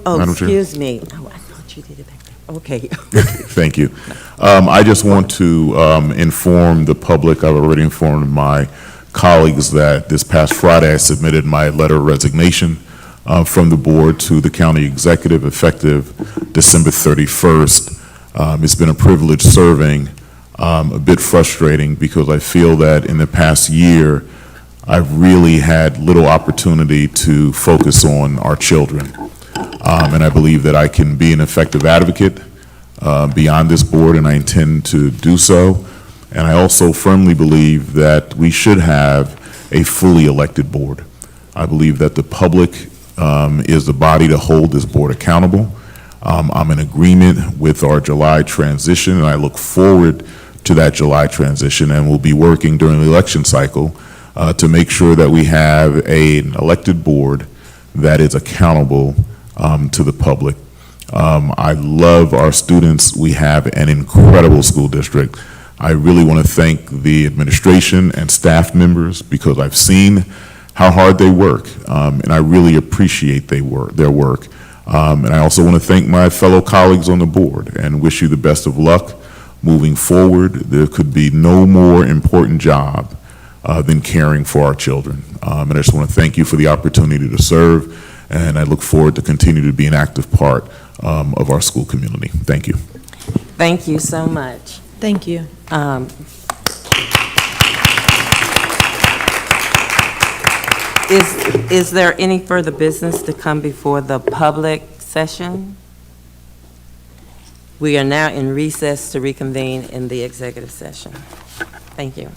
[SPEAKER 1] Oh,
[SPEAKER 3] Madam Chair.
[SPEAKER 1] excuse me. Oh, I thought you did it back there. Okay.
[SPEAKER 3] Thank you. I just want to inform the public, I've already informed my colleagues that this past Friday I submitted my letter of resignation from the board to the county executive effective December 31st. It's been a privilege serving, a bit frustrating because I feel that in the past year I've really had little opportunity to focus on our children. And I believe that I can be an effective advocate beyond this board, and I intend to do so. And I also firmly believe that we should have a fully elected board. I believe that the public is the body to hold this board accountable. I'm in agreement with our July transition, and I look forward to that July transition, and we'll be working during the election cycle to make sure that we have an elected board that is accountable to the public. I love our students. We have an incredible school district. I really want to thank the administration and staff members because I've seen how hard they work, and I really appreciate their work. And I also want to thank my fellow colleagues on the board and wish you the best of luck moving forward. There could be no more important job than caring for our children. And I just want to thank you for the opportunity to serve, and I look forward to continue to be an active part of our school community. Thank you.
[SPEAKER 1] Thank you so much.
[SPEAKER 5] Thank you.
[SPEAKER 1] Is there any further business to come before the public session? We are now in recess to reconvene in the executive session. Thank you.